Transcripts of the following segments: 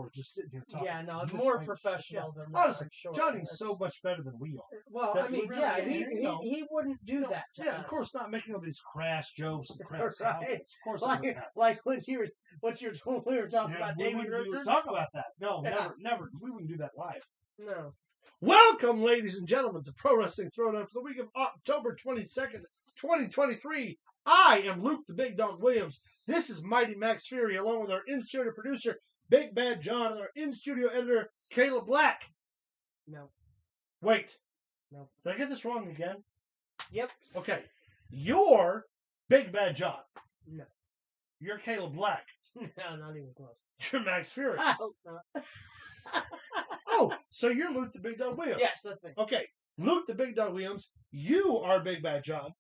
we're just sitting here talking. Yeah, no, more professional than that. Honestly, I'm sure. Johnny's so much better than we are. Well, that I mean, we're yeah, really, you know, he wouldn't do that to us. Yeah, of course not making all these crass jokes and crass Right. comments. Of course like when we were talking yeah, about we David wouldn't Richards. talk about that. No, Yeah. never. We wouldn't do that live. No. Welcome, ladies and gentlemen, to Pro Wrestling Throwdown for the week of October 22nd, 2023. I am Luke the Big Dog Williams. This is Mighty Max Fury, along with our in-studio producer, Big Bad John, and our in-studio editor, Kayla Black. No. Wait. No. Did I get this wrong again? Yep. Okay. You're Big Bad John. No. You're Kayla Black. No, not even close. You're Max Fury. I hope not. Oh, so you're Luke the Big Dog Williams. Yes, that's me. Okay. Luke the Big Dog Williams, you are Big Bad John.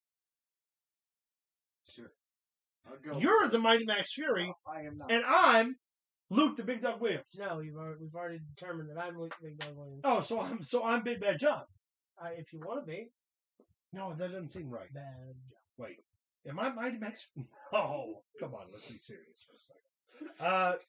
Sure. I'll go. You're the Mighty Max Fury. No, I am not. And I'm Luke the Big Dog Williams. No, we've already determined that I'm Luke Big Dog Williams. Oh, so I'm Big Bad John. If you want to be. No, that doesn't seem right. Bad John. Wait, am I Mighty Max? Oh, come on, let's be serious for a second.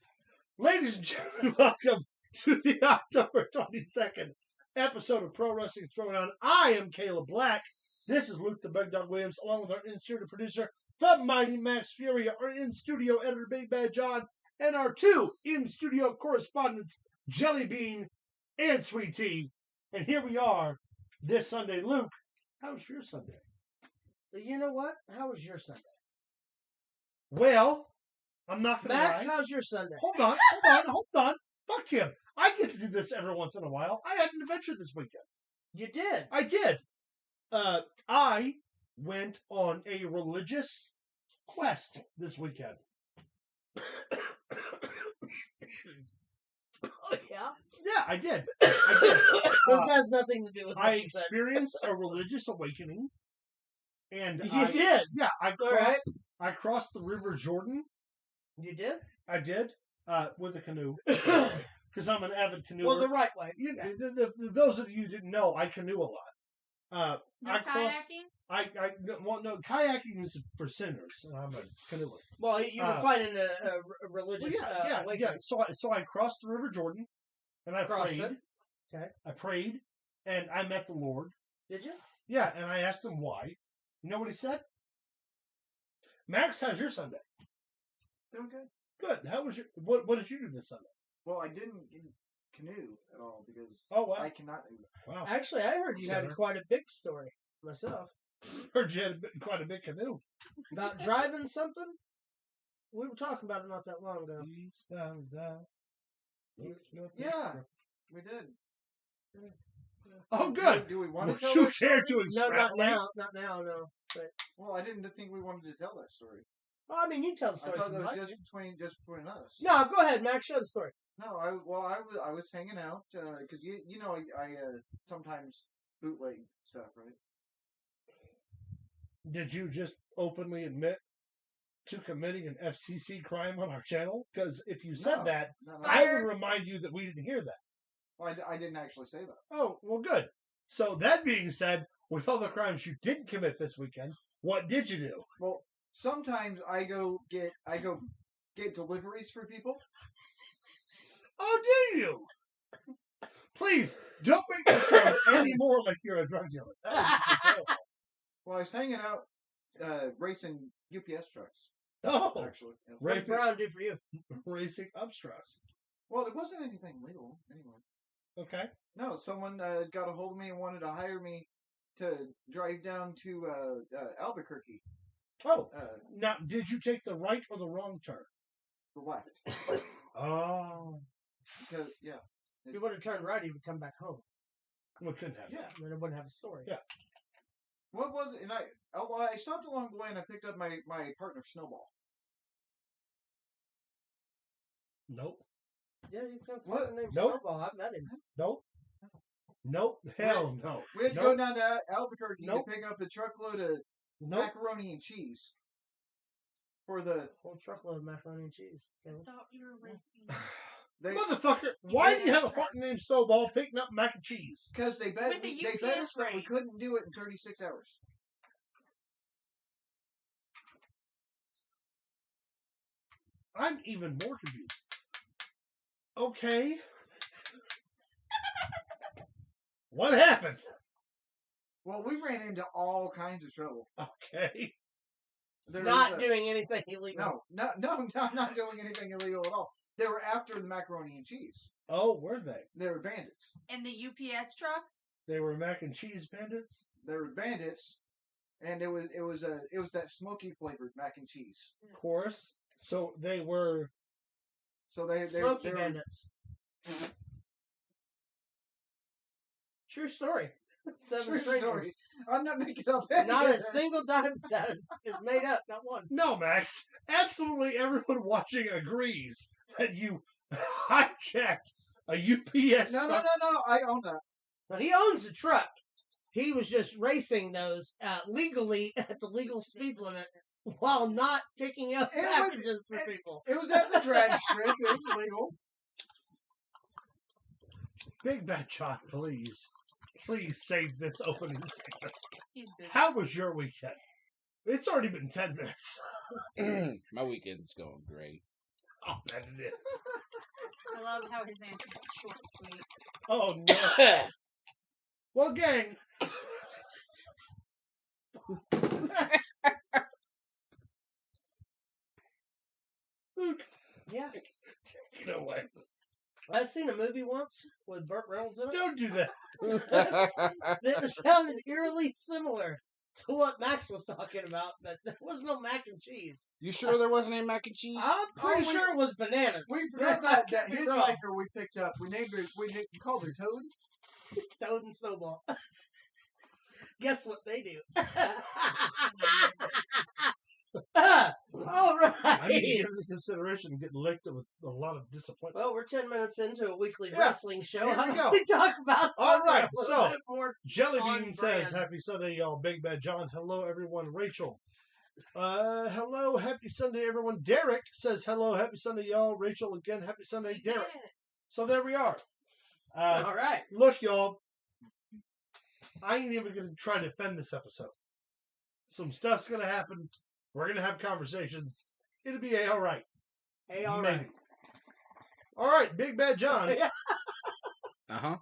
Ladies and gentlemen, welcome to the October 22nd episode of Pro Wrestling Throwdown. I am Caleb Black. This is Luke the Big Dog Williams, along with our in-studio producer, the Mighty Max Fury, our in-studio editor, Big Bad John, and our two in-studio correspondents, Jelly Bean and Sweet Tea. And here we are this Sunday. Luke, how's your Sunday? You know what? How was your Sunday? Well, I'm not going to lie. Max, how's your Sunday? Hold on. Fuck him. I get to do this every once in a while. I had an adventure this weekend. You did. I did. I went on a religious quest this weekend. Oh, yeah? Yeah, I did. This has nothing to do with I experienced a religious awakening. And You did? Yeah, I crossed the River Jordan. You did? I did. With a canoe. Because I'm an avid canoeer. Well, the right way. Those of you who didn't know, I canoe a lot. Kayaking? No, kayaking is for sinners. And I'm a canoeer. Well, you were fighting a religious awakening. Yeah. So I crossed the River Jordan, and I prayed. Okay. I prayed, and I met the Lord. Did you? Yeah, and I asked him why. You know what he said? Max, how's your Sunday? Doing good. Good. How was your? What did you do this Sunday? Well, I didn't canoe at all because I cannot do that. Wow. Actually, I heard you had quite a big story myself. Heard you had quite a big canoe. About driving something? We were talking about it not that long ago. Yeah, we did. Oh, good. Do we want to Would tell you that care story? to No, extrapolate? not now, no. But, Well, I didn't think we wanted to tell that story. well, I mean, you tell the I story. thought if that you'd was like just between us. to. No, go ahead, Max. Show the story. No, I was hanging out because you know I sometimes bootleg stuff, right? Did you just openly admit to committing an FCC crime on our channel? Because if you said that, No. I would remind you that we didn't hear that. Well, I didn't actually say that. Oh, well, good. So that being said, with all the crimes you did commit this weekend, what did you do? Well, sometimes I go get deliveries for people. Oh, do you? Please, don't make me sound any more like you're a drug dealer. That is terrible. Well, I was hanging out racing UPS trucks. Oh, Actually, yeah. What did Brown do for you? racing obstructs. Well, it wasn't anything legal anyway. Okay. No, someone got a hold of me and wanted to hire me to drive down to Albuquerque. Oh, now, did you take the right or the wrong turn? The left. Oh. Because, yeah. If you would have turned right, he would come back home. We couldn't have that. Then it wouldn't have a story. Yeah. What was it? And I stopped along the way and I picked up my partner, Snowball. Nope. Yeah, he's got a What? partner named Nope. Snowball. I've met him. Nope. Nope. Hell no. We had to Nope. go down to Albuquerque Nope. to pick up a truckload of Nope. macaroni and cheese. For the... Whole truckload of macaroni and cheese. I thought you were racing. Motherfucker, why do you have a partner named Snowball picking up mac and cheese? Because they bet With the they bet us UPS that we race. couldn't do it in 36 hours. I'm even more confused. Okay. What happened? Well, we ran into all kinds of trouble. Okay. There Not was doing anything illegal. not doing anything illegal at all. They were after the macaroni and cheese. Oh, were they? They were bandits. In the UPS truck? They were mac and cheese bandits? They were bandits, and it was that smoky flavored mac and cheese. Of course. So they were... So they Smoky were, bandits. True story. Seven True strangers. story. I'm not making up any Not of a this. single dime that is made up. Not one. No, Max. Absolutely everyone watching agrees that you hijacked a UPS No, truck. no. I own that. Now, he owns a truck. He was just racing those legally at the legal speed limit while not picking up It was- packages for people. It was at the drag strip. It was legal. Big Bad John, please. Please save this opening segment. He's busy. How was your weekend? It's already been 10 minutes. My weekend's going great. Oh, that it is. I love how his answers are short and sweet. Oh, no. Well, gang. Luke, Yeah. take it away. I've seen a movie once with Burt Reynolds in it Don't do that. that sounded eerily similar to what Max was talking about, but there was no mac and cheese. You sure there wasn't any mac and cheese? I'm pretty we- sure it was bananas. We forgot I that could be wrong. hitchhiker we picked up. We called her Toad. Toad and Snowball. Guess what they do? All right. I need to give this consideration and get licked with a lot of disappointment. Well, we're 10 minutes into a weekly Yeah. wrestling show. Here How we about go. we talk about All something right, a little so, bit more Jellybean on says, brand. happy Sunday, y'all. Big Bad John. Hello, everyone. Rachel. Hello, happy Sunday, everyone. Derek says, hello, happy Sunday, y'all. Rachel, again, happy Sunday, Derek. So there we are. All right. Look, y'all. I ain't even going to try to defend this episode. Some stuff's going to happen. We're going to have conversations. It'll be all right. Hey, all Maybe. right. All right, Big Bad John. Uh-huh.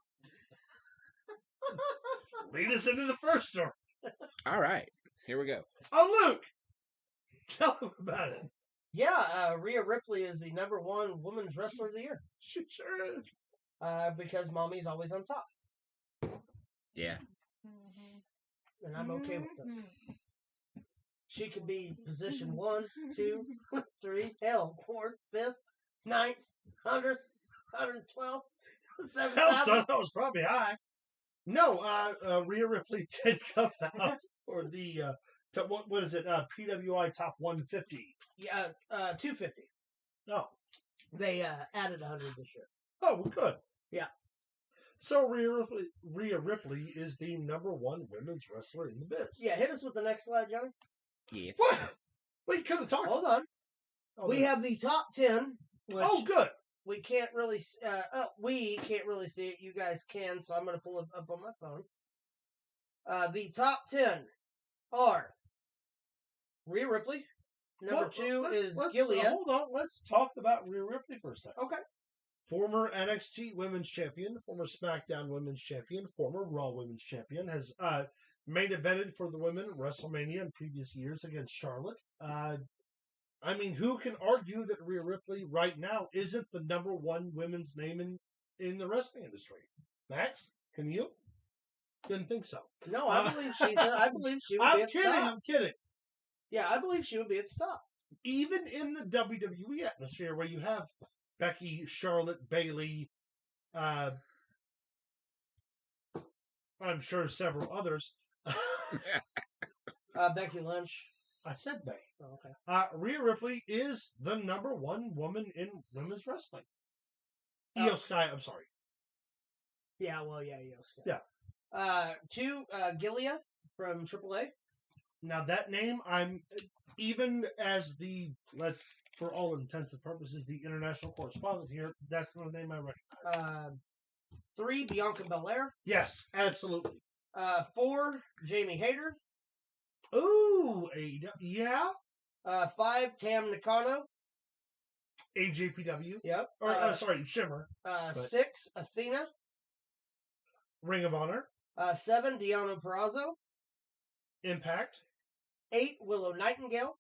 Lead us into the first story. All right. Here we go. Oh, Luke. Tell them about it. Yeah, Rhea Ripley is the #1 women's wrestler of the year She sure is. because mommy's always on top. Yeah. And I'm okay with this. She could be position 1, 2, 3, hell, 4th, 5th, 9th, 100th, 112th, Hell, 7,000. son, that was probably high. No, Rhea Ripley did come out for the, what is it, PWI Top 150. Yeah, 250. Oh. They added 100 this year. Oh, well, good. Yeah. So Rhea Ripley is the #1 women's wrestler in the biz. Yeah, hit us with the next slide, Johnny. Yeah. What? Well, you could have talked. Hold on. Oh, We there. have the top 10, which Oh, good. we can't really we can't really see it. You guys can, so I'm going to pull it up on my phone. The top 10 are Rhea Ripley. Number 2 is Gilead. Hold on. Let's talk about Rhea Ripley for a second. Okay. Former NXT Women's Champion, former SmackDown Women's Champion, former Raw Women's Champion, has main evented for the women at WrestleMania in previous years against Charlotte. I mean, who can argue that Rhea Ripley right now isn't the #1 women's name in the wrestling industry? Max, can you? Didn't think so. No, I believe I believe she would be at the top. I'm kidding. Yeah, I believe she would be at the top. Even in the WWE atmosphere where you have Becky, Charlotte, Bayley, I'm sure several others. Becky Lynch. I said Becky. Oh, okay. Rhea Ripley is the #1 woman in women's wrestling. Io Sky, I'm sorry. Yeah, well, yeah, yes. Yeah. 2, Gilead from AAA. Now that name, I'm even as the for all intents and purposes, the international correspondent here. That's the name I recognize. 3, Bianca Belair. Yes, absolutely. 4, Jamie Hayter. Ooh, yeah. 5, Tam Nakano. AJPW. Yep. Or, sorry, Shimmer. 6, Athena. Ring of Honor. 7, Deonna Purrazzo. Impact. 8, Willow Nightingale.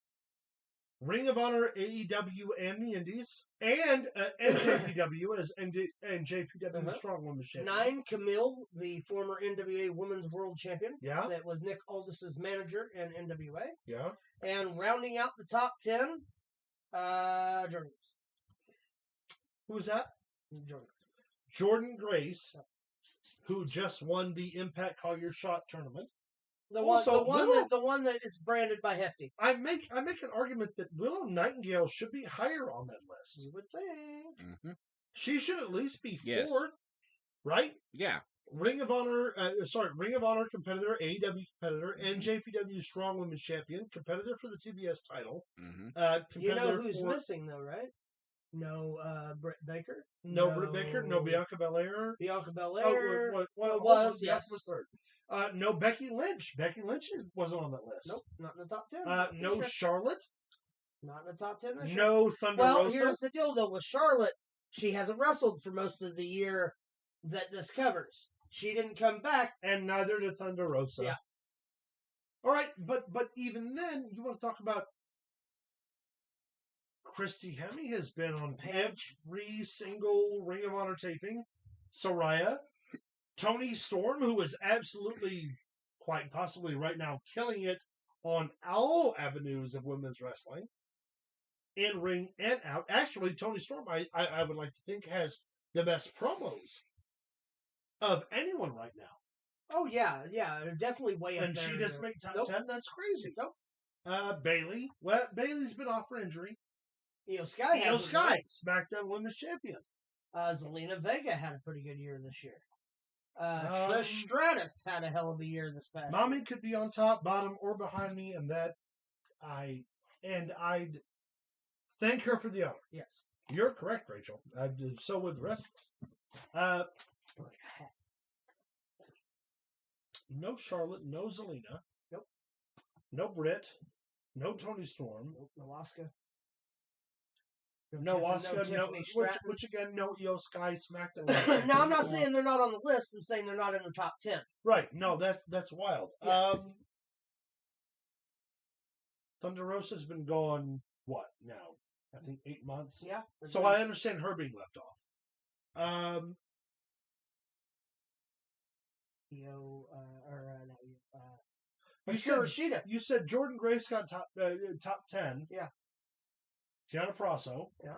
Ring of Honor, AEW, and the Indies. And NJPW as NJPW Strong Women's Champion. 9, Camille, the former NWA Women's World Champion. Yeah. That was Nick Aldis's manager in NWA. Yeah. And rounding out the top 10, Jordan. Who was that? Jordan. Jordan Grace, who just won the Impact Call Your Shot tournament. The Also, one that is branded by Hefty. I make an argument that Willow Nightingale should be higher on that list. You would think. Mm-hmm. She should at least be Yes. fourth, right? Yeah. Ring of Honor competitor, AEW competitor, NJPW Strong Women's Champion, competitor for the TBS title. Mm-hmm. You know who's missing though, right? No, Britt Baker. No Britt Baker. No Bianca Belair. Bianca Belair. Well, was Bianca yes. was third. No Becky Lynch. Becky Lynch wasn't on that list. Nope, not in the top 10. No Charlotte. Not in the top 10 this year. No Thunder Well, Rosa. here's the deal though with Charlotte. She hasn't wrestled for most of the year that this covers. She didn't come back. And neither did Thunder Rosa. Yeah. All right, but even then, you want to talk about Christy Hemme has been on every single Ring of Honor taping. Soraya. Toni Storm, who is absolutely, quite possibly right now, killing it on all avenues of women's wrestling. In ring and out. Actually, Toni Storm, I would like to think, has the best promos of anyone right now. Oh, yeah. Definitely way up And there. she doesn't make top Nope. 10? That's crazy. Nope. Bailey. Well, Bailey's been off for injury. Io Sky. Io Sky, SmackDown Women's Champion. Zelina Vega had a pretty good year this year. Trish Stratus had a hell of a year this past Mommy year. could be on top, bottom, or behind me, and I'd thank her for the honor. Yes. You're correct, Rachel. So would the rest of us. No Charlotte, no Zelina. Nope. No Britt. No Toni Storm. Nope. No Asuka. No Asuka. No, Tiffany Stratton. which again, no Io Sky, SmackDown. Now, I'm not saying they're not on the list. I'm saying they're not in the top 10. Right. No, that's wild. Yeah. Thunder Rosa's been gone, what, now? I think 8 months? Yeah. So I understand her being left off. Rashida. You said Jordan Grace got top 10. Yeah. Deonna Purrazzo. Yeah.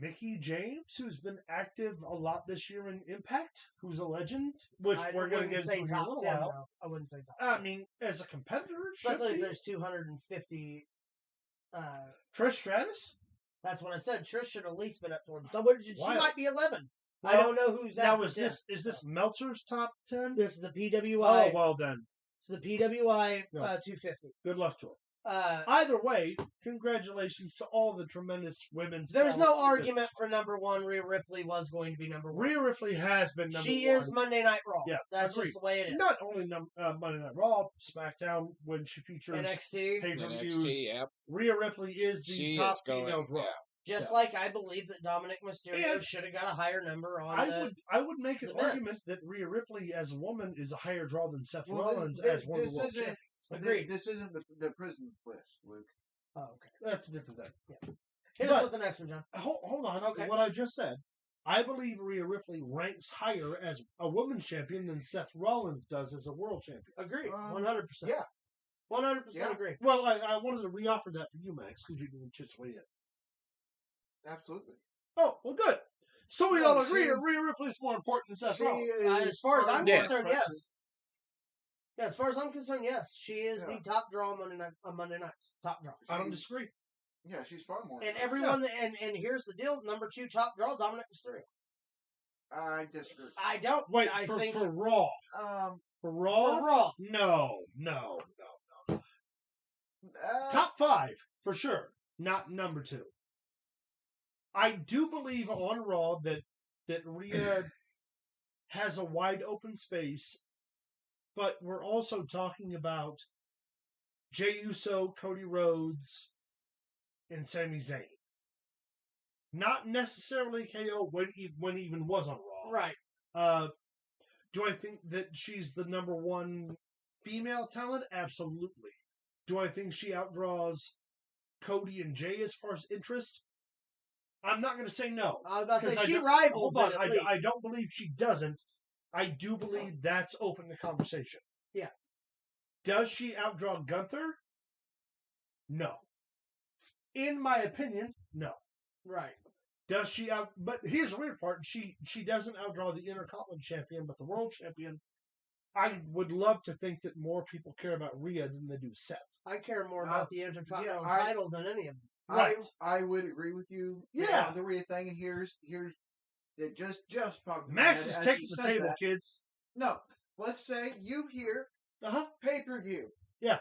Mickey James, who's been active a lot this year in Impact, who's a legend, which we're going to get into in a little while. No. I wouldn't say top 10. I mean, as a competitor, it Especially should if be. there's 250. Trish Stratus? That's what I said. Trish should at least been up towards. She Wild. might be 11. I Well, don't know who's Now, after is 10. this Meltzer's top 10? This is the PWI. Oh, well then. It's the PWI No. 250. Good luck to her. Uh, Either way, congratulations to all the tremendous women's there's no talents. argument for number one. Rhea Ripley was going to be number one. Rhea Ripley has been number She one. is Monday Night Raw. Yeah, That's agreed. just the way it is. Not only Monday Night Raw, SmackDown, when she features NXT. pay-per-views. NXT, yep. Rhea Ripley is the She top is going, female draw. yeah. Just like I believe that Dominic Mysterio And should have got a higher number on I would make an the men's. argument that Rhea Ripley as a woman is a higher draw than Seth Well, Rollins this- as one of the this world isn't- champions. Agreed. This isn't the prison list, Luke. Oh, okay. That's a different thing. Hit But- us with the next one, John. Hold on. Okay. What I just said. I believe Rhea Ripley ranks higher as a women's champion than Seth Rollins does as a world champion. Agreed. 100%. Yeah. 100% Yeah. agree. Well, I wanted to reoffer that for you, Max, because you didn't just weigh in. Absolutely. Oh, well, good. So we No, all agree she's- Rhea Ripley's more important than Seth She Rollins. is As far as I'm Yes. concerned, yes. Yeah, as far as I'm concerned, yes. She is Yeah. the top draw on Monday nights. Top draw. I don't disagree. Yeah, she's far more. And everyone, and here's the deal: number 2 top draw, Dominic Mysterio. I disagree. I don't. Wait, I for, think for Raw. For Raw? for Raw. No. Top 5, for sure. Not number 2. I do believe on Raw that Rhea has a wide open space, but we're also talking about Jey Uso, Cody Rhodes, and Sami Zayn. Not necessarily KO when he even was on Raw. Right. Do I think that she's the number one female talent? Absolutely. Do I think she outdraws Cody and Jay as far as interest? I'm not going to say no. I was about to 'Cause say, I she don't- rivals hold on, it, at least. I don't believe she doesn't. I do believe that's open to conversation. Yeah. Does she outdraw Gunther? No. In my opinion, no. Right. Does she out? But here's the weird part: she doesn't outdraw the Intercontinental Champion, but the World Champion. I would love to think that more people care about Rhea than they do Seth. I care more about the Intercontinental yeah, title than any of them. Right. I would agree with you. Yeah. On the Rhea thing, and here's it just popped. in my Max head is as taking you the said table, that. kids. No, let's say you hear Uh-huh. pay-per-view. Yeah.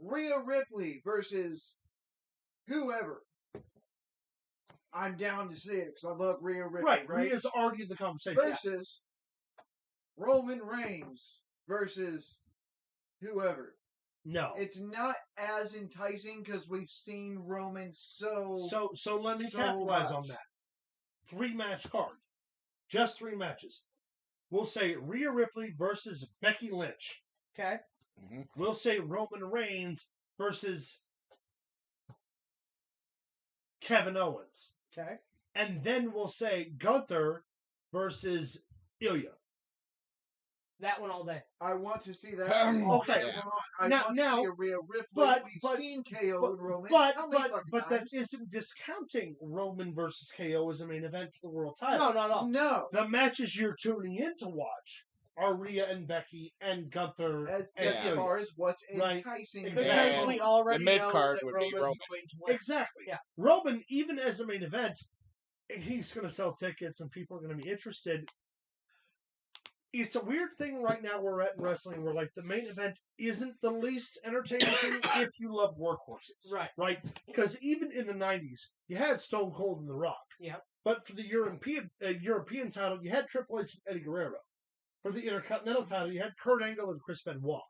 Rhea Ripley versus whoever. I'm down to see it because I love Rhea Ripley. Right. Right. Rhea's argued the conversation. Versus Roman Reigns versus whoever. No. It's not as enticing because we've seen Roman so So let me so capitalize on much. that. 3-match card. Just 3 matches. We'll say Rhea Ripley versus Becky Lynch. Okay. We'll say Roman Reigns versus Kevin Owens. Okay. And then we'll say Gunther versus Ilya. That one all day. I want to see that. Okay. I Now- want now, to see a Rhea Ripley. but- We've but- seen KO But and Roman. How many fucking that times? isn't discounting Roman versus KO as a main event for the world title. No, not at all. No. The matches you're tuning in to watch are Rhea and Becky and Gunther As, and as Ilya. far as what's Right. enticing. Because Exactly. we already The know mid-card that would be Roman's Roman. going to win. Exactly. Yeah. Roman, even as a main event, he's going to sell tickets and people are going to be interested. It's a weird thing right now we're at in wrestling where, like, the main event isn't the least entertaining thing if you love workhorses. Right. Right? Because even in the 90s, you had Stone Cold and The Rock. Yeah. But for the European title, you had Triple H and Eddie Guerrero. For the Intercontinental title, you had Kurt Angle and Chris Benoit.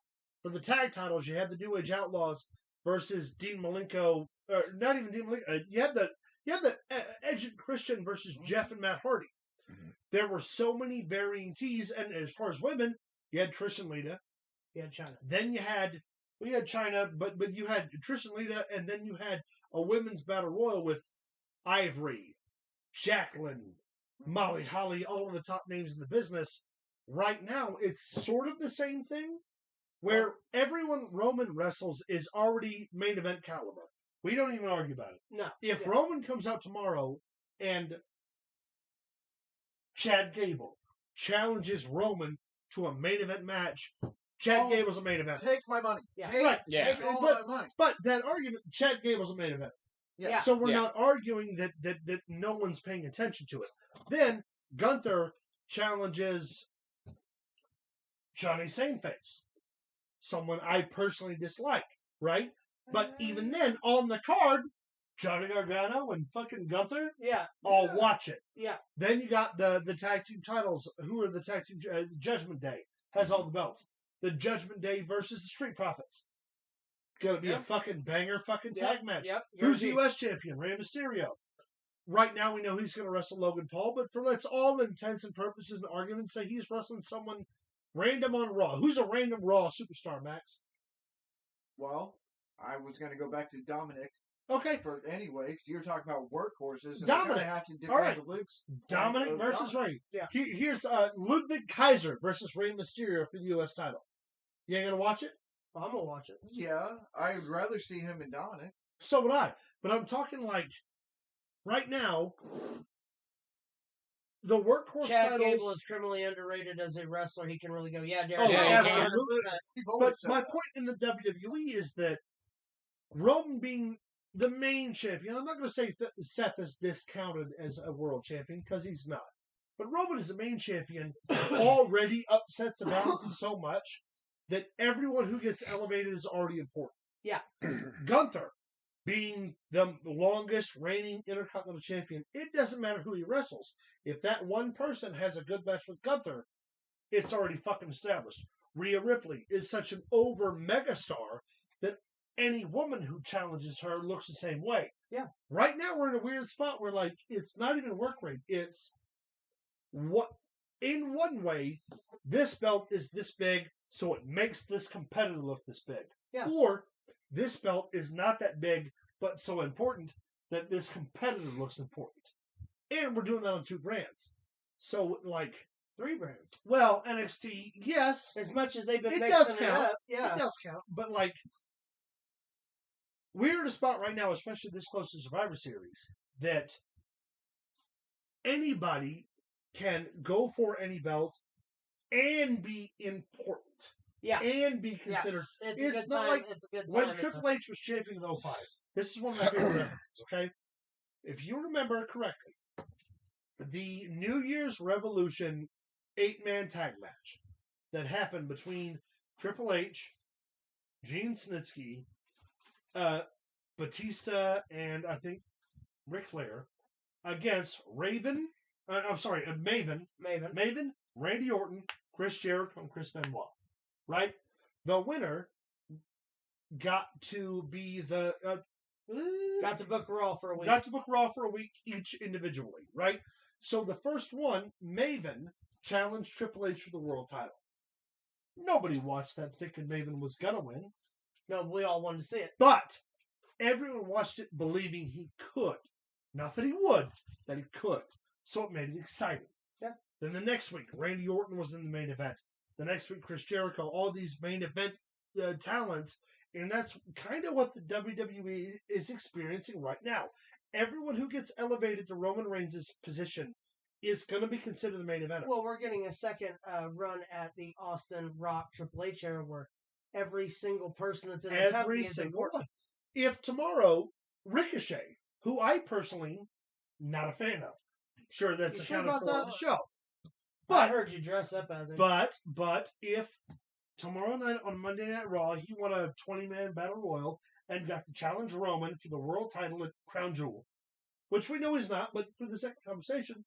For the tag titles, you had the New Age Outlaws versus Dean Malenko. Or not even Dean Malenko. You had the Edge and Christian versus Jeff and Matt Hardy. There were so many varying teas, and as far as women, you had Trish and Lita. You had China. Then you had China, but you had Trish and Lita, and then you had a women's battle royal with Ivory, Jacqueline, Molly Holly, all of the top names in the business. Right now, it's sort of the same thing, where everyone Roman wrestles is already main event caliber. We don't even argue about it. No. If Yeah. Roman comes out tomorrow and Chad Gable challenges Roman to a main event match, Chad Gable's a main event. Take my money. Yeah. Take, Right. Yeah. take all But- my money. But that argument, Chad Gable's a main event. Yeah. So we're Yeah. not arguing that no one's paying attention to it. Then Gunther challenges Johnny Saneface, someone I personally dislike, right? But even then, on the card, Johnny Gargano and fucking Gunther, Yeah. I'll watch it. Yeah. Then you got the tag team titles. Who are the tag team? Judgment Day has all the belts. The Judgment Day versus the Street Profits. Gonna be a fucking banger fucking tag match. Yep. Who's the guaranteed. U.S. champion? Rey Mysterio. Right now, we know he's going to wrestle Logan Paul, but for let's all intents and purposes and arguments say he's wrestling someone random on Raw. Who's a random Raw superstar, Max? Well, I was going to go back to Dominic Okay, for anyway, because you're talking about workhorses. And Dominic. I have to defend All right. Luke's Dominic point of versus Dominic. Rey. Yeah. Here's Ludwig Kaiser versus Rey Mysterio for the U.S. title. You ain't going to watch it? I'm gonna watch it. Yeah, I'd rather see him and Dominic. So would I. But I'm talking like, right now, the workhorse Chad titles... Gable is criminally underrated as a wrestler. He can really go. Yeah, Oh, Derek. yeah, he can. absolutely. We've But always said my that. point in the WWE is that Roman being the main champion, I'm not going to say Seth is discounted as a world champion because he's not. But Roman as the main champion already upsets the balance so much that everyone who gets elevated is already important. Yeah. Gunther being the longest reigning Intercontinental Champion, it doesn't matter who he wrestles. If that one person has a good match with Gunther, it's already fucking established. Rhea Ripley is such an over megastar that any woman who challenges her looks the same way. Yeah. Right now we're in a weird spot where like it's not even work rate. It's what in one way this belt is this big, so it makes this competitor look this big. Yeah. Or this belt is not that big, but so important that this competitor looks important. And we're doing that on 2 brands. So like 3 brands. well, NXT, yes. As much as they've been It mixing does it count. up. Yeah. It does count. But like we're in a spot right now, especially this close to Survivor Series, that anybody can go for any belt and be important. Yeah. And be considered. It's a It's good not time. like It's a good time. when Triple H was champion in 05. This is one of my favorite references, okay? If you remember correctly, the New Year's Revolution 8-man tag match that happened between Triple H, Gene Snitsky, Batista, and I think Ric Flair against Maven, Randy Orton, Chris Jericho, and Chris Benoit. Right? The winner got to be the Got to book Raw for a week. got to book Raw for a week each individually, right? So the first one, Maven, challenged Triple H for the world title. Nobody watched that thinking Maven was gonna win, No, we all wanted to see it. but everyone watched it believing he could. Not that he would, that he could. So it made it exciting. Yeah. Then the next week, Randy Orton was in the main event. The next week, Chris Jericho, all these main event talents. And that's kind of what the WWE is experiencing right now. Everyone who gets elevated to Roman Reigns' position is going to be considered the main eventer. Well, we're getting a second run at the Austin Rock Triple H era where every single person that's in the company Every is single important. one. If tomorrow, Ricochet, who I personally not a fan of, sure that's You sure accounted about for on that? the show. I But heard you dress up as him. But if tomorrow night on Monday Night Raw he won a 20-man battle royal and got to challenge Roman for the world title at Crown Jewel, which we know he's not, but for the second conversation,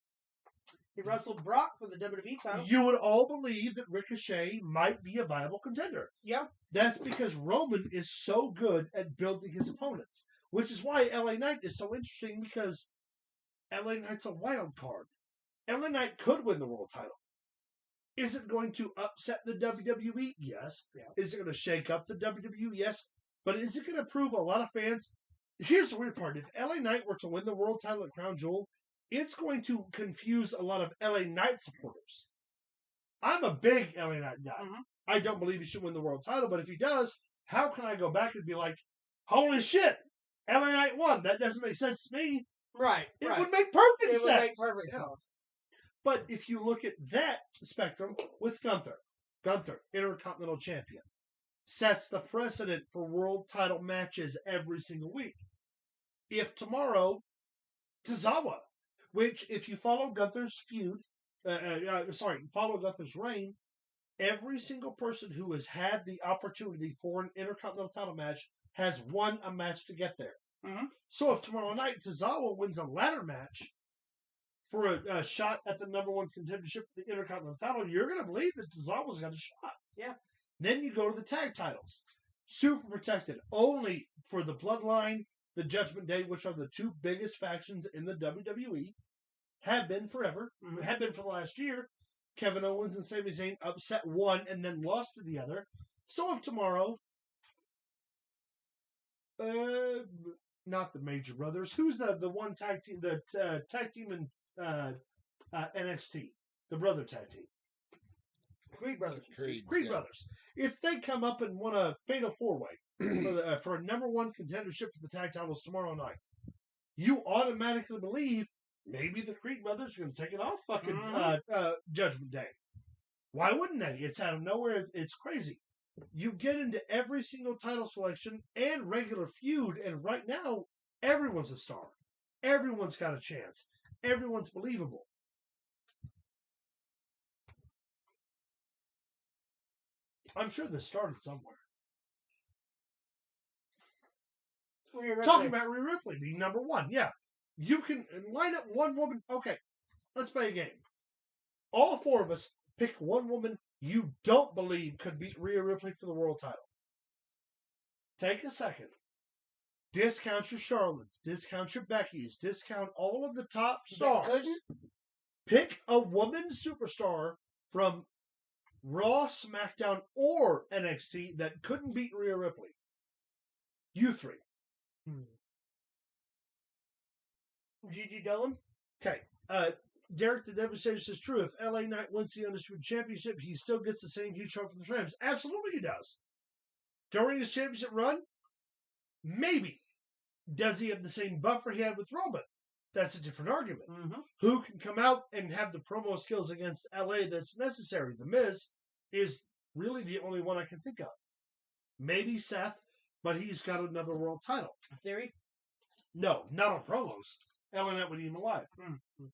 He wrestled Brock for the WWE title. you would all believe that Ricochet might be a viable contender. Yeah. That's because Roman is so good at building his opponents, which is why LA Knight is so interesting because LA Knight's a wild card. LA Knight could win the world title. Is it going to upset the WWE? Yes. Yeah. Is it going to shake up the WWE? Yes. But is it going to prove a lot of fans? Here's the weird part. If LA Knight were to win the world title at Crown Jewel, it's going to confuse a lot of LA Knight supporters. I'm a big LA Knight guy. Mhm. I don't believe he should win the world title, but if he does, how can I go back and be like, holy shit, LA Knight won? That doesn't make sense to me. Right. It right. would make perfect It sense. would make perfect Yeah. sense. But if you look at that spectrum with Gunther, Intercontinental Champion, sets the precedent for world title matches every single week. If tomorrow, Tozawa, which if you follow Gunther's follow Gunther's reign, every single person who has had the opportunity for an Intercontinental title match has won a match to get there. Mhm. So if tomorrow night Tozawa wins a ladder match for a shot at the number one contendership for the Intercontinental title, you're going to believe that Tozawa's got a shot. Yeah. Then you go to the tag titles. Super protected. Only for the Bloodline, the Judgment Day, which are the two biggest factions in the WWE. Have been forever. Mhm. Have been for the last year. Kevin Owens and Sami Zayn upset one and then lost to the other. So if tomorrow, not the Major Brothers, who's the one tag team, the tag team in NXT, the brother tag team, Creed Brothers. Creed yeah. Brothers. If they come up and win a fatal 4-way for a number one contendership for the tag titles tomorrow night, you automatically believe maybe the Creed Brothers are going to take it off fucking Judgment Day. Why wouldn't they? It's out of nowhere. It's crazy. You get into every single title selection and regular feud, and right now, everyone's a star. Everyone's got a chance. Everyone's believable. I'm sure this started somewhere. Talking about Rhea Ripley being number one. Yeah. You can line up one woman. Okay, let's play a game. All four of us pick one woman you don't believe could beat Rhea Ripley for the world title. Take a second. Discount your Charlottes. Discount your Beckys. Discount all of the top stars. Couldn't? Pick a woman superstar from Raw, SmackDown, or NXT that couldn't beat Rhea Ripley. You three. Gigi Dolan? Okay. Derek the Devastator says true. If LA Knight wins the Undisputed Championship, he still gets the same huge shot from the Rams. Absolutely he does. During his championship run, maybe. Does he have the same buffer he had with Roman? That's a different argument. Mm-hmm. Who can come out and have the promo skills against LA that's necessary? The Miz is really the only one I can think of. Maybe Seth, but he's got another world title. Theory? No, not on promos. LA Knight would eat him alive. Mm-hmm.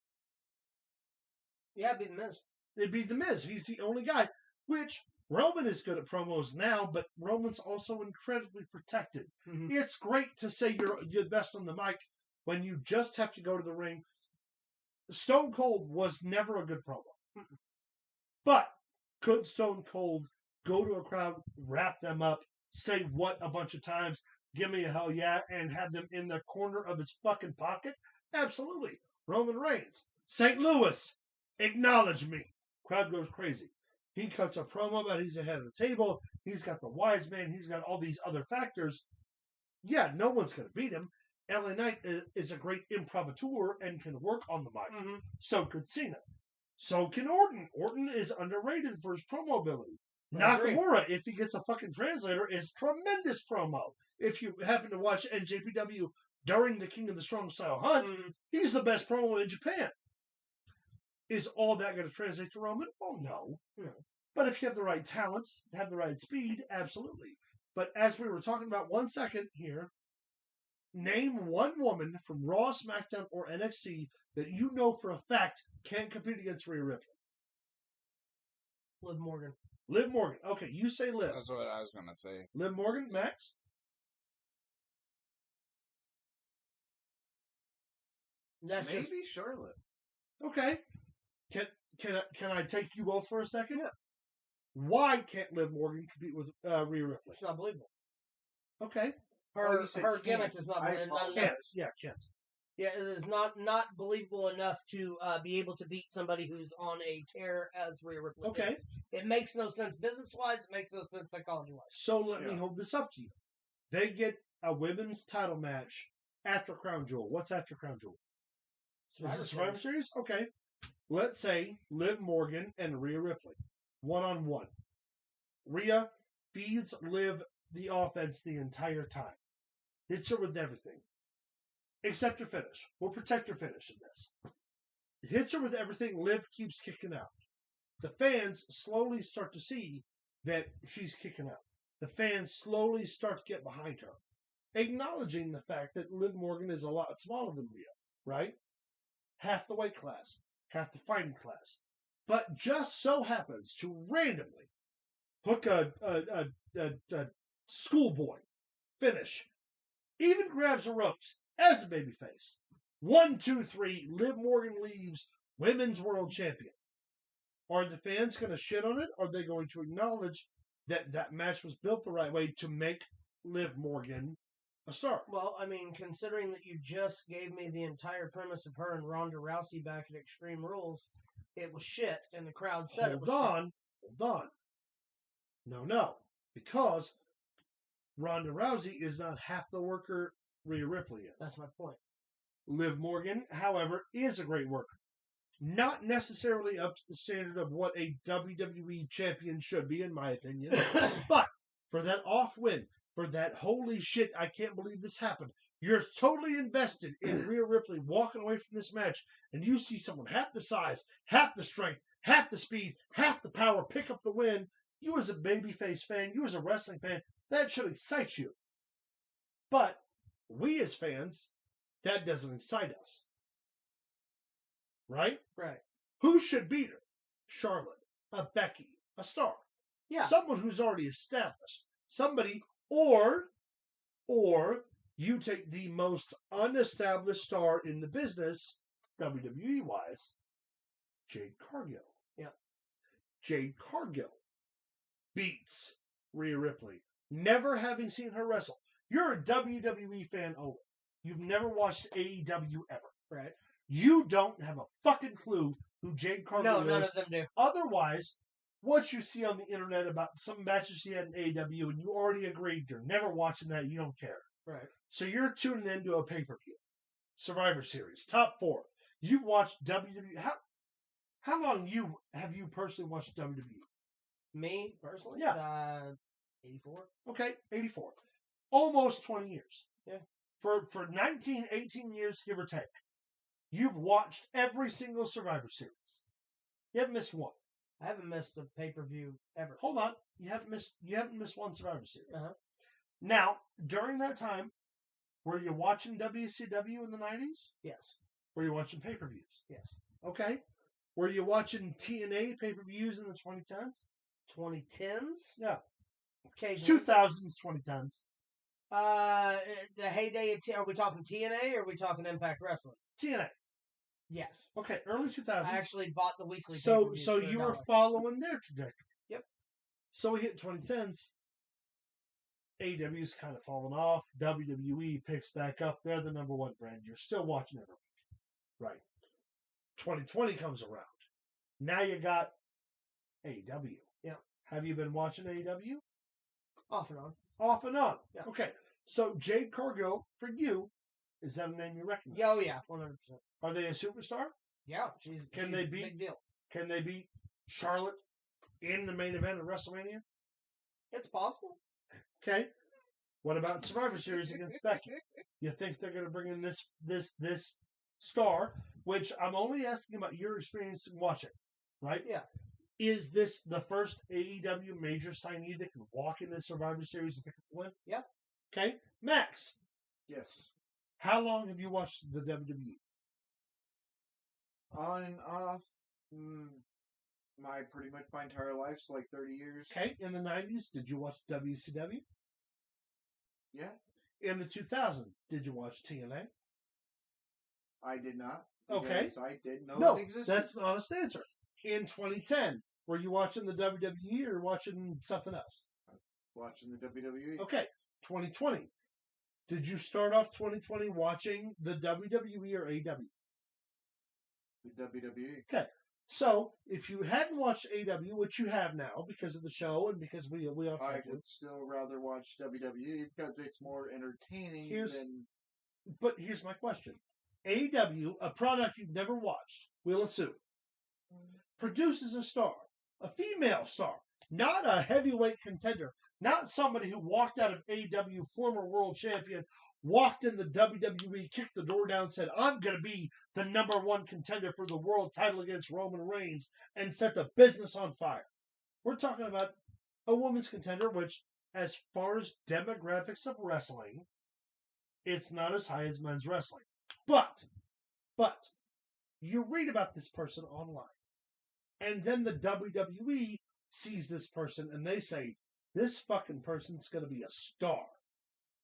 Yeah, it'd be The Miz. It'd be The Miz. He's the only guy, which Roman is good at promos now, but Roman's also incredibly protected. Mm-hmm. It's great to say you're the best on the mic when you just have to go to the ring. Stone Cold was never a good promo. Mm-mm. But could Stone Cold go to a crowd, wrap them up, say what a bunch of times, give me a hell yeah, and have them in the corner of his fucking pocket? Absolutely. Roman Reigns. St. Louis, acknowledge me. Crowd goes crazy. He cuts a promo about he's ahead of the table. He's got the wise man. He's got all these other factors. Yeah, no one's going to beat him. LA Knight is a great improvisateur and can work on the mic. Mm-hmm. So could Cena. So can Orton. Orton is underrated for his promo ability. I agree. Nakamura, if he gets a fucking translator, is tremendous promo. If you happen to watch NJPW during the King of the Strong Style Hunt, he's the best promo in Japan. Is all that going to translate to Roman? Oh, no. But if you have the right talent, have the right speed, absolutely. But as we were talking about 1 second here, name one woman from Raw, SmackDown, or NXT that you know for a fact can't compete against Rhea Ripley. Liv Morgan. Liv Morgan. Okay, you say Liv. That's what I was going to say. Liv Morgan, Max? That's Maybe just Charlotte. Okay. Can I take you both for a second? Yeah. Why can't Liv Morgan compete with Rhea Ripley? it's not believable. Okay. Her you said her can't. gimmick is not I not apologize. enough. Can't. Yeah, can't. Yeah, it is not believable enough to be able to beat somebody who's on a tear as Rhea Ripley. Okay. is. It makes no sense business wise. It makes no sense psychology wise. So let me Yeah. hold this up to you. They get a women's title match after Crown Jewel. What's after Crown Jewel? Is it Survivor Series? Okay. Let's say Liv Morgan and Rhea Ripley. 1-on-1. Rhea feeds Liv the offense the entire time. Hits her with everything. Except her finish. We'll protect her finish in this. Hits her with everything. Liv keeps kicking out. The fans slowly start to see that she's kicking out. The fans slowly start to get behind her. Acknowledging the fact that Liv Morgan is a lot smaller than Rhea, right? Half the weight class. Half the fighting class. But just so happens to randomly hook a schoolboy finish. Even grabs a ropes as a babyface. 1, 2, 3. Liv Morgan leaves women's world champion. Are the fans going to shit on it? Or are they going to acknowledge that that match was built the right way to make Liv Morgan a star? Well, I mean, considering that you just gave me the entire premise of her and Ronda Rousey back at Extreme Rules, it was shit, and the crowd said it was Hold on. No. Because Ronda Rousey is not half the worker Rhea Ripley is. That's my point. Liv Morgan, however, is a great worker. Not necessarily up to the standard of what a WWE champion should be, in my opinion. But for that off win, for that holy shit, I can't believe this happened. You're totally invested in Rhea Ripley walking away from this match, and you see someone half the size, half the strength, half the speed, half the power pick up the win. You as a babyface fan, you as a wrestling fan, that should excite you. But we as fans, that doesn't excite us. Right? Right. Who should beat her? Charlotte, a Becky, a star. Yeah. Someone who's already established. Somebody, or you take the most unestablished star in the business, WWE-wise, Jade Cargill. Yeah. Jade Cargill beats Rhea Ripley. never having seen her wrestle. You're a WWE fan only. You've never watched AEW ever. Right. You don't have a fucking clue who Jade Cargill No, none is. of them do. Otherwise, what you see on the internet about some matches she had in AEW, and you already agreed you're never watching that, you don't care. Right. So you're tuning into a pay-per-view. Survivor Series, top 4. You've watched WWE. How long have you personally watched WWE? Me, personally? Yeah. 84. Okay, 84. Almost 20 years. Yeah. For 19, 18 years, give or take. You've watched every single Survivor Series. You haven't missed one. I haven't missed a pay-per-view ever. Hold on. You haven't missed one Survivor Series. Uh-huh. Now, during that time, were you watching WCW in the 90s? Yes. Were you watching pay-per-views? Yes. Okay. Were you watching TNA pay-per-views in the 2010s? 2010s? Yeah. Occasionally. 2000s, 2010s. The heyday of are we talking TNA or are we talking Impact Wrestling? TNA. Yes. Okay, early 2000s. I actually bought the weekly. So pay-per-views so for you were $1. following their trajectory. Yep. So we hit 2010s. AEW's kind of fallen off. WWE picks back up. They're the number one brand. You're still watching every week. Right. 2020 comes around. Now you got AEW. Yeah. Have you been watching AEW? Off and on. Off and on. Yeah. Okay. So Jade Cargill, for you, is that a name you recognize? Yeah, oh yeah, 100%. Are they a superstar? Yeah, she's Can she's they a beat- big deal. Can they beat Charlotte in the main event of WrestleMania? It's possible. Okay. What about Survivor Series against Becky? You think they're going to bring in this star, which I'm only asking about your experience in watching, right? Yeah. Is this the first AEW major signee that can walk into Survivor Series and pick up the win? Yeah. Okay. Max, Yes. how long have you watched the WWE? On and off, pretty much my entire life, so like 30 years. Okay. In the 90s, did you watch WCW? Yeah, In the 2000s, did you watch TNA? I did not. Okay. because I didn't know No, it existed. that's an honest answer. In 2010, were you watching the WWE or watching something else? Watching the WWE. Okay, 2020. Did you start off 2020 watching the WWE or AEW? The WWE. So, if you hadn't watched AEW, which you have now because of the show and because we all I tried to, would still rather watch WWE because it's more entertaining than. but here's my question. AEW, a product you've never watched, we'll assume, produces a star, a female star, not a heavyweight contender, not somebody who walked out of AEW, former world champion, walked in the WWE, kicked the door down, said, I'm going to be the number one contender for the world title against Roman Reigns, and set the business on fire. We're talking about a women's contender, which, as far as demographics of wrestling, it's not as high as men's wrestling. But, you read about this person online. And then the WWE sees this person and they say, this fucking person's going to be a star.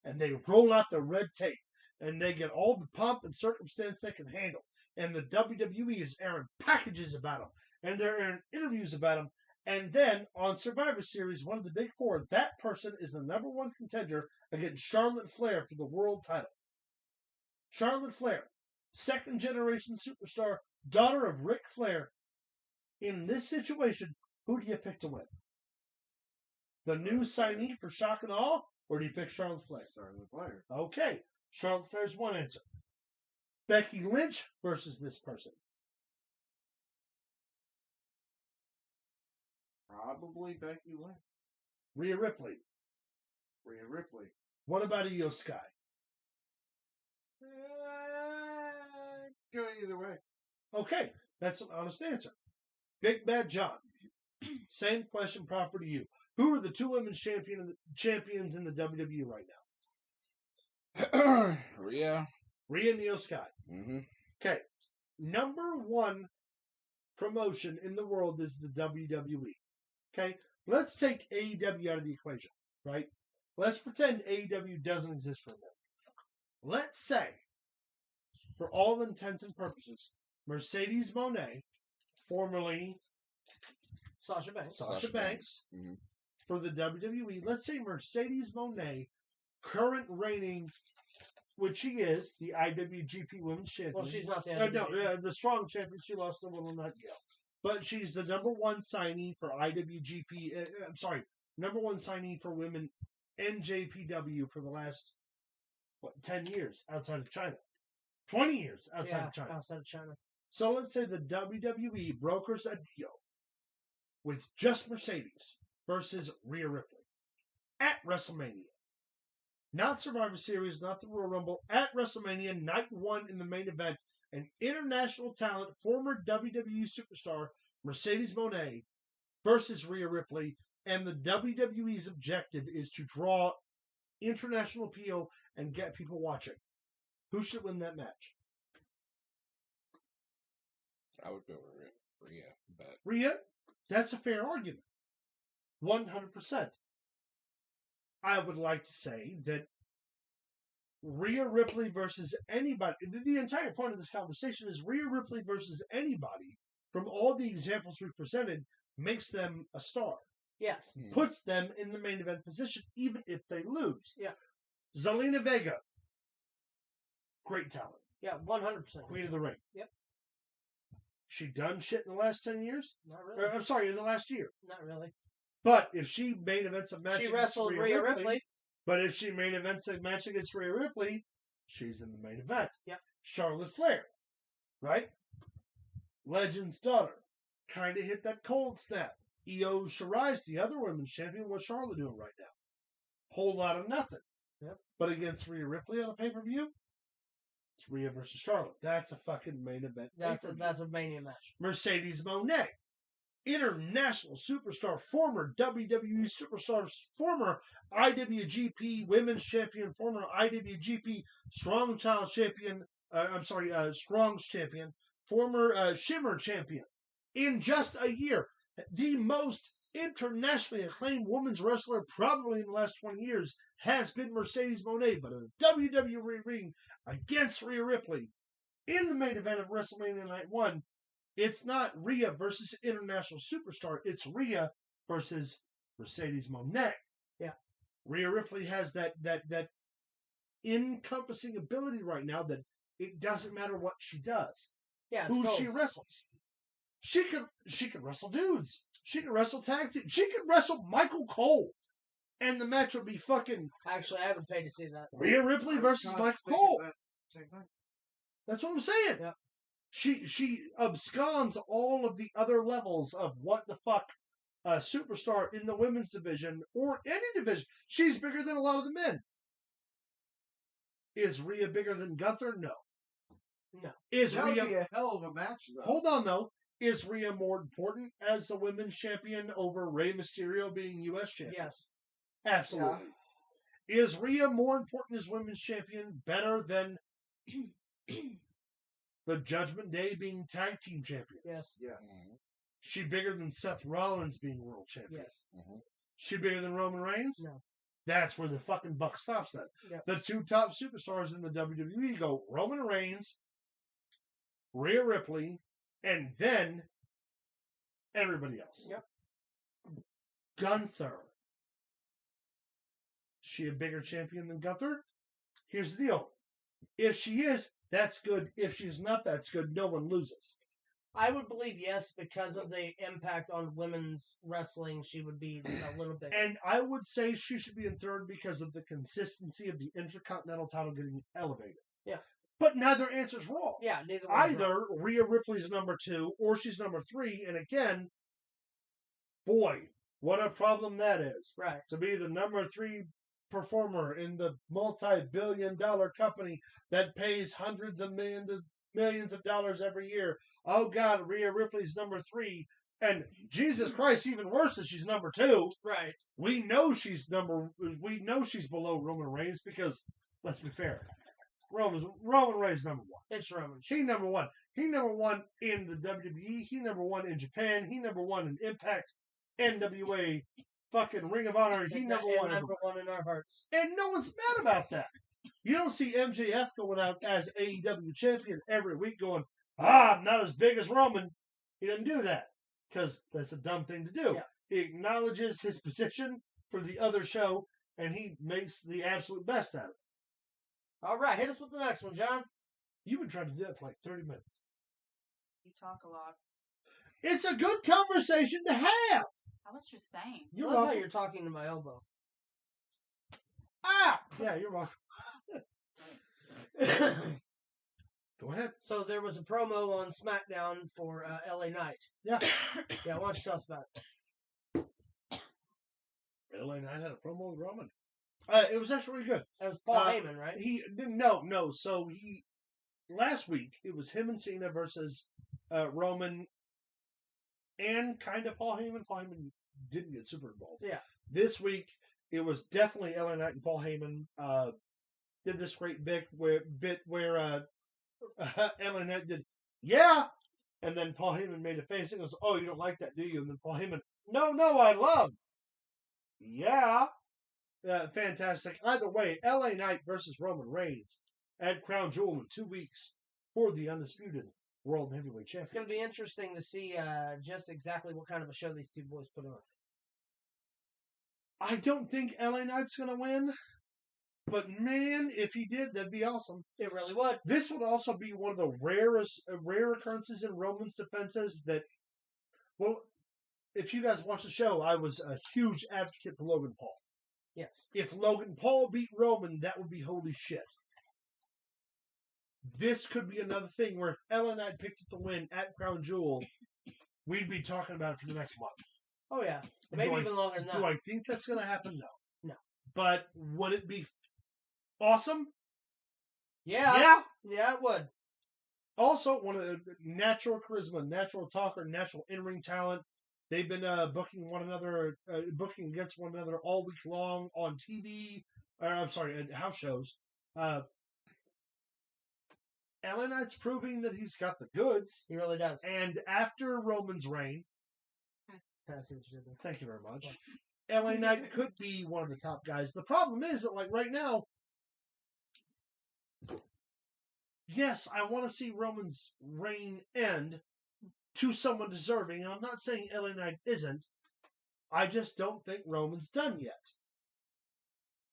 And they roll out the red tape and they get all the pomp and circumstance they can handle. And the WWE is airing packages about them. And they're airing interviews about them. And then on Survivor Series, one of the big four, that person is the number one contender against Charlotte Flair for the world title. Charlotte Flair, second generation superstar, daughter of Ric Flair. In this situation, who do you pick to win? The new signee for Shock and Awe, or do you pick Charlotte Flair? Charlotte Flair. Okay, Charlotte Flair's one answer. Becky Lynch versus this person. Probably Becky Lynch. Rhea Ripley. Rhea Ripley. What about Io Sky? Go either way. Okay, that's an honest answer. Big Bad John. Same question proper to you. Who are the two women's champions in the WWE right now? Rhea. Rhea and Io Sky. Mm-hmm. Okay. Number one promotion in the world is the WWE. Okay. Let's take AEW out of the equation, right? Let's pretend AEW doesn't exist for a minute. Let's say, for all intents and purposes, Mercedes Moné, formerly Sasha Banks. Sasha Banks, Mhm. for the WWE. Let's say Mercedes Moné, current reigning, which she is, the IWGP Women's Champion. Well, she's not the the strong champion. She lost to Little Nightingale. But she's the number one signee for IWGP. Number one signee for women NJPW for the last, 10 years outside of China. 20 years outside of China. Outside of China. So let's say the WWE brokers a deal with just Mercedes versus Rhea Ripley at WrestleMania. Not Survivor Series, not the Royal Rumble, at WrestleMania, night one in the main event, an international talent, former WWE superstar Mercedes Moné versus Rhea Ripley, and the WWE's objective is to draw international appeal and get people watching. Who should win that match? I would go with Rhea, but Rhea? That's a fair argument. 100%. I would like to say that Rhea Ripley versus anybody, the entire point of this conversation is Rhea Ripley versus anybody from all the examples we presented makes them a star. Yes. Puts them in the main event position, even if they lose. Yeah. Zelina Vega. Great talent. Yeah, 100%. Queen of the Ring. Yep. She done shit in the last 10 years? Not really. I'm sorry, in the last year. Not really. But if she main events a match She against wrestled Rhea Ripley. But if she main events a match against Rhea Ripley, she's in the main event. Yep. Charlotte Flair, right? Legend's daughter. Kind of hit that cold snap. Io Shirai's the other women's champion. What's Charlotte doing right now? Whole lot of nothing. Yep. But against Rhea Ripley on a pay-per-view, it's Rhea versus Charlotte. That's a fucking main event. That's a Mania match. Mercedes Moné, international superstar, former WWE superstar, former IWGP Women's Champion, former IWGP Strong Child Champion, Strong's Champion, former Shimmer Champion. In just a year, the most internationally acclaimed women's wrestler probably in the last 20 years has been Mercedes Moné, but in a WWE ring against Rhea Ripley in the main event of WrestleMania Night 1, it's not Rhea versus international superstar, it's Rhea versus Mercedes Moné. Yeah. Rhea Ripley has that encompassing ability right now that it doesn't matter what she does. Yeah, who she wrestles. She could wrestle dudes. She could wrestle tag team. She could wrestle Michael Cole. And the match would be fucking... Actually, I haven't paid to see that. Rhea Ripley versus Michael Cole. Same thing. That's what I'm saying. Yeah. She absconds all of the other levels of what the fuck a superstar in the women's division or any division. She's bigger than a lot of the men. Is Rhea bigger than Gunther? No. No. Is That would Rhea... be a hell of a match, though. Hold on, though. Is Rhea more important as a women's champion over Rey Mysterio being U.S. champion? Yes. Absolutely. Yeah. Is Rhea more important as women's champion, better than the Judgment Day being tag team champions? Yes. Yeah. mm-hmm. She bigger than Seth Rollins being world champion? Yes. Mm-hmm. She bigger than Roman Reigns? No. That's where the fucking buck stops then. Yep. The two top superstars in the WWE go Roman Reigns, Rhea Ripley, and then everybody else. Yep. Gunther. She a bigger champion than Gunther? Here's the deal. If she is, that's good. If she's not, that's good. No one loses. I would believe yes, because of the impact on women's wrestling, she would be a little bit. And I would say she should be in third because of the consistency of the Intercontinental title getting elevated. Yeah. But neither answer's wrong. Yeah, neither one. Either Rhea Ripley's number 2 or she's number 3. And again, boy, what a problem that is. Right. To be the number 3 performer in the multi-billion-dollar company that pays hundreds of millions of dollars every year. Oh God, Rhea Ripley's number 3. And Jesus Christ, even worse is she's number 2. Right. We know she's below Roman Reigns because, let's be fair, Roman Reigns number 1. It's Roman. He number 1. He number 1 in the WWE. He number 1 in Japan. He number 1 in Impact, NWA, fucking Ring of Honor. He number 1. Number 1 in our hearts. And no one's mad about that. You don't see MJF going out as AEW champion every week going, I'm not as big as Roman. He doesn't do that because that's a dumb thing to do. Yeah. acknowledges his position for the other show, and he makes the absolute best out of it. All right, hit us with the next one, John. You've been trying to do that for like 30 minutes. You talk a lot. It's a good conversation to have. I was just saying. You You're love how welcome. you're talking to my elbow. Ah! Yeah, you're welcome. Go ahead. So there was a promo on SmackDown for LA Knight. Yeah. Yeah, why don't you tell us about it? LA Knight had a promo with Roman. It was actually really good. That was Paul Heyman, right? No. So last week it was him and Cena versus Roman and kind of Paul Heyman. Paul Heyman didn't get super involved. Yeah. This week it was definitely LA Knight and Paul Heyman. Did this great bit where LA Knight did, yeah, and then Paul Heyman made a face and goes, "Oh, you don't like that, do you?" And then Paul Heyman, no, I love. Yeah. Fantastic. Either way, LA Knight versus Roman Reigns at Crown Jewel in 2 weeks for the undisputed World Heavyweight It's going Championship. to be interesting to see just exactly what kind of a show these two boys put on. I don't think LA Knight's going to win, but man, if he did, that'd be awesome. It really would. This would also be one of the rare occurrences in Roman's defenses that, well, if you guys watch the show, I was a huge advocate for Logan Paul. Yes. If Logan Paul beat Roman, that would be holy shit. This could be another thing where if LA Knight picked up the win at Crown Jewel, we'd be talking about it for the next month. Oh, yeah. Maybe even longer than that. Do I think that's going to happen? No. No. But would it be awesome? Yeah. Yeah, it would. Also, one of the natural charisma, natural talker, natural in-ring talent. They've been booking against one another all week long on TV. At house shows. LA Knight's proving that he's got the goods. He really does. And after Roman's reign, I see what you did there. thank you very much, LA Knight could be one of the top guys. The problem is that, like, right now, yes, I want to see Roman's reign end to someone deserving. And I'm not saying LA Knight isn't. I just don't think Roman's done yet.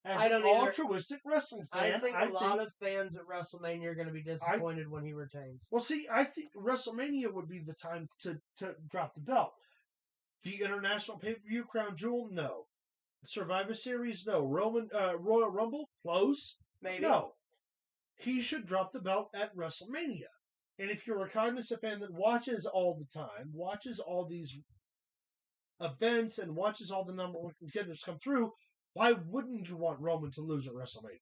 As I don't an either. altruistic wrestling fan, I think a lot of fans at WrestleMania are going to be disappointed when he retains. Well, see, I think WrestleMania would be the time to drop the belt. The International Pay-Per-View Crown Jewel, no. Survivor Series, no. Royal Rumble, close. Maybe. No. He should drop the belt at WrestleMania. And if you're a Cognizant fan that watches all the time, watches all these events, and watches all the number one contenders come through, why wouldn't you want Roman to lose at WrestleMania?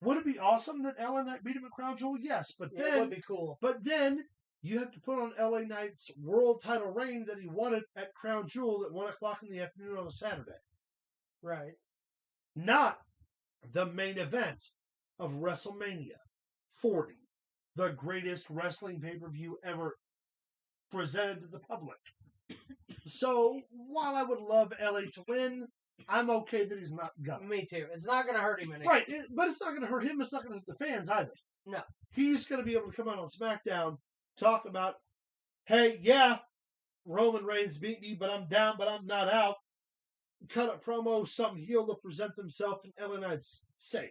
Would it be awesome that LA Knight beat him at Crown Jewel? Yes, but Yeah, then it would be cool. But then you have to put on LA Knight's world title reign that he won it at Crown Jewel at 1 o'clock in the afternoon on a Saturday. Right. Not the main event of WrestleMania 40, the greatest wrestling pay-per-view ever presented to the public. So, while I would love LA to win, I'm okay that he's not gonna. Me too. It's not going to hurt him any. Right, but it's not going to hurt him. It's not going to hurt the fans either. No. He's going to be able to come out on SmackDown, talk about, hey, yeah, Roman Reigns beat me, but I'm down, but I'm not out. Cut a promo, some heel to present themselves, and LA Knight's saved.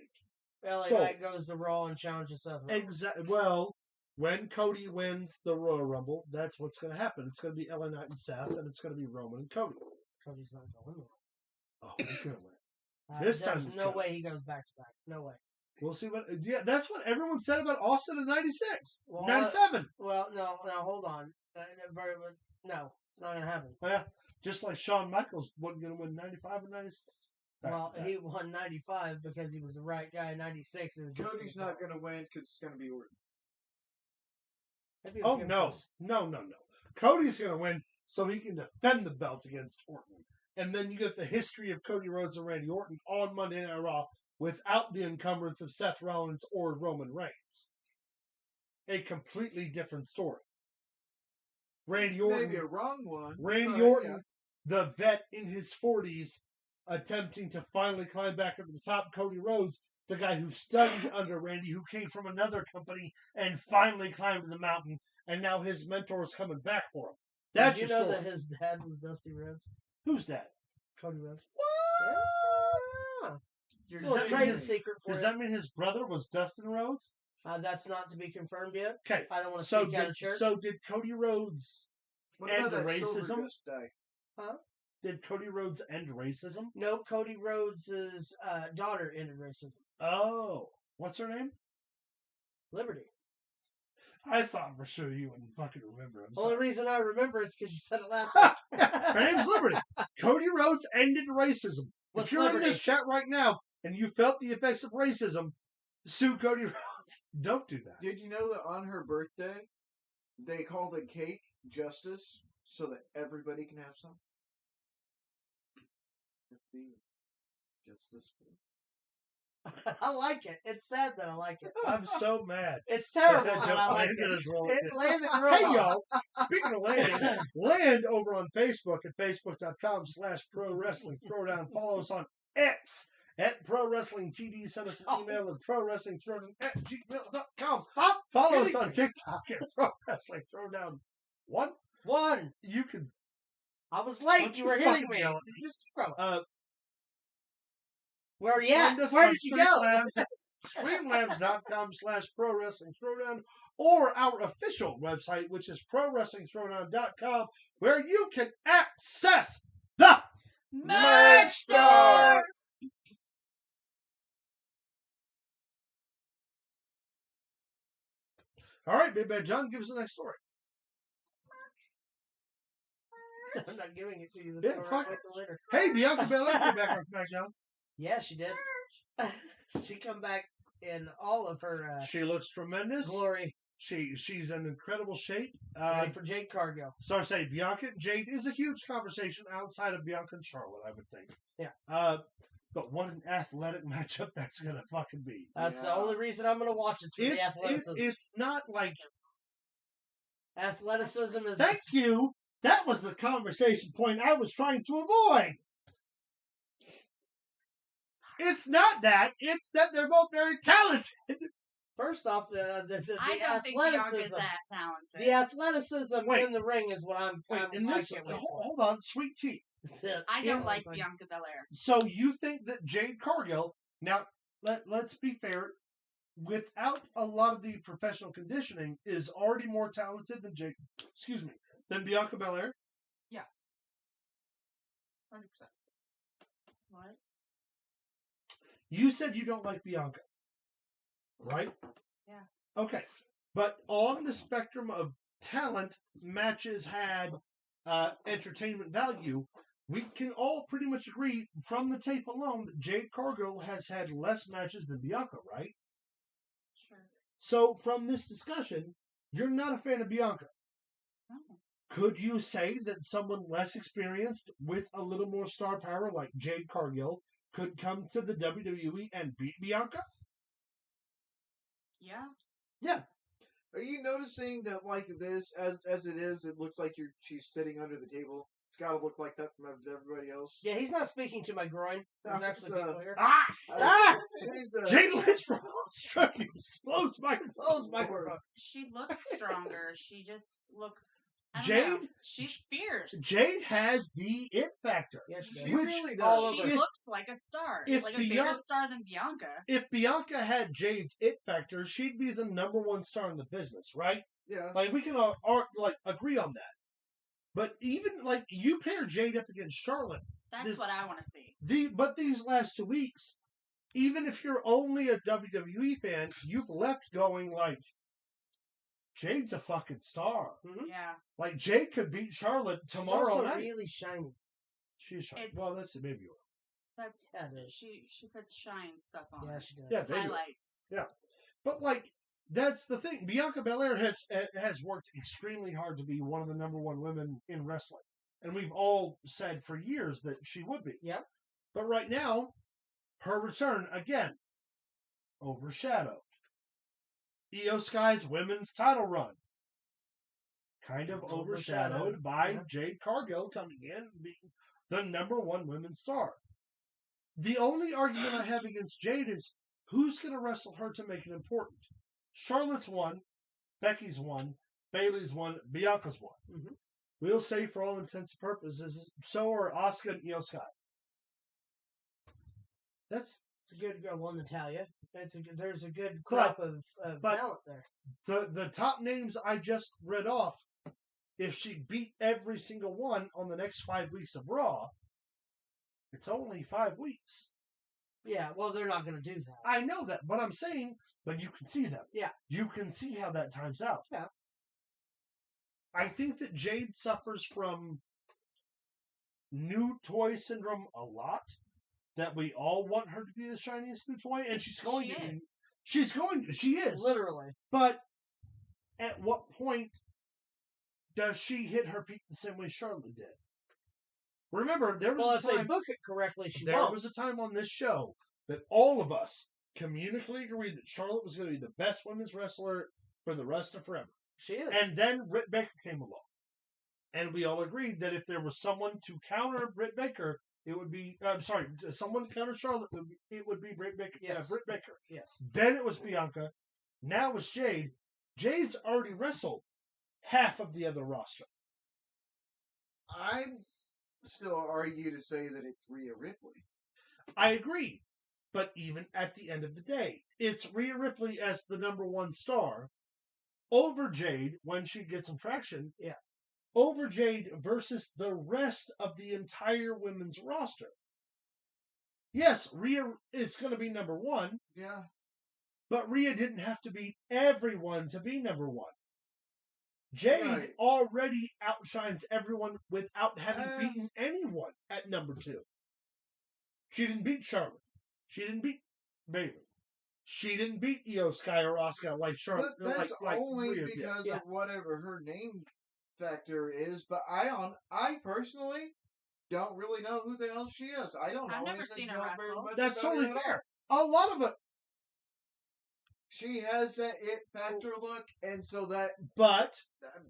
LA So- Knight goes to Raw and challenges Seth Rollins. Exactly. Well, when Cody wins the Royal Rumble, that's what's going to happen. It's going to be LA Knight and Seth, and it's going to be Roman and Cody. Cody's not going to Oh, he's going to win. win. This time There's he's no got- way he goes back to back. No way. We'll see what. Yeah, that's what everyone said about Austin in '96, Well, '97. Well, no, hold on. No, it's not going to happen. Yeah, just like Shawn Michaels wasn't going to win '95 or '96. Well, he won 95 because he was the right guy. 96 is Cody's not going to win because it's going to be Orton. Oh no! Cody's going to win so he can defend the belt against Orton, and then you get the history of Cody Rhodes and Randy Orton on Monday Night Raw without the encumbrance of Seth Rollins or Roman Reigns. A completely different story. Randy Orton, Maybe a wrong one. Randy but, Orton, the vet in his 40s, attempting to finally climb back up to the top. Cody Rhodes, the guy who studied under Randy, who came from another company and finally climbed the mountain, and now his mentor is coming back for him. That's Did your you know story. that his dad was Dusty Rhodes? Who's that? Cody Rhodes. What? Yeah. You're It's a little that trade mean- secret for Does you. that mean his brother was Dustin Rhodes? That's not to be confirmed yet. Okay. I don't want to So speak out did, of church. so did Cody Rhodes What end about that silver racism? dust guy? Did Cody Rhodes end racism? No, Cody Rhodes' daughter ended racism. Oh. What's her name? Liberty. I thought for sure you wouldn't fucking remember. I'm Only sorry. reason I remember it's because you said it last week. Her name's Liberty. Cody Rhodes ended racism. With If you're Liberty. in this chat right now and you felt the effects of racism, sue Cody Rhodes. Don't do that. Did you know that on her birthday, they call the cake Justice so that everybody can have some? Justice. I like it. It's sad that I like it. I'm so mad. It's terrible, That but joke I like landed it. as well. It landed real Hey, well. y'all. Speaking of landing, land over on Facebook at facebook.com/Pro Wrestling Throwdown. Follow us on X at Pro Wrestling GD. Send us an email at ProWrestlingThrowdown@gmail.com. Stop. Follow us hitting on me. TikTok at Pro Wrestling Throwdown. One. You can. I was Why late. don't You you were hitting fucking me. yell at Just keep going. Uh, Where are you at? find us Where on did you go? Streamlabs.com/Pro Wrestling Throwdown, or our official website, which is ProWrestlingThrowdown.com, where you can access the Merch store! All right, Big Bad John, give us the next story. I'm not giving it to you this Yeah, time. fuck Wait it. till later. Hey, Bianca Belair came back on SmackDown. Yeah, she did. She come back in all of her She looks tremendous. glory. She's in incredible shape. Ready for Jade Cargill. So I say Bianca and Jade is a huge conversation outside of Bianca and Charlotte, I would think. Yeah. But what an athletic matchup that's gonna fucking be. That's the Yeah. only reason I'm going to watch it for the athleticism. It's not like Athleticism is. thank you. That was the conversation point I was trying to avoid. It's not that. It's that they're both very talented. First off, the I don't think Bianca's athleticism. that talented. The athleticism Wait. in the ring is what I'm. Wait, in I this, can't wait for. hold on, sweet tea. That's it. I don't Yeah, like fine. Bianca Belair. So you think that Jade Cargill, now let's be fair, without a lot of the professional conditioning, is already more talented than than Bianca Belair? 100%. What? You said you don't like Bianca, right? Yeah. Okay. But on the spectrum of talent, matches had entertainment value, we can all pretty much agree from the tape alone that Jade Cargill has had less matches than Bianca, right? Sure. So from this discussion, you're not a fan of Bianca. No. Could you say that someone less experienced with a little more star power like Jade Cargill could come to the WWE and beat Bianca? Yeah. Are you noticing that like this, as it is, it looks like she's sitting under the table? It's got to look like that from everybody else. Yeah, he's not speaking to my groin. There's That's, actually people here. Ah! She's, Jade Lynch from Australia explodes microphone. Close microphone. She looks stronger. She just looks. I don't Jade? know. She's fierce. Jade has the it factor. Yes, she She does. really all does. over. She If- looks like a star. if Like a bigger Bianca- star than Bianca. If Bianca had Jade's it factor, she'd be the number 1 star in the business, right? Yeah. Like we can all agree on that. But even like you pair Jade up against Charlotte, That's This- what I want to see. but these last 2 weeks, even if you're only a WWE fan, you've left going like, Jade's a fucking star. Mhm. Yeah. Like Jade could beat Charlotte She's tomorrow also night. really shiny. She's shy. It's- Well, that's maybe. That's Yeah, it is. she puts shine stuff on. Yeah, her. she does. Yeah, maybe. Highlights. But like that's the thing. Bianca Belair has worked extremely hard to be one of the #1 women in wrestling, and we've all said for years that she would be. Yeah. But right now, her return again overshadowed. Io Sky's women's title run kind of overshadowed by yeah. Jade Cargill coming in and being the #1 women's star. The only argument I have against Jade is who's going to wrestle her to make it important. Charlotte's won, Becky's won, Bayley's won, Bianca's won. Mhm. we'll say for all intents and purposes, so are Asuka and Io Sky. It's a good one, Natalia. There's a good crop of talent there. The top names I just read off, if she beat every single one on the next 5 weeks of Raw, it's only 5 weeks. Yeah, well, they're not going to do that. I know that, but I'm saying, but you can see them. Yeah. You can see how that times out. Yeah. I think that Jade suffers from new toy syndrome a lot. That we all want her to be the shiniest new toy, and she's going to be. She is. Literally. But at what point does she hit her peak the same way Charlotte did? Remember, there was if they book it correctly, there was a time on this show that all of us communicably agreed that Charlotte was going to be the best women's wrestler for the rest of forever. She is. And then Britt Baker came along. And we all agreed that if there was someone to counter Britt Baker, it would be, someone to counter Charlotte, it would be Britt Baker. Yes. Britt Baker. Yes. Then it was Bianca. Now it's Jade. Jade's already wrestled half of the other roster. I still argue to say that it's Rhea Ripley. I agree. But even at the end of the day, it's Rhea Ripley as the number one star over Jade when she gets some traction. Yeah. Over Jade versus the rest of the entire women's roster. Yes, Rhea is going to be number one. Yeah. But Rhea didn't have to beat everyone to be number one. Jade Right. already outshines everyone without having beaten anyone at number two. She didn't beat Charlotte. She didn't beat Bayley. She didn't beat Io Sky or Asuka like Charlotte. But that's like only Rhea did. because Yeah. of whatever her name factor is. But I personally don't really know who the hell she is. I don't know. I've never anything seen her about very wrestle. much That's about totally her at all. fair. A lot of it. She has that it factor look, and so But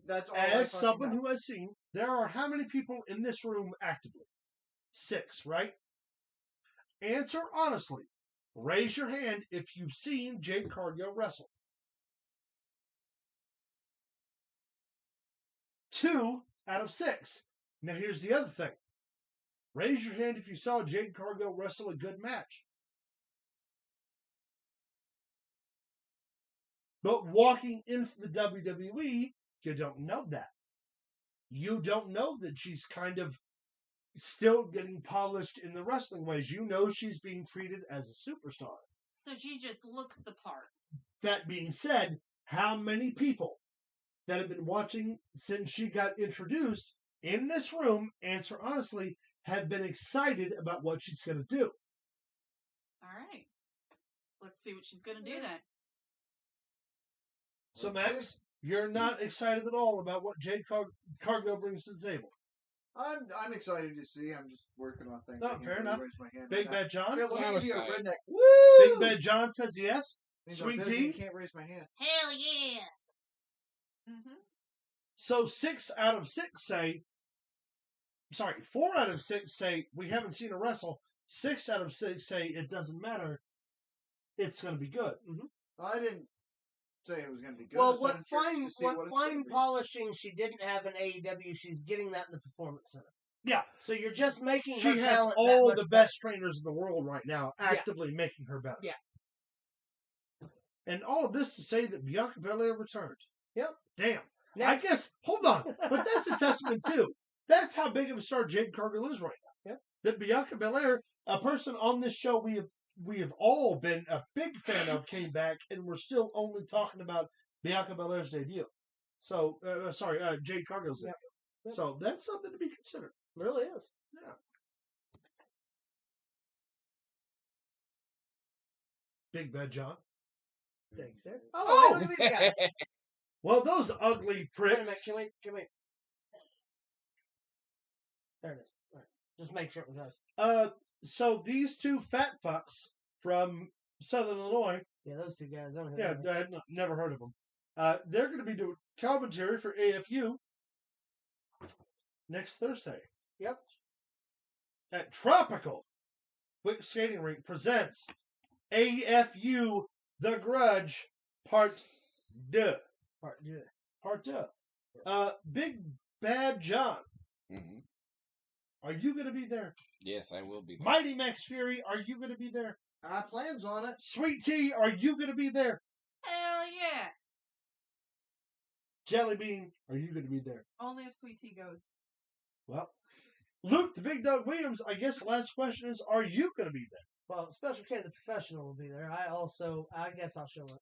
that's all. as someone who has seen, there are how many people in this room actively? 6, right? Answer honestly. Raise your hand if you've seen Jade Cargill wrestle. 2 out of 6. Now here's the other thing. Raise your hand if you saw Jade Cargill wrestle a good match. But walking into the WWE, you don't know that. You don't know that she's kind of still getting polished in the wrestling ways. You know she's being treated as a superstar. So she just looks the part. That being said, how many people that have been watching since she got introduced in this room, answer honestly, have been excited about what she's going to do? All right. Let's see what she's going to do then. So, Max, you're not excited at all about what Jade Cargill brings to the table? I'm excited to see. I'm just working on things. No, I can't fair really enough. raise my hand Big right now. Bad John? Yeah, let me I'm give you a excited. redneck. Woo! Big Bad John says yes. Means I'm Sweet busy Tea? and can't raise my hand. Hell yeah. Mm-hmm. So 6 out of 6 say, 4 out of 6 say we haven't seen her wrestle. 6 out of 6 say it doesn't matter. It's going to be good. I didn't say it was going to be good. Well, I said what I'm curious fine to see what it's fine gonna be. polishing she didn't have in AEW, she's getting that in the Performance Center. Yeah. So you're just making She her has talent all that the much best trainers in the world right now Yeah. actively making her better. Yeah. And all of this to say that Bianca Belair returned. Yep. Damn. Next. I guess, hold on. But that's a testament, too. That's how big of a star Jade Cargill is right now. Yep. That Bianca Belair, a person on this show we have all been a big fan of, came back, and we're still only talking about Bianca Belair's debut. So, Jade Cargill's debut. Yep. So that's something to be considered. It really is. Yeah. Big Bad John. Thanks, sir. Oh! Look at these guys. Well, those ugly Wait a pricks. minute, can we? There it is. All right. Just make sure it was us. So these two fat fucks from Southern Illinois, Yeah, those two guys. I don't yeah, know. I had never heard of them. They're going to be doing commentary for AFU next Thursday. Yep. At Tropical Quick Skating Rink presents AFU The Grudge Part 2. Part two. Part 2. Big Bad John, Hmm. are you going to be there? Yes, I will be there. Mighty Max Fury, are you going to be there? Plans on it. Sweet Tea, are you going to be there? Hell yeah. Jelly Bean, are you going to be there? Only if Sweet Tea goes. Well, Luke, the Big Dog Williams, I guess the last question is, are you going to be there? Well, Special K, the professional, will be there. I guess I'll show up.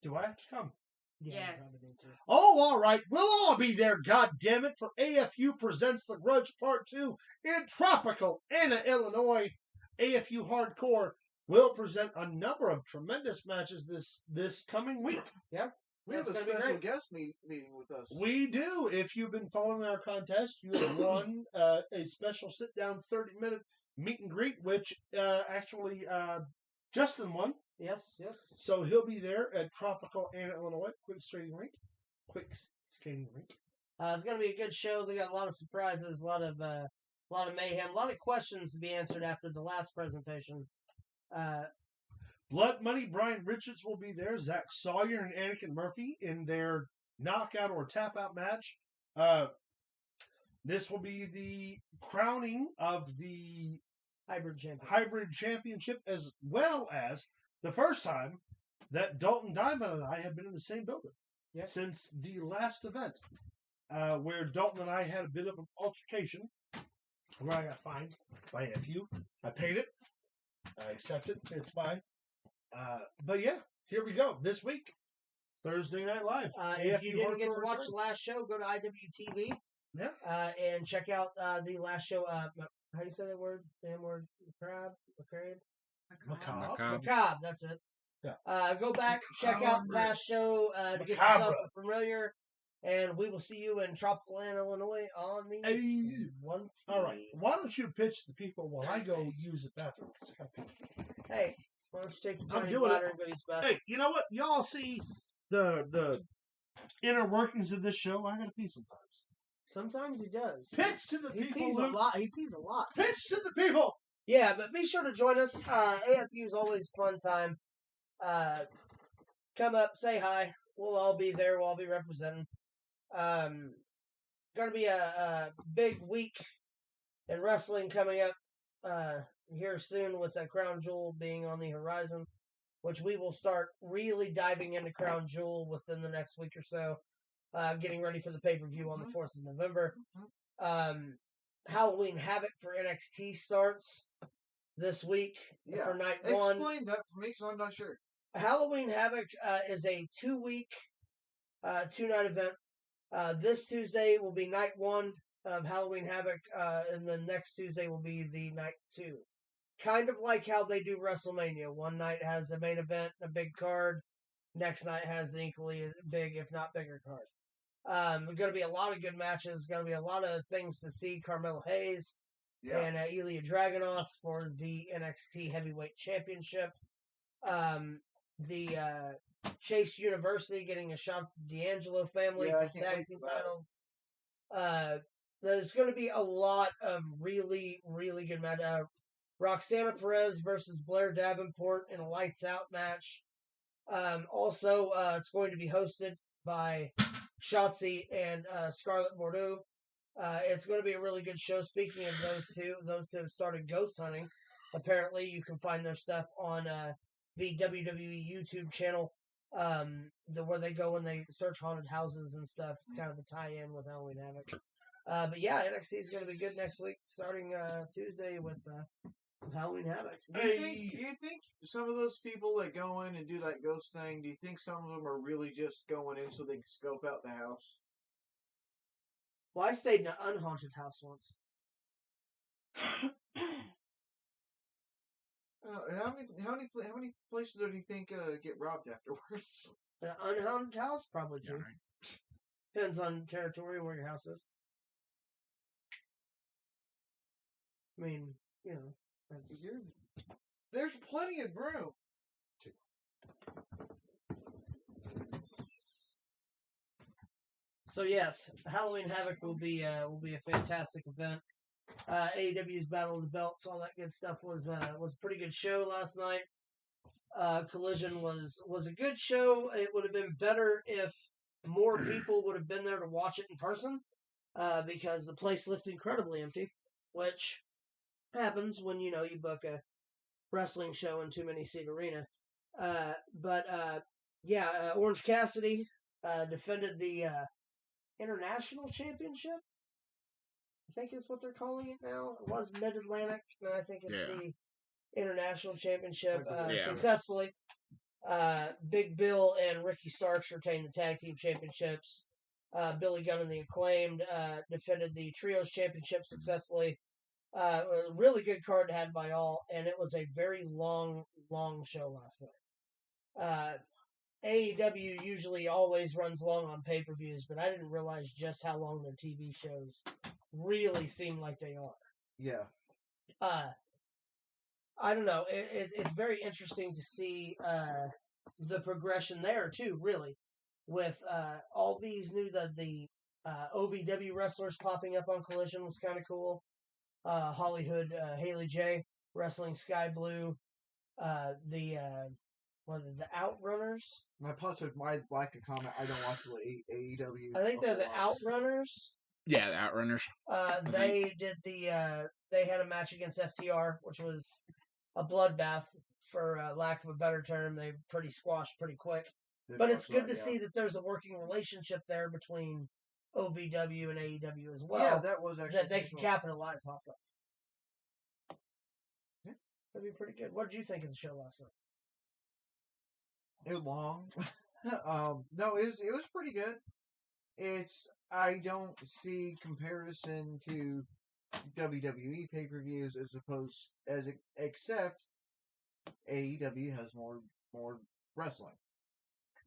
Do I have to come? Yeah, Yes. I probably need to. Oh, all right. We'll all be there, goddammit, for AFU Presents The Grudge Part 2 in tropical Anna, Illinois. AFU Hardcore will present a number of tremendous matches this coming week. We have That's a gonna be special great. guest meeting with us. We do. If you've been following our contest, you have won a special sit-down 30-minute meet and greet, which actually Justin won. Yes. So he'll be there at Tropical Anna, Illinois. Quick skating rink. It's gonna be a good show. They got a lot of surprises, a lot of mayhem, a lot of questions to be answered after the last presentation. Blood Money, Brian Richards will be there. Zach Sawyer and Anakin Murphy in their knockout or tap-out match. This will be the crowning of the Hybrid Championship, as well as the first time that Dalton Diamond and I have been in the same building since the last event, where Dalton and I had a bit of an altercation where I got fined by AFU. I paid it. I accept it. It's fine. But yeah, here we go. This week, Thursday Night Live. If you didn't get to Hardcore watch Return. the last show, go to IWTV. Yeah. And check out the last show. How do you say that word? Damn word. Macabre. Macabre. That's it. Yeah. Go back, check out the past show to get yourself familiar, and we will see you in Tropical Anna, Illinois on the one. All right. Why don't you pitch the people while I go use the bathroom? 'Cause I gotta pee. Hey, why don't you take your I'm tiny doing bladder it. and go use the bathroom? Hey, you know what? Y'all see the inner workings of this show. I gotta pee sometimes. Sometimes he does. Pitch to the He people. pees a Luke. lot. He pees a lot. Pitch to the people. Yeah, but be sure to join us. AFU is always a fun time. Come up, say hi. We'll all be there. We'll all be representing. Going to be a big week in wrestling coming up here soon with Crown Jewel being on the horizon, which we will start really diving into Crown Jewel within the next week or so, getting ready for the pay-per-view on the 4th of November. Halloween Havoc for NXT starts this week for night one. Explain that for me, because I'm not sure. Halloween Havoc is a 2-week, 2-night event. This Tuesday will be night one of Halloween Havoc, and the next Tuesday will be the night 2. Kind of like how they do WrestleMania. One night has a main event, a big card. Next night has an equally big, if not bigger, card. There's going to be a lot of good matches. Going to be a lot of things to see. Carmelo Hayes and Ilya Dragunov for the NXT Heavyweight Championship. The Chase University getting a shot at the D'Angelo family for the tag team titles. There's going to be a lot of really, really good matches. Roxana Perez versus Blair Davenport in a lights out match. Also, it's going to be hosted by Shotzi and Scarlett Bordeaux. It's going to be a really good show. Speaking of those two have started ghost hunting. Apparently, you can find their stuff on the WWE YouTube channel, where they go and they search haunted houses and stuff. It's kind of a tie-in with Halloween Havoc. But yeah, NXT is going to be good next week, starting Tuesday with Halloween Havoc. Do you think some of those people that go in and do that ghost thing, do you think some of them are really just going in so they can scope out the house? Well, I stayed in an unhaunted house once. How many places do you think get robbed afterwards? An unhaunted house? Probably 2. Depends on territory and where your house is. I mean, you know, there's plenty of room. So yes, Halloween Havoc will be a fantastic event. AEW's Battle of the Belts, all that good stuff was a pretty good show last night. Collision was a good show. It would have been better if more people would have been there to watch it in person because the place looked incredibly empty, which happens when, you book a wrestling show in too many seat arena. Orange Cassidy defended the International Championship. I think is what they're calling it now. It was Mid-Atlantic. No, I think it's the International Championship successfully. Big Bill and Ricky Starks retained the Tag Team Championships. Billy Gunn and the Acclaimed defended the Trios Championship successfully. A really good card had by all, and it was a very long show last night. AEW usually always runs long on pay-per-views, but I didn't realize just how long their TV shows really seem like they are. Yeah. I don't know. It's very interesting to see the progression there too. Really, with all these new the OVW wrestlers popping up on Collision was kind of cool. Hollywood Haley J wrestling Sky Blue. The Outrunners. My apologies, my lack of comment. I don't watch the AEW. I think they're the Outrunners. Yeah, the Outrunners. They did they had a match against FTR, which was a bloodbath, for lack of a better term. They pretty squashed pretty quick. But it's good to see that there's a working relationship there between OVW and AEW as well. Yeah, that was actually that they can capitalize off of. Yeah. That'd be pretty good. What did you think of the show last night? It was long. No, it was pretty good. I don't see comparison to WWE pay-per-views except AEW has more wrestling.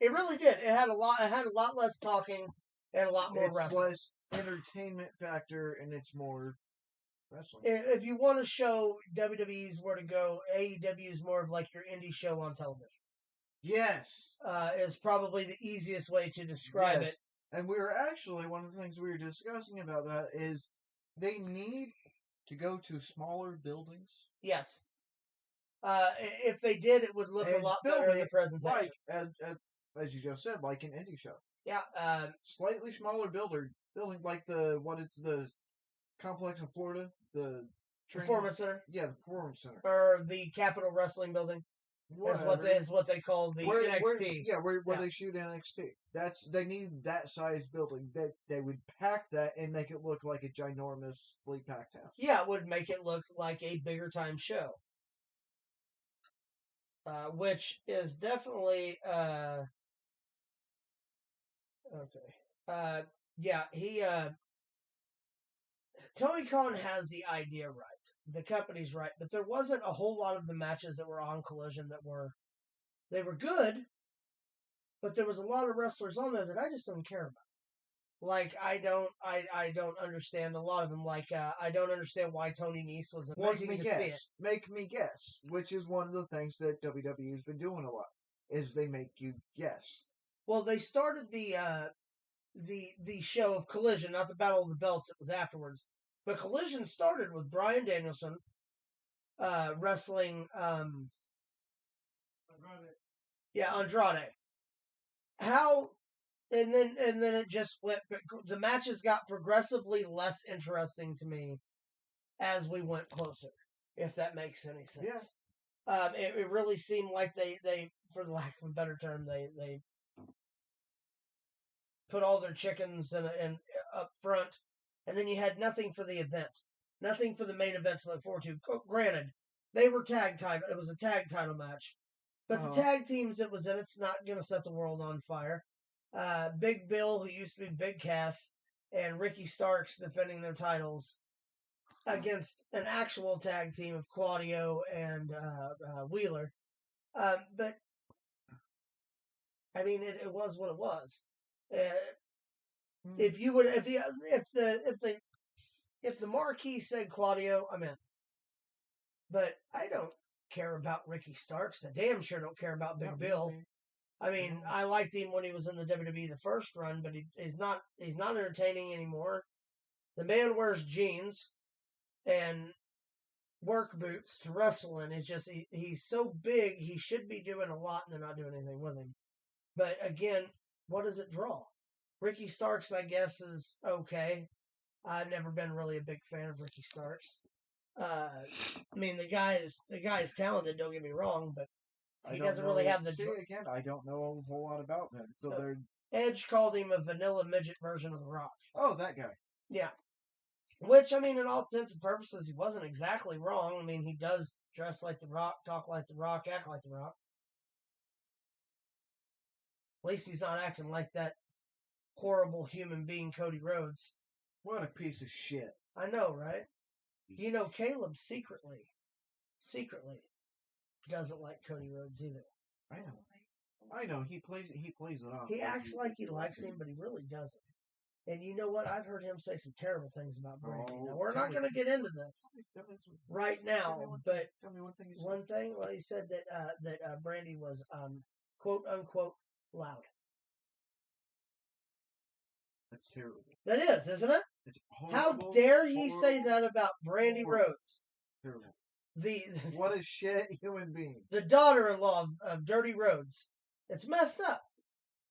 It really did. It had a lot less talking and a lot more wrestling. Less entertainment factor and it's more wrestling. If you want to show WWE's where to go, AEW is more of like your indie show on television. Yes. Is probably the easiest way to describe it. And we were actually, one of the things we were discussing about that is they need to go to smaller buildings. Yes. If they did, it would look a lot better in the presentation. Like, as you just said, like an indie show. Yeah. Slightly smaller building like the complex in Florida? The Performance Center? Yeah, the Performance Center. Or the Capitol Wrestling Building. Is what they call the NXT. Where they shoot NXT. They need that size building. They would pack that and make it look like a ginormously packed house. Yeah, it would make it look like a bigger time show. Which is definitely okay. Tony Khan has the idea right. The company's right, but there wasn't a whole lot of the matches that were on Collision they were good, but there was a lot of wrestlers on there that I just don't care about. Like, I don't understand a lot of them. Like, I don't understand why Tony Nese was wanting to see it. Make me guess, which is one of the things that WWE's been doing a lot, is they make you guess. Well, they started the show of Collision, not the Battle of the Belts. It was afterwards. But Collision started with Bryan Danielson wrestling Andrade. And then it just went. The matches got progressively less interesting to me as we went closer, if that makes any sense. Yeah. It really seemed like they, for the lack of a better term, they put all their chickens in up front. And then you had nothing for the event. Nothing for the main event to look forward to. Granted, they were tag title. It was a tag title match. But the tag teams it was in, it's not going to set the world on fire. Big Bill, who used to be Big Cass, and Ricky Starks defending their titles against an actual tag team of Claudio and Wheeler. But, I mean, it was what it was. If the marquee said Claudio, I'm in. But I don't care about Ricky Starks. I damn sure don't care about Big Bill. I mean, I liked him when he was in the WWE the first run, but he's not entertaining anymore. The man wears jeans and work boots to wrestle in. It's just he's so big, he should be doing a lot, and they're not doing anything with him. But again, what does it draw? Ricky Starks, I guess, is okay. I've never been really a big fan of Ricky Starks. I mean, the guy's talented. Don't get me wrong, but he doesn't really have the. Again, I don't know a whole lot about him. So they're Edge called him a vanilla midget version of The Rock. Oh, that guy. Yeah. Which, I mean, in all intents and purposes, he wasn't exactly wrong. I mean, he does dress like The Rock, talk like The Rock, act like The Rock. At least he's not acting like that horrible human being, Cody Rhodes. What a piece of shit. I know, right? You know, Caleb secretly doesn't like Cody Rhodes either. I know. He plays it off. He acts like he likes him, but he really doesn't. And you know what? I've heard him say some terrible things about Brandy. Now, we're not going to get into this right now, but tell me one thing. One thing? Well, he said that Brandy was, quote, unquote, loud. That's terrible. That is, isn't it? It's How dare he say that about Brandy Rhodes? Terrible. What a shit human being. The daughter-in-law of Dirty Rhodes. It's messed up.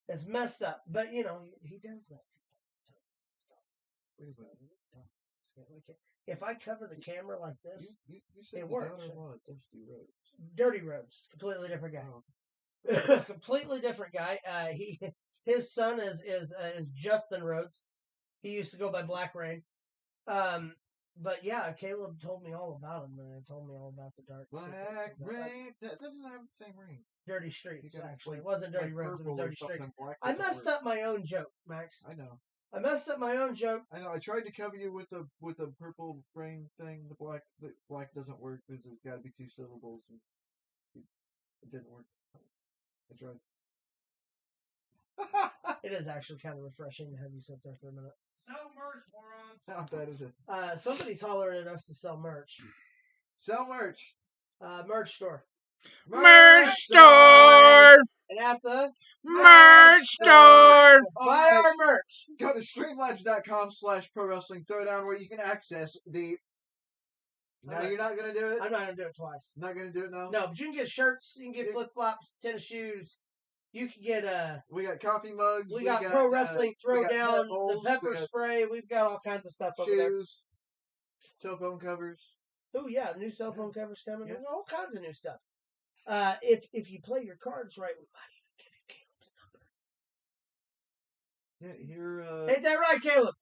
It's messed up. But, you know, he does that. If I cover the camera like this, you said it works. Dirty Rhodes. Dirty Rhodes. Completely different guy. Completely different guy. His son is Justin Rhodes. He used to go by Black Rain. But yeah, Caleb told me all about him, and told me all about the dark Black Rain. That doesn't have the same ring. Dirty Streets, actually. It wasn't Dirty Rhodes, it was Dirty Streets. I messed up up my own joke, Max. I know. I messed up my own joke. I know. I tried to cover you with the purple rain thing. The black doesn't work because it's got to be 2 syllables, and it didn't work. I tried. It is actually kind of refreshing to have you sit there for a minute. Sell merch, morons. How bad is it? Somebody's hollering at us to sell merch. Sell merch. Merch store. Merch store. And at the merch store. Buy our merch. Go to streamlabs.com/pro-wrestling-throwdown where you can access the. Now you're not gonna do it. I'm not gonna do it twice. Not gonna do it now. No, but you can get shirts. You can get flip flops, tennis shoes. You can get We got coffee mugs. We got Pro Wrestling Throwdown, the pepper spray. We've got all kinds of stuff over there. Shoes, cell phone covers. Oh yeah, new cell phone covers coming. Yeah. All kinds of new stuff. If you play your cards right, we might even give you Caleb's number. Yeah, Ain't that right, Caleb?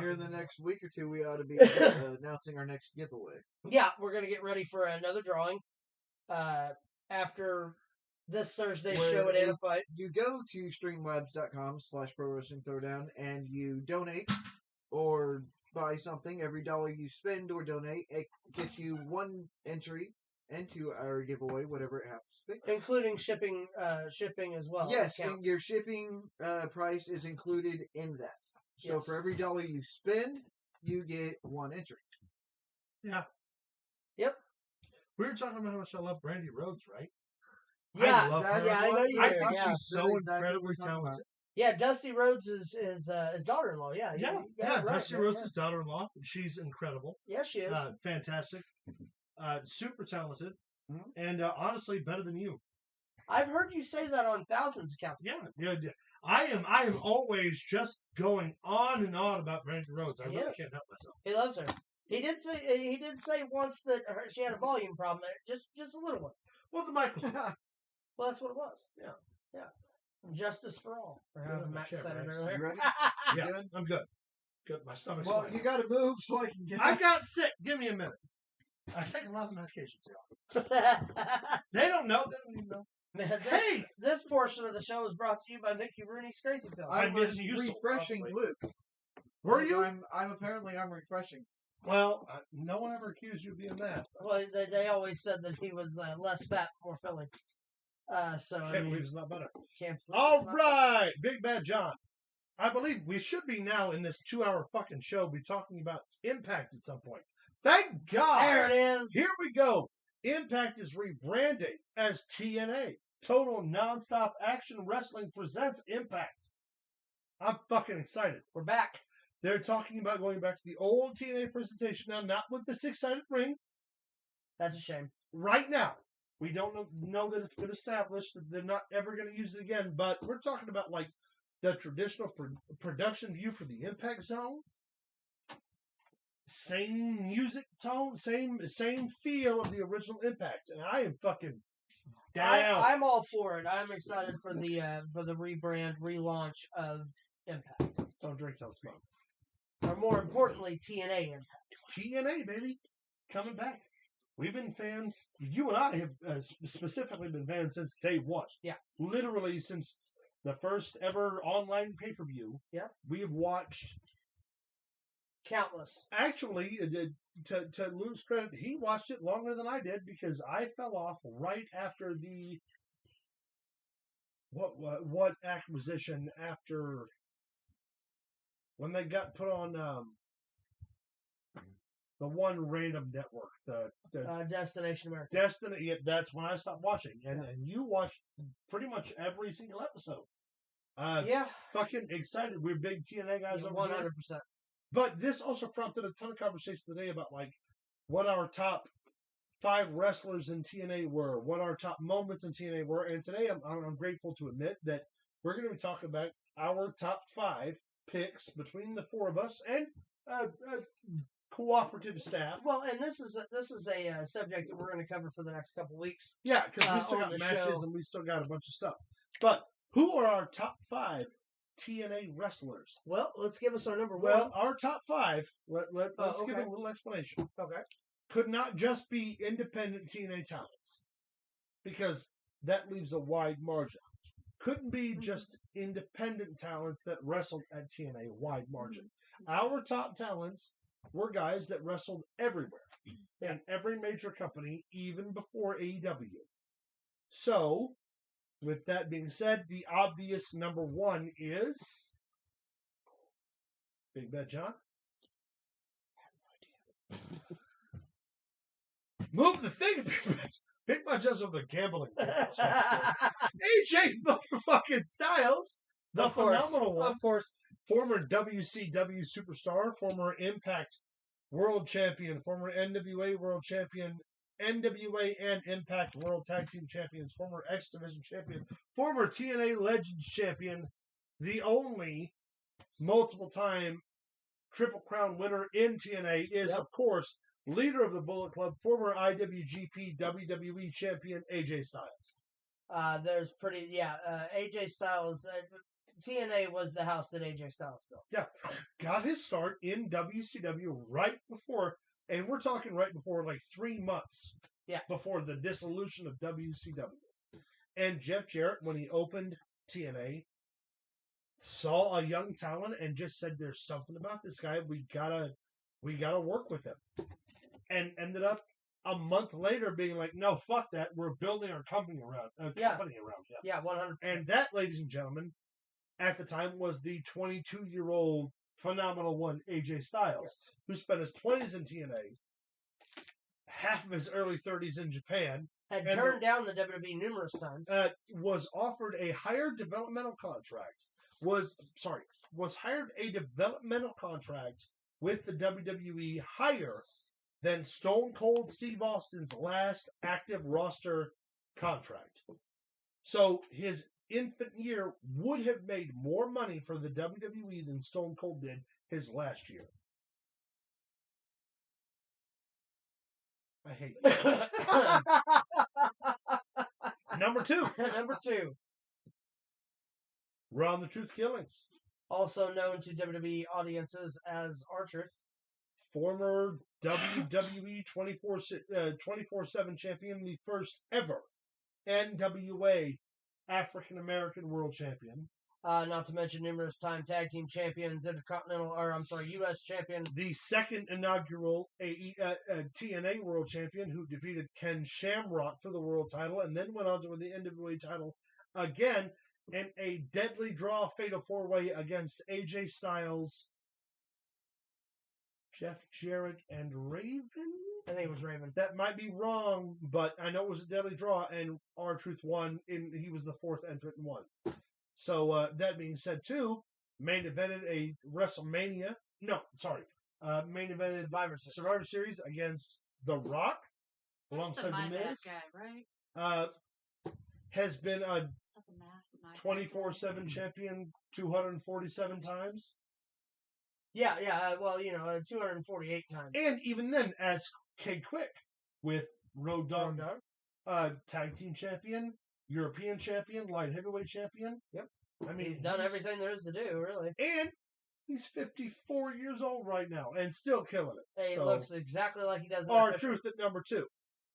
Here in the next week or two, we ought to be announcing our next giveaway. Yeah, we're gonna get ready for another drawing. After this Thursday's show at Anna you go to streamlabs.com/pro-wrestling-throwdown and you donate or buy something. Every dollar you spend or donate, it gets you 1 entry into our giveaway, whatever it happens to be, including shipping as well. Yes, and your shipping price is included in that. So for every dollar you spend, you get 1 entry. Yeah. Yep. We were talking about how much I love Brandy Rhodes, right? Yeah, I love her. I know you I do. think Yeah. she's so incredibly talented. Yeah, Dusty Rhodes is his daughter-in-law. Yeah, Yeah, right, Dusty Rhodes' daughter-in-law. She's incredible. Yeah, she is. Fantastic. Super talented. Mm-hmm. And honestly, better than you. I've heard you say that on thousands of accounts. Yeah. I am always just going on and on about Brandy Rhodes. I really can't help myself. He loves her. He did say once that she had a volume problem, just a little one. Well, the mic was. Well, that's what it was. Yeah. Justice for all. For having Max said it You earlier. ready? Yeah, I'm good. Good. My stomach's Well, fine. you got to move so I can get. I got sick. Give me a minute. I take a lot of medications, y'all. They don't know. They don't even know. Man, this portion of the show is brought to you by Mickey Rooney's Crazy Pills. I was refreshing Luke. Were you? I'm refreshing. Well, no one ever accused you of being that. Well, they always said that he was less fat, more filling. So Can't believe it's not better. All right, Big Bad John. I believe we should be now in this 2-hour fucking show be talking about Impact at some point. Thank God. There it is. Here we go. Impact is rebranding as TNA. Total Nonstop Action Wrestling presents Impact. I'm fucking excited. We're back. They're talking about going back to the old TNA presentation now, not with the 6-sided ring. That's a shame. Right now. We don't know that it's been established that they're not ever going to use it again. But we're talking about like the traditional production view for the Impact Zone. Same music tone, same feel of the original Impact, and I am fucking down. I'm all for it. I'm excited for the rebrand, relaunch of Impact. Don't drink, don't smoke. Or more importantly, TNA Impact. TNA, baby, coming back. We've been fans. You and I have specifically been fans since day one. Yeah, literally since the first ever online pay-per-view. Yeah, we have watched. Countless. Actually, to Lou's credit, he watched it longer than I did because I fell off right after the what acquisition after when they got put on the one random network, the Destination America. Destiny. Yeah, that's when I stopped watching, and you watched pretty much every single episode. Yeah, fucking excited. We're big TNA guys. 100%. But this also prompted a ton of conversation today about like what our top 5 wrestlers in TNA were, what our top moments in TNA were, and today I'm grateful to admit that we're going to be talking about our top 5 picks between the 4 of us and cooperative staff. Well, and this is a subject that we're going to cover for the next couple weeks. Yeah, because we still got matches and we still got a bunch of stuff. But who are our top 5 TNA wrestlers? Well, let's give us our number 1. Well, our top 5, let's give a little explanation. Okay. Could not just be independent TNA talents, because that leaves a wide margin. Couldn't be just independent talents that wrestled at TNA, wide margin. Our top talents were guys that wrestled everywhere, in every major company, even before AEW. So, with that being said, the obvious number 1 is Big Bet John. I have no idea. Move the thing, Big Bet. Big Bet John's over the gambling. AJ motherfucking Styles, the phenomenal one. Of course. Former WCW superstar, former Impact World Champion, former NWA World Champion, NWA and Impact World Tag Team Champions, former X Division Champion, former TNA Legends Champion, the only multiple-time Triple Crown winner in TNA is, of course, leader of the Bullet Club, former IWGP WWE Champion, AJ Styles. There's AJ Styles. TNA was the house that AJ Styles built. Yeah, got his start in WCW right before. And we're talking right before, like 3 months before the dissolution of WCW. And Jeff Jarrett, when he opened TNA, saw a young talent and just said, "There's something about this guy. We gotta work with him." And ended up a month later being like, "No, fuck that. We're building our company around him." Yeah, 100%. And that, ladies and gentlemen, at the time was the 22-year-old phenomenal one, AJ Styles, who spent his 20s in TNA, half of his early 30s in Japan, had turned down the WWE numerous times, was offered a higher developmental contract, was hired a developmental contract with the WWE higher than Stone Cold Steve Austin's last active roster contract. So his infant year would have made more money for the WWE than Stone Cold did his last year. I hate that. Number 2. Number 2. Ron the Truth Killings. Also known to WWE audiences as R-Truth. Former WWE 24/7 champion, the first ever NWA African American World Champion. Not to mention numerous time tag team champions, U.S. champion. The second inaugural TNA World Champion, who defeated Ken Shamrock for the world title and then went on to win the NWA title again in a deadly draw fatal 4-way against AJ Styles, Jeff Jarrett, and Raven? I think it was Raven. That might be wrong, but I know it was a deadly draw, and R-Truth won, and he was the 4th entrant and won. So, that being said, too, main evented a WrestleMania. Main evented Survivor Series against The Rock, alongside The Miz. Guy, right? has been a Is that the math? 24/7 champion 247 times. Yeah. Well, 248 times. And even then, as K Quick with Road Dogg, tag team champion, European champion, light heavyweight champion. Yep. I mean, He's done everything there is to do, really. And he's 54 years old right now and still killing it. Hey, he looks exactly like he does in Our that truth at number 2.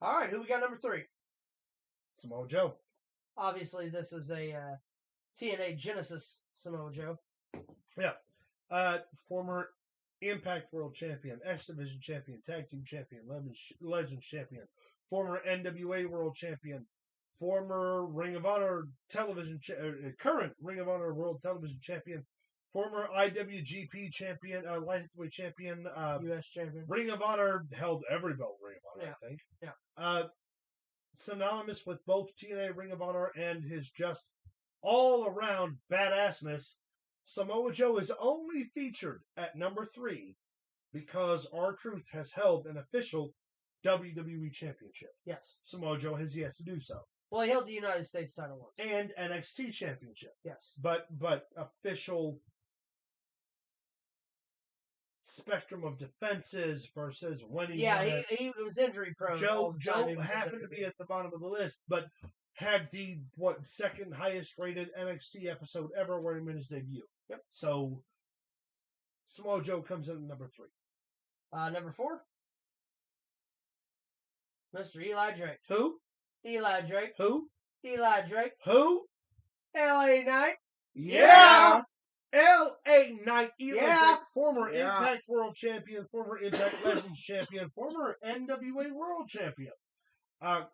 All right, who we got number 3? Samoa Joe. Obviously, this is a TNA Genesis Samoa Joe. Yeah. Former Impact World Champion, X Division Champion, Tag Team Champion, Legends Champion, former NWA World Champion, former Ring of Honor Television, current Ring of Honor World Television Champion, former IWGP Champion, Light Heavyweight Champion, U.S. Champion. Ring of Honor held every belt Ring of Honor, I think. Yeah. Synonymous with both TNA, Ring of Honor, and his just all-around badassness. Samoa Joe is only featured at number 3 because R-Truth has held an official WWE Championship. Yes. Samoa Joe has yet to do so. Well, he held the United States title once. And NXT Championship. Yes. But official spectrum of defenses versus when he he was injury prone. Joe happened to be at the bottom of the list, but had the second highest rated NXT episode ever where he made his debut. Yep. So Samoa Joe comes in at number 3. Number 4, Mr. Eli Drake. Who? Eli Drake. Who? Eli Drake. Who? LA Knight. Yeah. L.A. Knight, Eli Yeah. Drake, former Impact World Champion, former Impact Legends Champion, former NWA World Champion.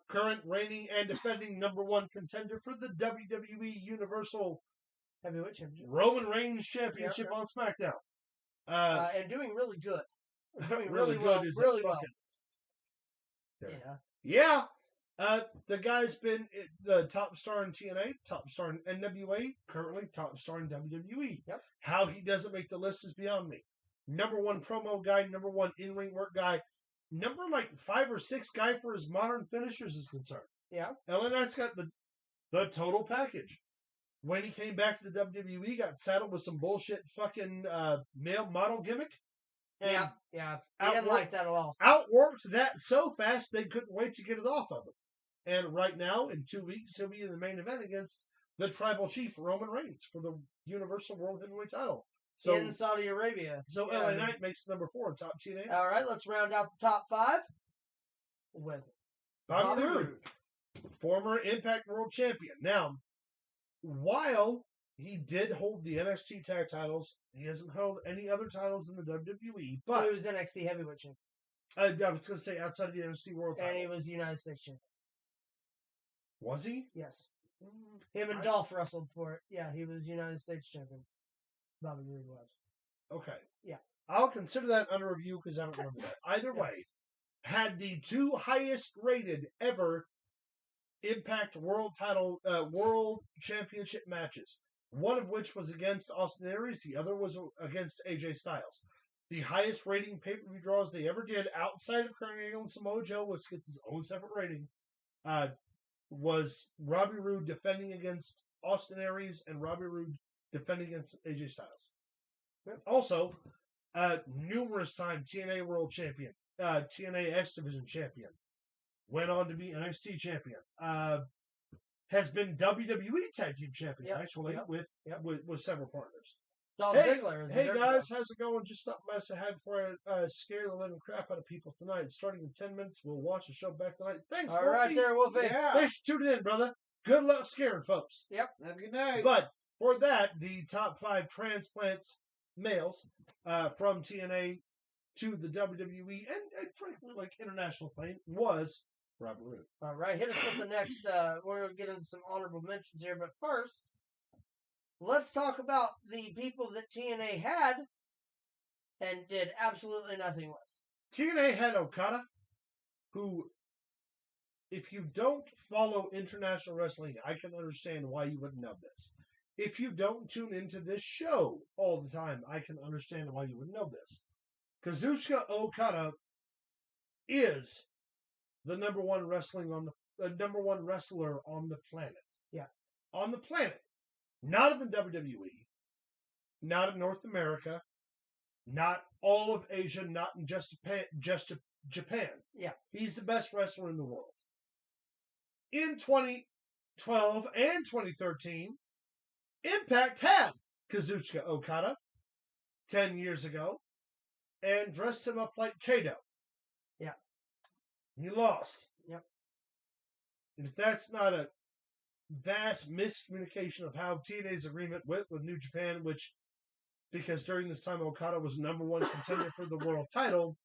Current reigning and defending number 1 contender for the WWE Universal Heavyweight Championship. Roman Reigns Championship on SmackDown. And doing really good. Doing really really well. good is Really well. fucking- Yeah. Yeah. The guy's been the top star in TNA, top star in NWA, currently top star in WWE. Yep. How he doesn't make the list is beyond me. Number 1 promo guy, number 1 in-ring work guy, number 5 or 6 guy for his modern finishers is concerned. Yeah. LA Knight's got the total package. When he came back to the WWE, got saddled with some bullshit fucking male model gimmick. And Yeah. I didn't like that at all. outworked that so fast they couldn't wait to get it off of him. And right now, in 2 weeks, he'll be in the main event against the Tribal Chief Roman Reigns for the Universal World Heavyweight title. So in Saudi Arabia. So LA Knight makes number 4 top TNA. All right, let's round out the top 5 with Bobby Roode, former Impact World Champion. Now, while he did hold the NXT tag titles, he hasn't held any other titles in the WWE. But he was NXT Heavyweight Champion. I was going to say outside of the NXT World title. And he was United States Champion. Was he? Yes. Him and Dolph wrestled for it. Yeah, he was United States Champion. Bobby Roode was. Okay. Yeah. I'll consider that under review because I don't remember that. Either way, had the 2 highest rated ever Impact World title, World Championship matches. One of which was against Austin Aries. The other was against AJ Styles. The highest rating pay-per-view draws they ever did outside of Kurt Angle and Samoa Joe, which gets his own separate rating, was Robbie Roode defending against Austin Aries and Robbie Roode defending against AJ Styles. Also, numerous time TNA World Champion, TNA X Division Champion, went on to be NXT Champion. Has been WWE Tag Team Champion, actually, with several partners. Dolph Ziggler is hey guys, how's it going? Just stopping by to say hi before I scare the living crap out of people tonight. Starting in 10 minutes, we'll watch the show back tonight. Thanks, all Wolfie. right there, Wolfie. Yeah. Thanks for tuning in, brother. Good luck scaring folks. Yep. Have a good night. But for that, the top 5 transplants males from TNA to the WWE and frankly, like international fame was Robert Roode. All right, hit us with the next. We're going to get into some honorable mentions here, but first, let's talk about the people that TNA had and did absolutely nothing with. TNA had Okada, who, if you don't follow international wrestling, I can understand why you wouldn't know this. If you don't tune into this show all the time, I can understand why you would know this. Kazuchika Okada is the number one wrestler on the planet. Yeah. On the planet. Not in the WWE. Not in North America. Not all of Asia. Not in just Japan. Yeah. He's the best wrestler in the world. In 2012 and 2013, Impact had Kazuchika Okada 10 years ago and dressed him up like Kato. Yeah. He lost. Yep. And if that's not a vast miscommunication of how TNA's agreement went with New Japan, which, because during this time Okada was number one contender for the world title,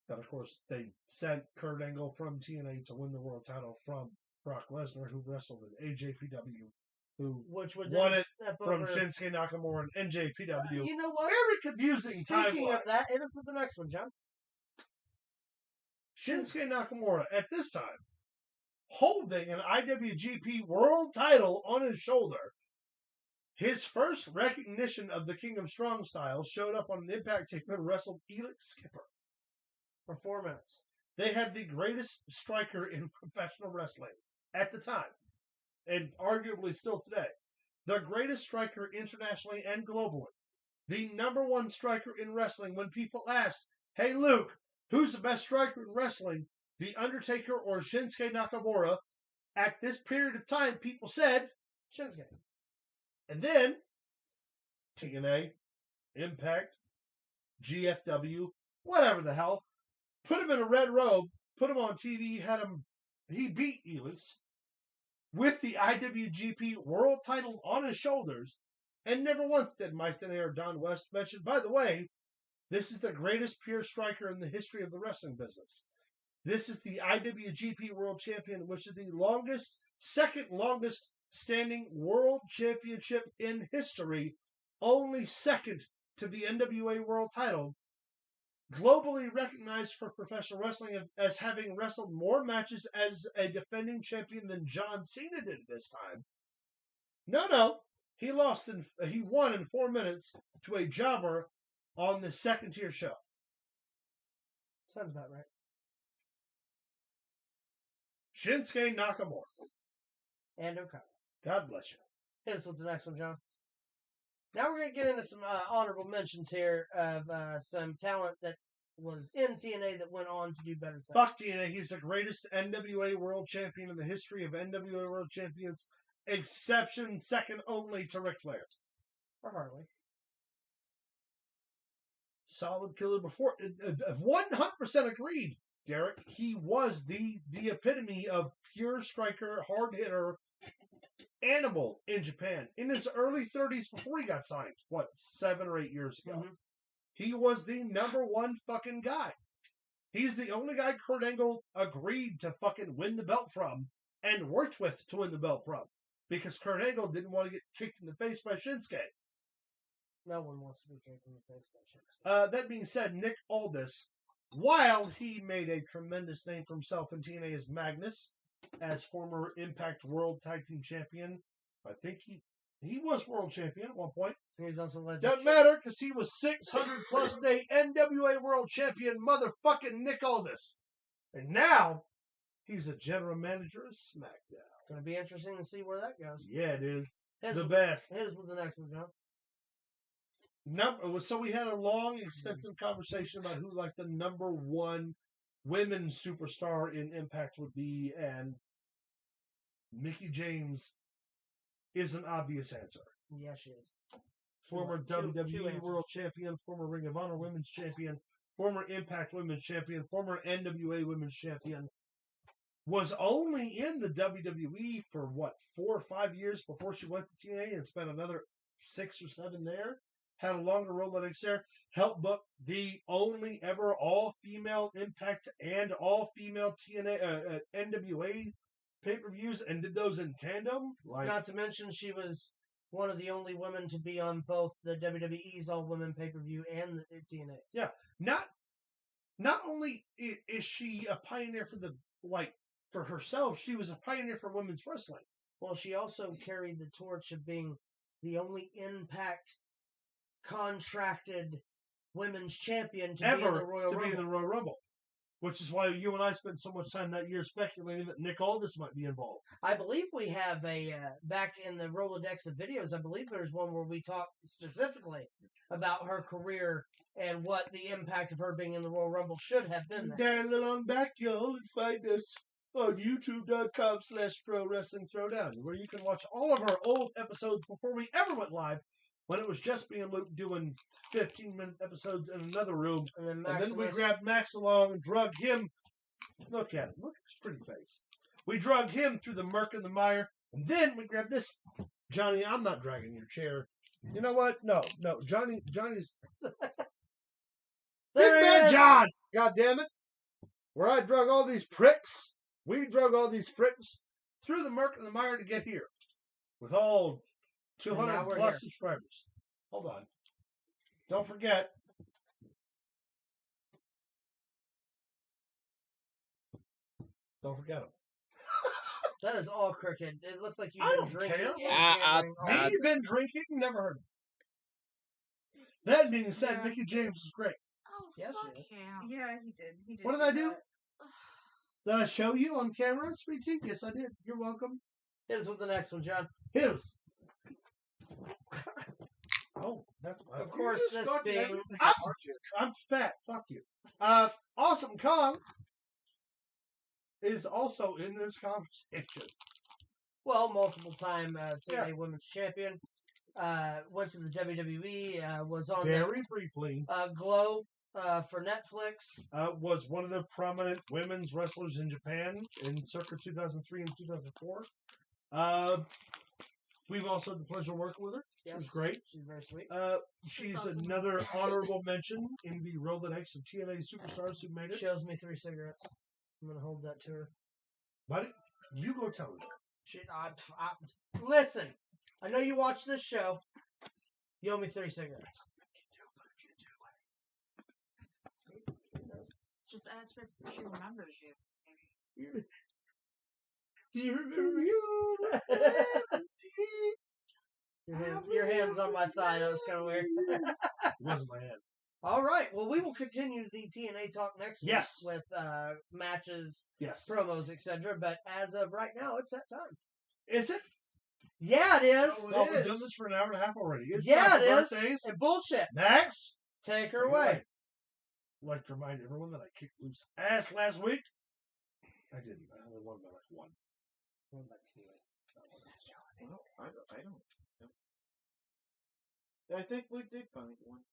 that of course they sent Kurt Angle from TNA to win the world title from Brock Lesnar, who wrestled in AJPW, which would won then it step from over. Shinsuke Nakamura and NJPW. You know what? Very confusing Speaking timeline. of that, hit us with the next one, John. Shinsuke Nakamura, at this time, holding an IWGP World title on his shoulder. His first recognition of the King of Strong Style showed up on an Impact tape and wrestled Elix Skipper. For 4 minutes. They had the greatest striker in professional wrestling at the time, and arguably still today. The greatest striker internationally and globally. The number one striker in wrestling. When people asked, hey Luke, who's the best striker in wrestling? The Undertaker or Shinsuke Nakamura? At this period of time, people said Shinsuke. And then TNA, Impact, GFW, whatever the hell, put him in a red robe, put him on TV, he beat Elix with the IWGP World title on his shoulders, and never once did Mike Tenay or Don West mention, by the way, this is the greatest pure striker in the history of the wrestling business. This is the IWGP World Champion, which is the second longest standing world championship in history, only second to the NWA World title. Globally recognized for professional wrestling as having wrestled more matches as a defending champion than John Cena did at this time. No. He won in 4 minutes to a jobber on the second tier show. Sounds about right. Shinsuke Nakamura. And Okada. God bless you. Hit us with the next one, John. Now we're going to get into some honorable mentions here of some talent that was in TNA that went on to do better things. Fuck TNA. He's the greatest NWA World Champion in the history of NWA World Champions. Exception second only to Ric Flair. Or Harley. Solid killer before. 100% agreed, Derek. He was the epitome of pure striker, hard hitter, animal in Japan. In his early 30s before he got signed, 7 or 8 years ago. Mm-hmm. He was the number one fucking guy. He's the only guy Kurt Angle agreed to fucking win the belt from and worked with to win the belt from. Because Kurt Angle didn't want to get kicked in the face by Shinsuke. No one wants to be kicked in the face by Shinsuke. That being said, Nick Aldis, while he made a tremendous name for himself in TNA as Magnus, as former Impact World Tag Team Champion, I think he was World Champion at one point. He's also legend. Doesn't matter, because he was 600 plus day NWA World Champion, motherfucking Nick Aldis. And now, he's a general manager of SmackDown. Going to be interesting to see where that goes. Yeah, it is. His the best. Here's with the next one, John. So we had a long, extensive conversation about who like the number one women's superstar in Impact would be, and Mickie James is an obvious answer. Yes, she is. Former Two WWE World answers. Champion, former Ring of Honor Women's Champion, former Impact Women's Champion, former NWA Women's Champion. Was only in the WWE for 4 or 5 years before she went to TNA and spent another 6 or 7 there. Had a longer Rolodex there. Helped book the only ever all-female Impact and all-female TNA NWA pay-per-views, and did those in tandem. Not to mention, she was one of the only women to be on both the WWE's all-women pay-per-view and the TNA's. Yeah. Not only is she a pioneer for herself, she was a pioneer for women's wrestling. Well, she also carried the torch of being the only Impact contracted women's champion to be in the Royal Rumble. Be in the Royal Rumble, which is why you and I spent so much time that year speculating that Nick Aldis might be involved. I believe we have a, back in the Rolodex of videos, I believe there's one where we talk specifically about her career and what the impact of her being in the Royal Rumble should have been there. Dial on back, y'all, and find us on youtube.com/Pro Wrestling Throwdown, where you can watch all of our old episodes before we ever went live, when it was just me and Luke doing 15-minute episodes in another room. And then we grabbed Max along and drug him. Look at him. Look at his pretty face. We drug him through the murk and the mire. And then we grabbed this. Johnny, I'm not dragging your chair. You know what? No. Johnny's. Big Man John! God damn it. Where I drug all these pricks. We drug all these pricks through the murk and the mire to get here. With all 200 plus subscribers. Hold on. Don't forget. Don't forget them. That is all crooked. It looks like you've I been don't drinking. care. and You've been drinking? Never heard of it. That being said, Yeah. Mickey James is great. Oh, Yes, fuck she is. yeah. Yeah, he did. He did. What did I do? that. Did I show you on camera, Sweet Tea? Yes, I did. You're welcome. Hit us with the next one, John. Hit us. Oh, that's my Of course, this being... I'm fat. Fuck you. Awesome Kong is also in this conversation. Well, multiple-time TNA Women's Champion. Went to the WWE. Was on Very briefly. Glow for Netflix. Was one of the prominent women's wrestlers in Japan in circa 2003 and 2004. We've also had the pleasure of working with her. Yes, She was great. She's very sweet. She's awesome. another honorable mention in the Rolodex of TNA superstars who made it. She owes me 3 cigarettes. I'm going to hold that to her. Buddy, you go tell her. Listen, I know you watch this show. You owe me 3 cigarettes. Just ask her if she remembers you. Do you remember you? Your hand's on my thigh. That was kind of weird. It wasn't my hand. All right. Well, we will continue the TNA talk next week Yes. with matches, Yes. promos, etc. But as of right now, it's that time. Is it? Yeah, it is. Well, we've done this for an hour and a half already. It's Yeah, time it for is. birthdays. And bullshit. Max? Take her away. I'd like to remind everyone that I kicked Luke's ass last week. I didn't. I only won by like one. Well, I don't. I think Luke did finally win.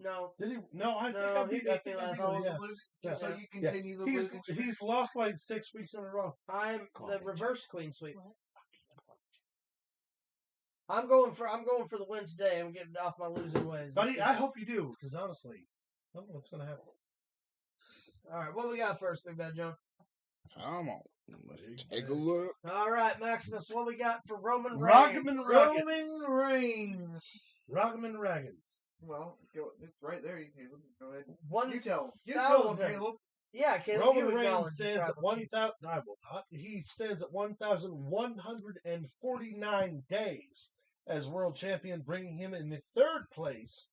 No. Did he? No, I think No, I he beat got me last oh, week. yeah. Yeah. So you continue the He's losing. he's lost like 6 weeks in a row. I'm the reverse queen sweep. What? I'm going for the win today. I'm getting off my losing ways. Buddy, I hope you do, because honestly, I don't know what's going to happen. All right, what we got first, Big Bad John? Come on. Let's take a look. All right, Maximus, what we got for Roman Reigns? Rock'em and Roman Reigns. Rock'em Raggins. Well, it's right there. Caleb. Go ahead. One You tell. You tell him, 1,000. Caleb. Yeah, Caleb, Roman you Reigns acknowledge the stands at tribal 1,000. I will not. He stands at 1,149 days as world champion, bringing him in the 3rd place,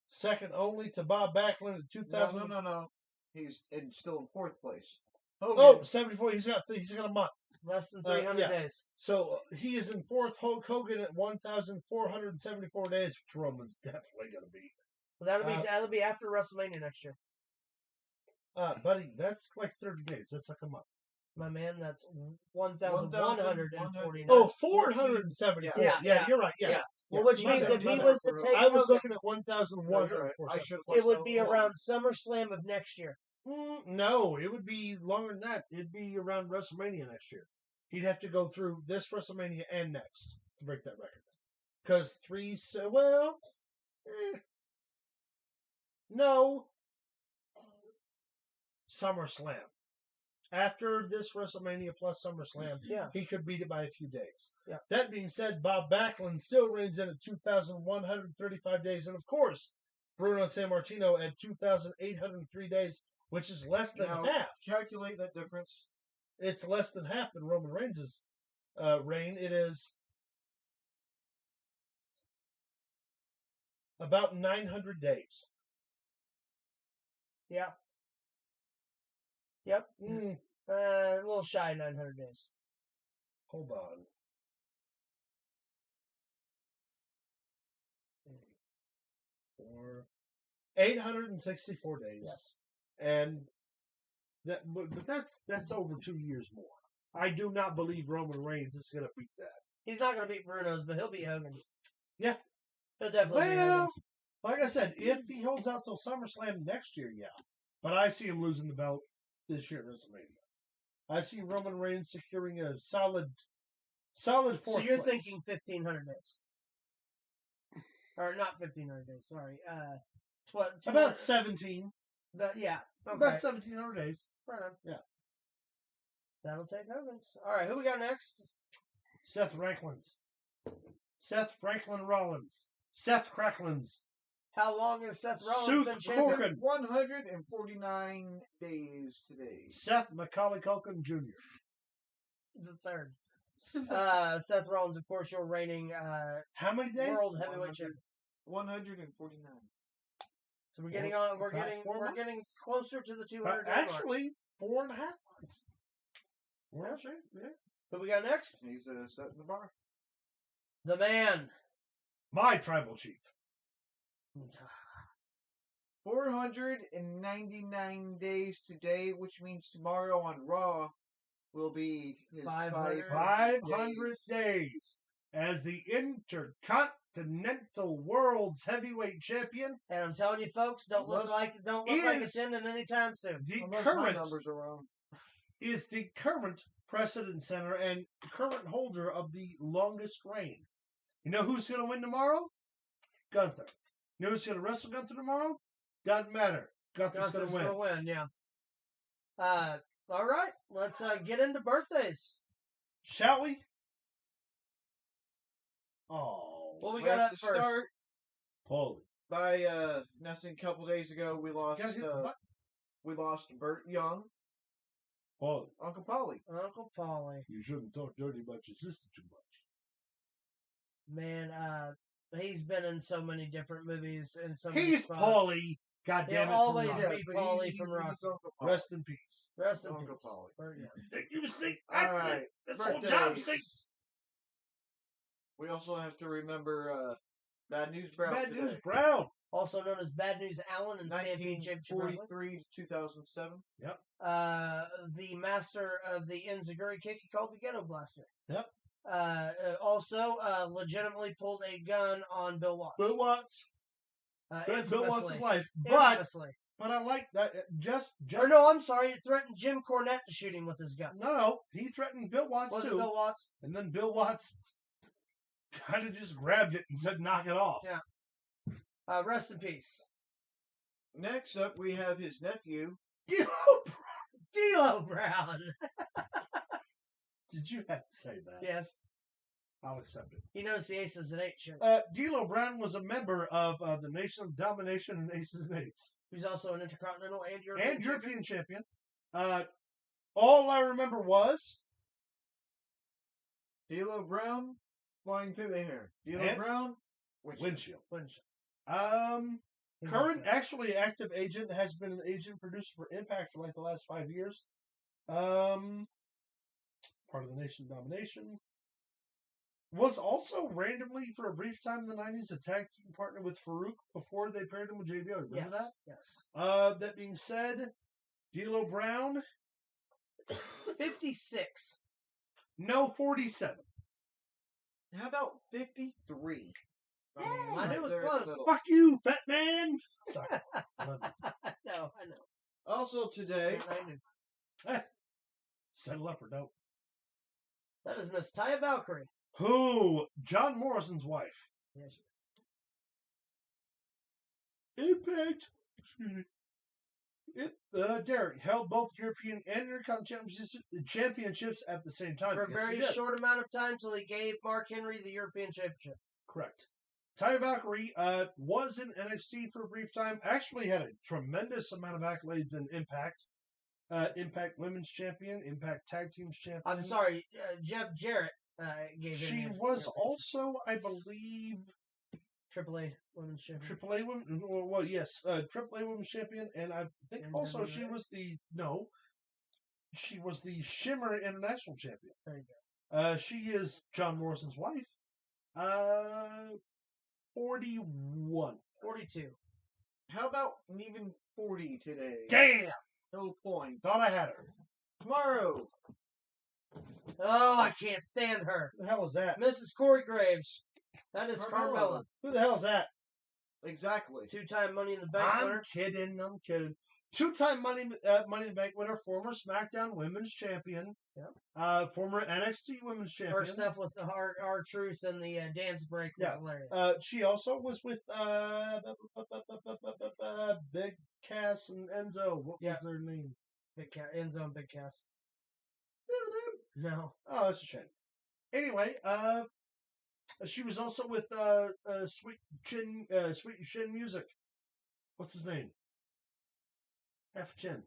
second only to Bob Backlund at 2,000. No. He's still in 4th place. Oh, 74. He's got a month. Less than 300 yeah. days. So he is in 4th. Hulk Hogan at 1,474 days, which Roman's definitely going to beat. Well, that'll be after WrestleMania next year. Buddy, that's like 30 days. That's like a month. My man, that's 1,149. Oh, 474. Yeah. You're right. Yeah. Well, which My means bad, if my he bad. was to take I was Hogan, looking at 1,100. I should. it would be around SummerSlam of next year. No, it would be longer than that. It'd be around WrestleMania next year. He'd have to go through this WrestleMania and next to break that record. Because no. SummerSlam. After this WrestleMania plus SummerSlam, Yeah. he could beat it by a few days. Yeah. That being said, Bob Backlund still reigns in at 2,135 days. And of course, Bruno Sammartino at 2,803 days, which is less than half. Calculate that difference. It's less than half than Roman Reigns' reign. It is about 900 days. Yeah. Yep. Mm, A little shy of 900 days. hold on. 864 days. Yes. And but that's over 2 years more. I do not believe Roman Reigns is going to beat that. He's not going to beat Bruno's, but he'll beat Hogan's. Yeah. He'll definitely beat Well, Hogan's. like I said, if he holds out till SummerSlam next year, yeah. But I see him losing the belt this year at WrestleMania. I see Roman Reigns securing a solid fourth So you're place. thinking 1,500 days. Or not 1,500 days, sorry. About 17. Yeah. Okay. About 1,700 days. Right on. Yeah. That'll take Hogan's. All right, who we got next? Seth Franklin Rollins. Seth Cracklins. How long has Seth Rollins Seth been champion? Corkin. 149 days today. Seth Macaulay Culkin Jr. The third. Seth Rollins, of course, your reigning How many days? world heavyweight champion. 149. So we're getting on. We're About getting. 4 We're getting months? closer to the 200 day mark. Actually, 4.5 months. World champ, yeah. Who we got next? He's setting the bar. The man. My tribal chief. 499 days today, which means tomorrow on Raw will be his 500 500 days as the Intercontinental World's Heavyweight Champion. And I'm telling you, folks, don't look like it's ending anytime soon. The Unless my current numbers are wrong. is the current precedent center and current holder of the longest reign. You know who's going to win tomorrow? Gunther. You know who's going to wrestle Gunther tomorrow? Doesn't matter. Gunther's going to win. Gonna win, yeah. All right, let's get into birthdays. Shall we? Oh, What we We got have up to first? start Paulie. by nothing. A couple days ago, we lost Gotta hit the button. Burt Young, Paulie, Uncle Polly. Uncle Paulie. you shouldn't talk dirty about your sister too much. Man, he's been in so many different movies and so many He's spots. Paulie. God He'll damn it. always from Rocky. be Paulie from Rocky. He's Uncle Polly. Rest in peace. Rest in Uncle peace. Paulie. Burt Young. You stink. All That's right, it. This whole birthdays. job stinks. We also have to remember Bad News Brown. Bad today. News Brown. Also known as Bad News Allen in Stampede Championship Wrestling. 1943 to 2007. The master of the Enziguri kick, he called the Ghetto Blaster. Yep. Also, legitimately pulled a gun on Bill Watts. Bill Watts. Bill Watts' Infamously. life. Infamously. But I like that. Just. Or no, I'm sorry. It threatened Jim Cornette to shoot him with his gun. No. He threatened Bill Watts Was it too. Bill Watts? And then Bill Watts kind of just grabbed it and said, knock it off. Yeah. Rest in peace. Next up, we have his nephew. D'Lo Brown. Did you have to say that? Yes. I'll accept it. He knows the Aces and Eights shirt. D'Lo Brown was a member of the Nation of Domination and Aces and Eights. He's also an Intercontinental and European And European champion. All I remember was D'Lo Brown flying through the air. D'Lo And Brown, Windshield. Windshield. He's Current, up there. actually active agent, has been an agent producer for Impact for like the last 5 years. Part of the Nation of Domination. Was also randomly, for a brief time in the 90s, a tag team partner with Farouk before they paired him with JBL. Remember Yes. that? Yes. That being said, D'Lo Brown, 56. no, 47. How about 53? I knew it was there in the close. middle. Fuck you, fat man. Sorry. Love you. No, I know. Also today, I knew. Settle up or don't. That is Miss Taya Valkyrie. Who? John Morrison's wife. Yes. Impact. Excuse me. Derek held both European and Intercontinental championships at the same time. For a Yes, he very did. short amount of time till he gave Mark Henry the European Championship. Correct. Taya Valkyrie was in NXT for a brief time. Actually had a tremendous amount of accolades in Impact. Impact Women's Champion, Impact Tag Teams Champion. I'm sorry, Jeff Jarrett gave him She the was European also, I believe, AAA Women's Champion. AAA Women. Well, yes, AAA Women's Champion, and I think And also WWE. she was the She was the Shimmer International Champion. There you go. She is John Morrison's wife. 41. 42. How about even 40 today? Damn! No point. Thought I had her. Tomorrow. Oh, I can't stand her. Who the hell is that? Mrs. Corey Graves. That is Carmella. Carmella. Who the hell is that? Exactly. Two-time Money in the Bank I'm winner. kidding. I'm kidding. Two-time Money in the Bank winner, former SmackDown Women's Champion. Yep. Former NXT Women's Champion. Her stuff with the our truth and the dance break was hilarious. She also was with Big Cass and Enzo. What was their name? Big Cass, Enzo and Big Cass. No. Oh, that's a shame. Anyway, she was also with Sweet and Shin Music. What's his name? Half a Chin.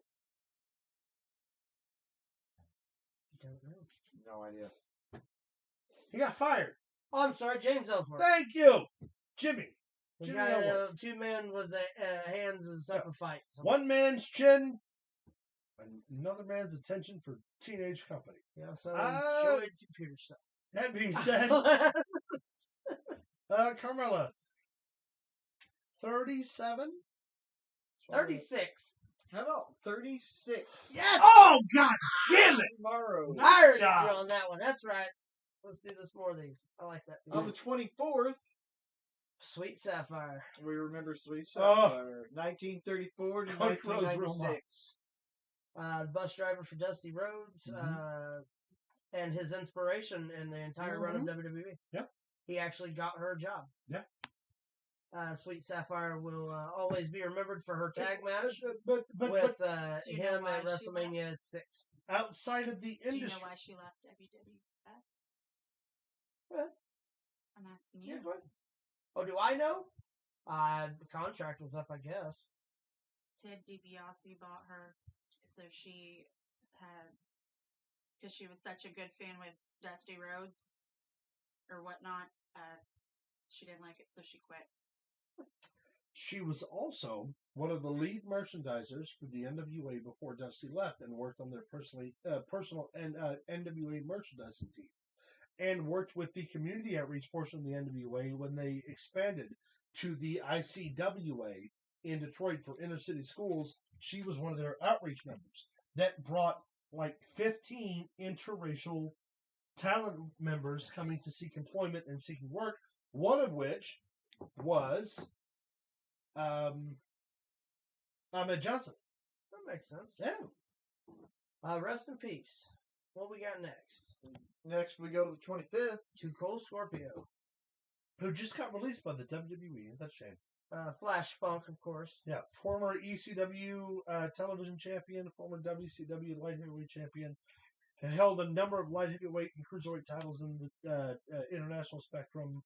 Don't know. No idea. He got fired. Oh, I'm sorry, James Ellsworth. Thank you, Jimmy. The Jimmy guy, Ellsworth. two men with the hands in a separate fight. One man's chin, another man's attention for teenage company. Yeah, so enjoyed computer stuff. That being said, Carmella, 37? 36. How about 36? Yes! Oh, God damn it! Tomorrow. I heard job. you on that one. That's right. Let's do this more of these. I like that. On the 24th, Sweet Sapphire. we remember Sweet Oh. Sapphire. 1934 to Cody Rhodes, real 1996. Bus driver for Dusty Rhodes. And his inspiration in the entire run of WWE. Yep. He actually got her a job. Yeah. Sweet Sapphire will always be remembered for her tag match But with Do you know him why at she WrestleMania 6. outside of the Do you know industry, why she left WWF? What? I'm asking you. Oh, do I know? The contract was up, I guess. Ted DiBiase bought her, so she had, because she was such a good fan with Dusty Rhodes or whatnot. She didn't like it, so she quit. she was also one of the lead merchandisers for the NWA before Dusty left, and worked on their personal and NWA merchandising team, and worked with the community outreach portion of the NWA when they expanded to the ICWA in Detroit for inner city schools. She was one of their outreach members that brought like 15 interracial talent members coming to seek employment and seeking work, one of which was Ahmed Johnson. That makes sense. Yeah. Rest in peace. What we got next? Next, we go to the 25th. Too Cold Scorpio. Who just got released by the WWE. That's a shame. Flash Funk, of course. Yeah. Former ECW television champion, former WCW light heavyweight champion. Held a number of light heavyweight and cruiserweight titles in the international spectrum.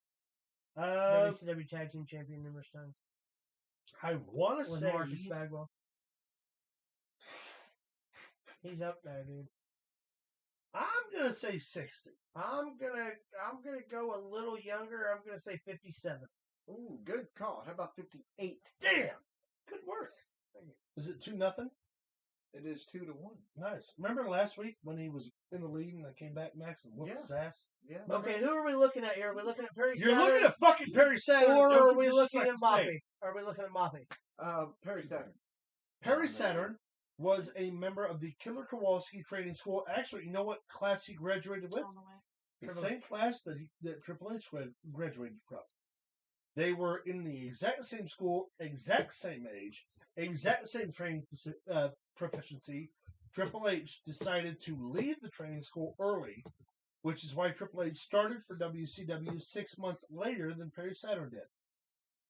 WCW Tag Team Champion numerous times. I want to With say Marcus Bagwell. He's up there, dude. I'm gonna say 60. I'm gonna go a little younger. I'm gonna say 57. Ooh, good call. How about 58? Damn, good work. Is it 2-0? It is 2-1. Nice. Remember last week when he was in the lead and I came back, Max, and whooped his ass? Yeah. Okay, who are we looking at here? Are we looking at Perry You're Saturn? looking at fucking Perry Saturn. Or Don't are you we looking at disrespect Moppy? Snake. Are we looking at Moppy? Perry Saturn. Perry Saturn was a member of the Killer Kowalski Training School. Actually, you know what class he graduated with? On the way. The same class that Triple H graduated from. They were in the exact same school, exact same age, exact same training proficiency. Triple H decided to leave the training school early, which is why Triple H started for WCW 6 months later than Perry Saturn did.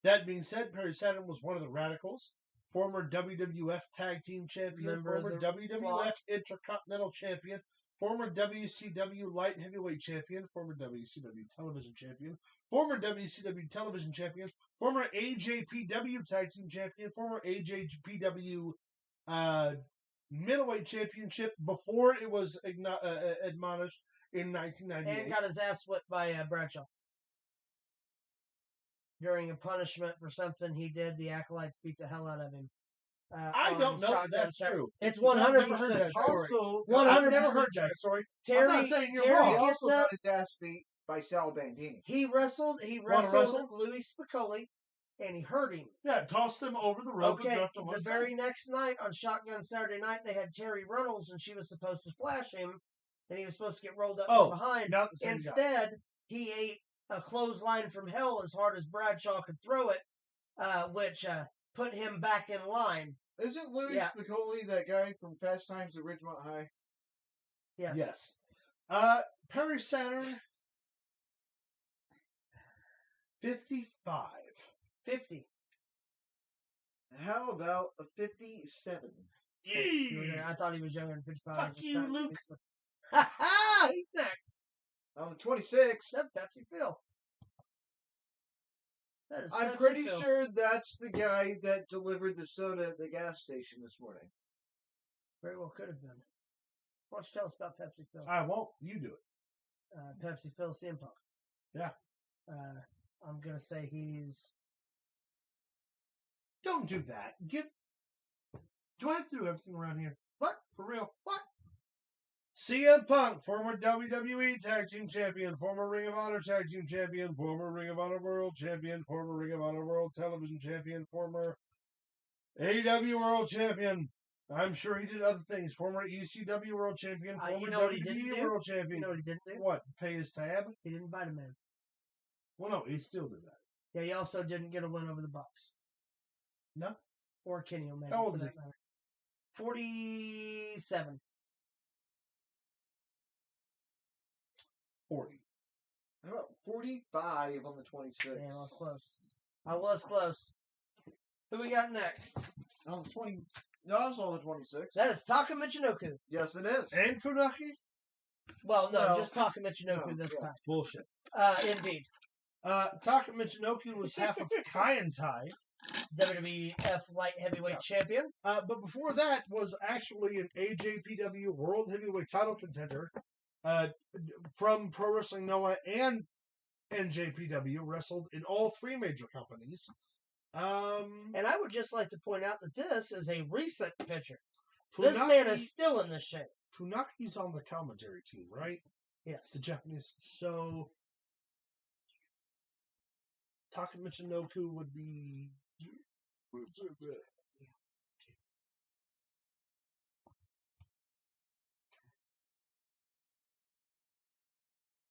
That being said, Perry Saturn was one of the Radicals, former WWF Tag Team Champion, former WWF Intercontinental Champion, former WCW Light Heavyweight Champion, former WCW Television Champion, former WCW Television Champion, former AJPW Tag Team Champion, former AJPW Middleweight Championship before it was admonished in 1998. And got his ass whipped by Bradshaw. During a punishment for something he did, the Acolytes beat the hell out of him. I on don't know. Shotgun That's Saturday. true. It's I've never 100% heard that story. Also, 100% I've never heard true. that story. Terry, I'm not saying you're Terry he wrong. gets also up. got his ass beat by Sal Bandini. He wrestled Wanna wrestle? Louis Spicoli, and he hurt him. Yeah, tossed him over the rope and Okay, dropped him on the his very side. next night on Shotgun Saturday Night, they had Terry Runnels, and she was supposed to flash him, and he was supposed to get rolled up from behind. Not the same guy. Instead, he ate a clothesline from hell as hard as Bradshaw could throw it, which put him back in line. Isn't Louis Yeah. Spicoli that guy from Fast Times at Ridgemont High? Yes. Yes. Perry Saturn, 55. 50. How about a 57? I thought he was younger than 55. Fuck you, Luke. Ha ha! He's next. On the 26, That's Pepsi Phil. That is I'm Pepsi pretty Phil. sure that's the guy that delivered the soda at the gas station this morning. Very well could have been. Why don't you tell us about Pepsi Phil? I won't. You do it. Pepsi Phil CM Punk. Yeah. I'm gonna say he's. Don't do that. Do I have to do everything around here? What? For real? What? CM Punk, former WWE Tag Team Champion, former Ring of Honor Tag Team Champion, former Ring of Honor World Champion, former Ring of Honor World Television Champion, former AEW World Champion. I'm sure he did other things. Former ECW World Champion, former You know what he didn't WWE do? World Champion. You know what he didn't do? What? Pay his tab? He didn't bite a man. Well, no, he still did that. Yeah, he also didn't get a win over the Bucks. No? Or Kenny Omega. How old for is that he? matter. 47. 40. How about 45 on the 26? Damn, I was close. I was close. Who we got next? On the 20. No, it's on the 26. That is Taka Michinoku. Yes, it is. And Funaki? Well, no, No. just Taka Michinoku No, this yeah. time. Bullshit. Indeed. Taka Michinoku was half of Kai and Tai. WWF Light Heavyweight Champion. But before that was actually an AJPW World Heavyweight title contender from Pro Wrestling Noah and NJPW, wrestled in all three major companies. And I would just like to point out that this is a recent picture. This man is still in this shape. Funaki's on the commentary team, right? Yes. The Japanese. So Taka Michinoku would be.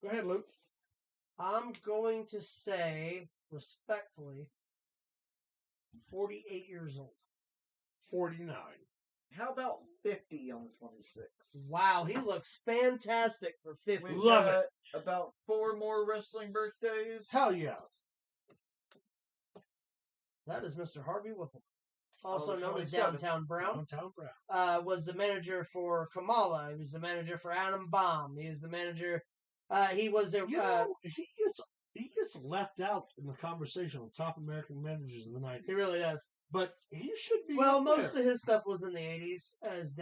Go ahead, Luke. I'm going to say, respectfully, 48 years old. 49. How about 50 on the 26? Wow, he looks fantastic for 50. We've Love got about 4 more wrestling birthdays. Hell yeah. That is Mr. Harvey Whipple. Also Oh, known as 27. Downtown Brown. Downtown Brown. Was the manager for Kamala. He was the manager for Adam Bomb. He was the manager. He was a. You know, he gets left out in the conversation of top American managers in the 90s. He really does. But he should be. Well, up most there. of his stuff was in the 80s as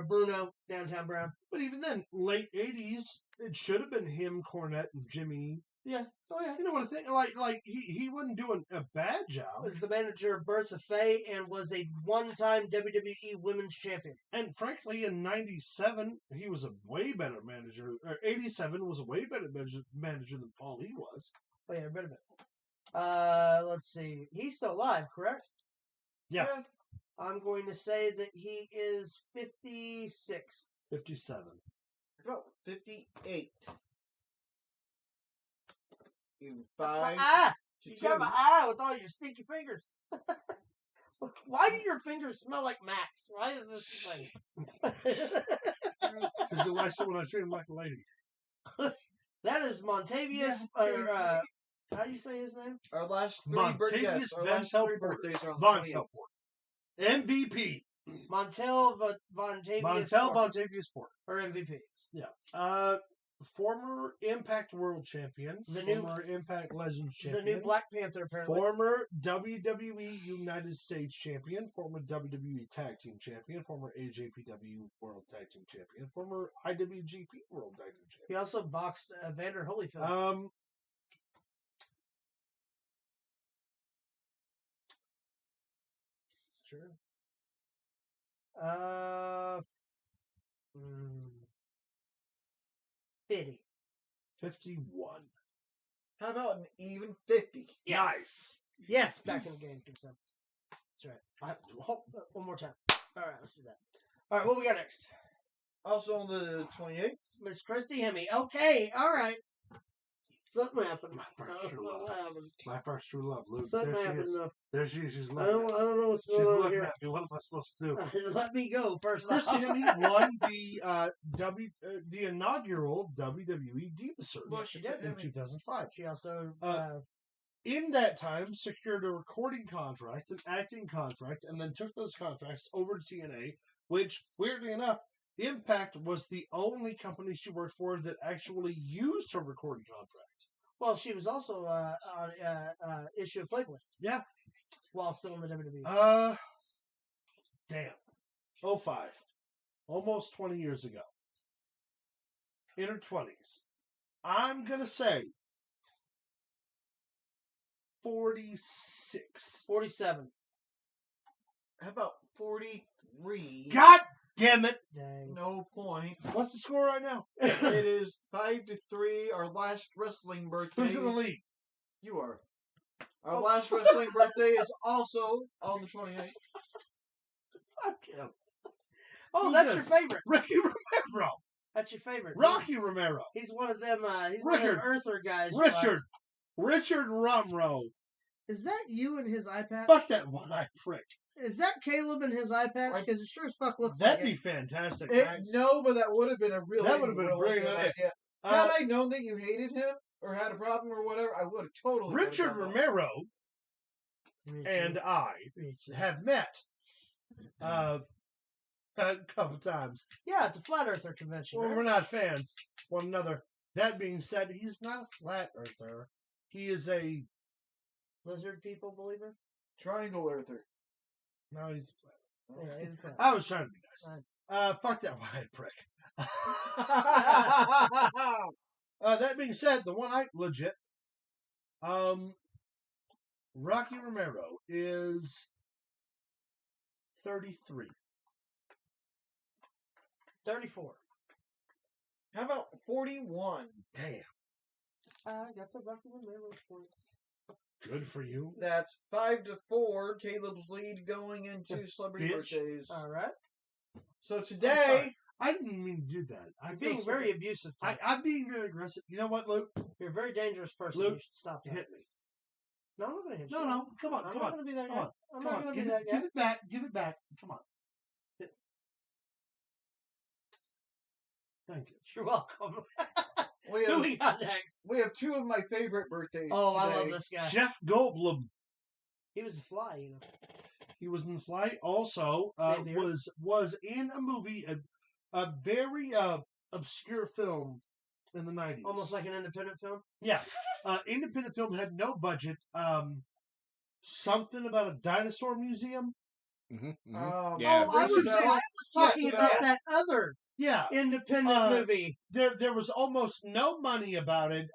Bruno, Downtown Brown. But even then, late 80s, it should have been him, Cornette, and Jimmy. Yeah. Oh, yeah. You know what I think? Like he wasn't doing a bad job. Was the manager of Bertha Faye and was a one-time WWE Women's Champion. And frankly, in 97, he was a way better manager. Or 87 was a way better manager than Paul Lee was. Wait a minute. Let's see. He's still alive, correct? Yeah. I'm going to say that he is 56. 57. About 58. You That's 5 my eye. to You 2. got my eye with all your stinky fingers. Why do your fingers smell like Max? Why is this thing? Because he likes it when I treat him like a lady. That is Montavious, or how do you say his name? Our last 3 Montavious birthdays. Our Van last 3 Telport. birthdays are on the Von 28th. Telport. MVP. Montel Vontavious. Montel Montavious Porter. Or MVP. Yeah. Former Impact World Champion. Former Impact Legends He's Champion. a new Black Panther, apparently. Former WWE United States Champion, former WWE Tag Team Champion, former AJPW World Tag Team Champion, former IWGP World Tag Team Champion. He also boxed Evander Holyfield. Sure. mm, 50. 51. How about an even 50? Yes. Nice. Yes, back in the game, Kim Sam. That's right. One more time. All right, let's do that. All right, what we got next? Also on the 28th. Miss Christy Hemme. Okay, all right. Something happened. My first true What love. happened? My first true love, Luke. Something There she happened. is. There she is. She's I looking don't know what's She's going on looking here. at me. What am I supposed to do? Let me go first. Christy Hemme won the inaugural WWE Diva Search Well, she did, in didn't she? 2005. She also In that time, secured a recording contract, an acting contract, and then took those contracts over to TNA, which, weirdly enough, Impact was the only company she worked for that actually used her recording contract. well, she was also on issue of Playboy. Yeah. While still in the WWE. Damn. 05. Almost 20 years ago. In her 20s. I'm going to say 46. 47. How about 43? God damn it. Dang. No point. What's the score right now? It is 5-3. Our last wrestling birthday. Who's in the lead? You are. Our last wrestling birthday is also on the 28th. Fuck him. Oh, Who's that's this? your favorite. Ricky Romero. That's your favorite. Rocky Romero. He's one of them. He's one of them Richard. Earther guys. Richard Romero. Is that you and his eye patch? Fuck that one-eyed prick. Is that Caleb and his eye patch? Because it sure as fuck looks That'd like be it. fantastic. No, but that would have been a really, That would have been a really brilliant good idea. idea. Had I known that you hated him or had a problem or whatever, I would have totally. Richard done that. Romero and I have met a couple times. Yeah, at the Flat Earther convention. Well, right? we're not fans of one another. That being said, he's not a flat earther. He is a Lizard people believer? Triangle Earther. no. He's a flat. Yeah, he's a flat. I was trying to be nice. Fuck that white prick. That being said, the one I legit. Rocky Romero is 33. 34. How about 41? Damn. I got the Rocky Romero for you. Good for you. That's 5-4. Caleb's lead going into celebrity Bitch. birthdays. All right. So I'm today, sorry. I didn't mean to do that. You're being very abusive. I'm being very aggressive. You know what, Luke? You're a very dangerous person. Luke, You should stop that. Hit me. No, I'm not going to hit you. No, come on, I'm come not on. going to be that Come guy. on. I'm Come not on, going to give be it, that guy. give it back. Give it back. Come on. Hit. Thank you. You're welcome. we Who have, we got next? we have two of my favorite birthdays Oh, today. I love this guy. Jeff Goldblum. He was a fly, you know. He was in the flight. Also, Save the Earth. was in a movie, a very obscure film in the 90s. Almost like an independent film. Yeah. Independent film had no budget. Something about a dinosaur museum. Mm-hmm, Yeah. Oh, I was talking about that other Yeah. independent movie. There was almost no money about it.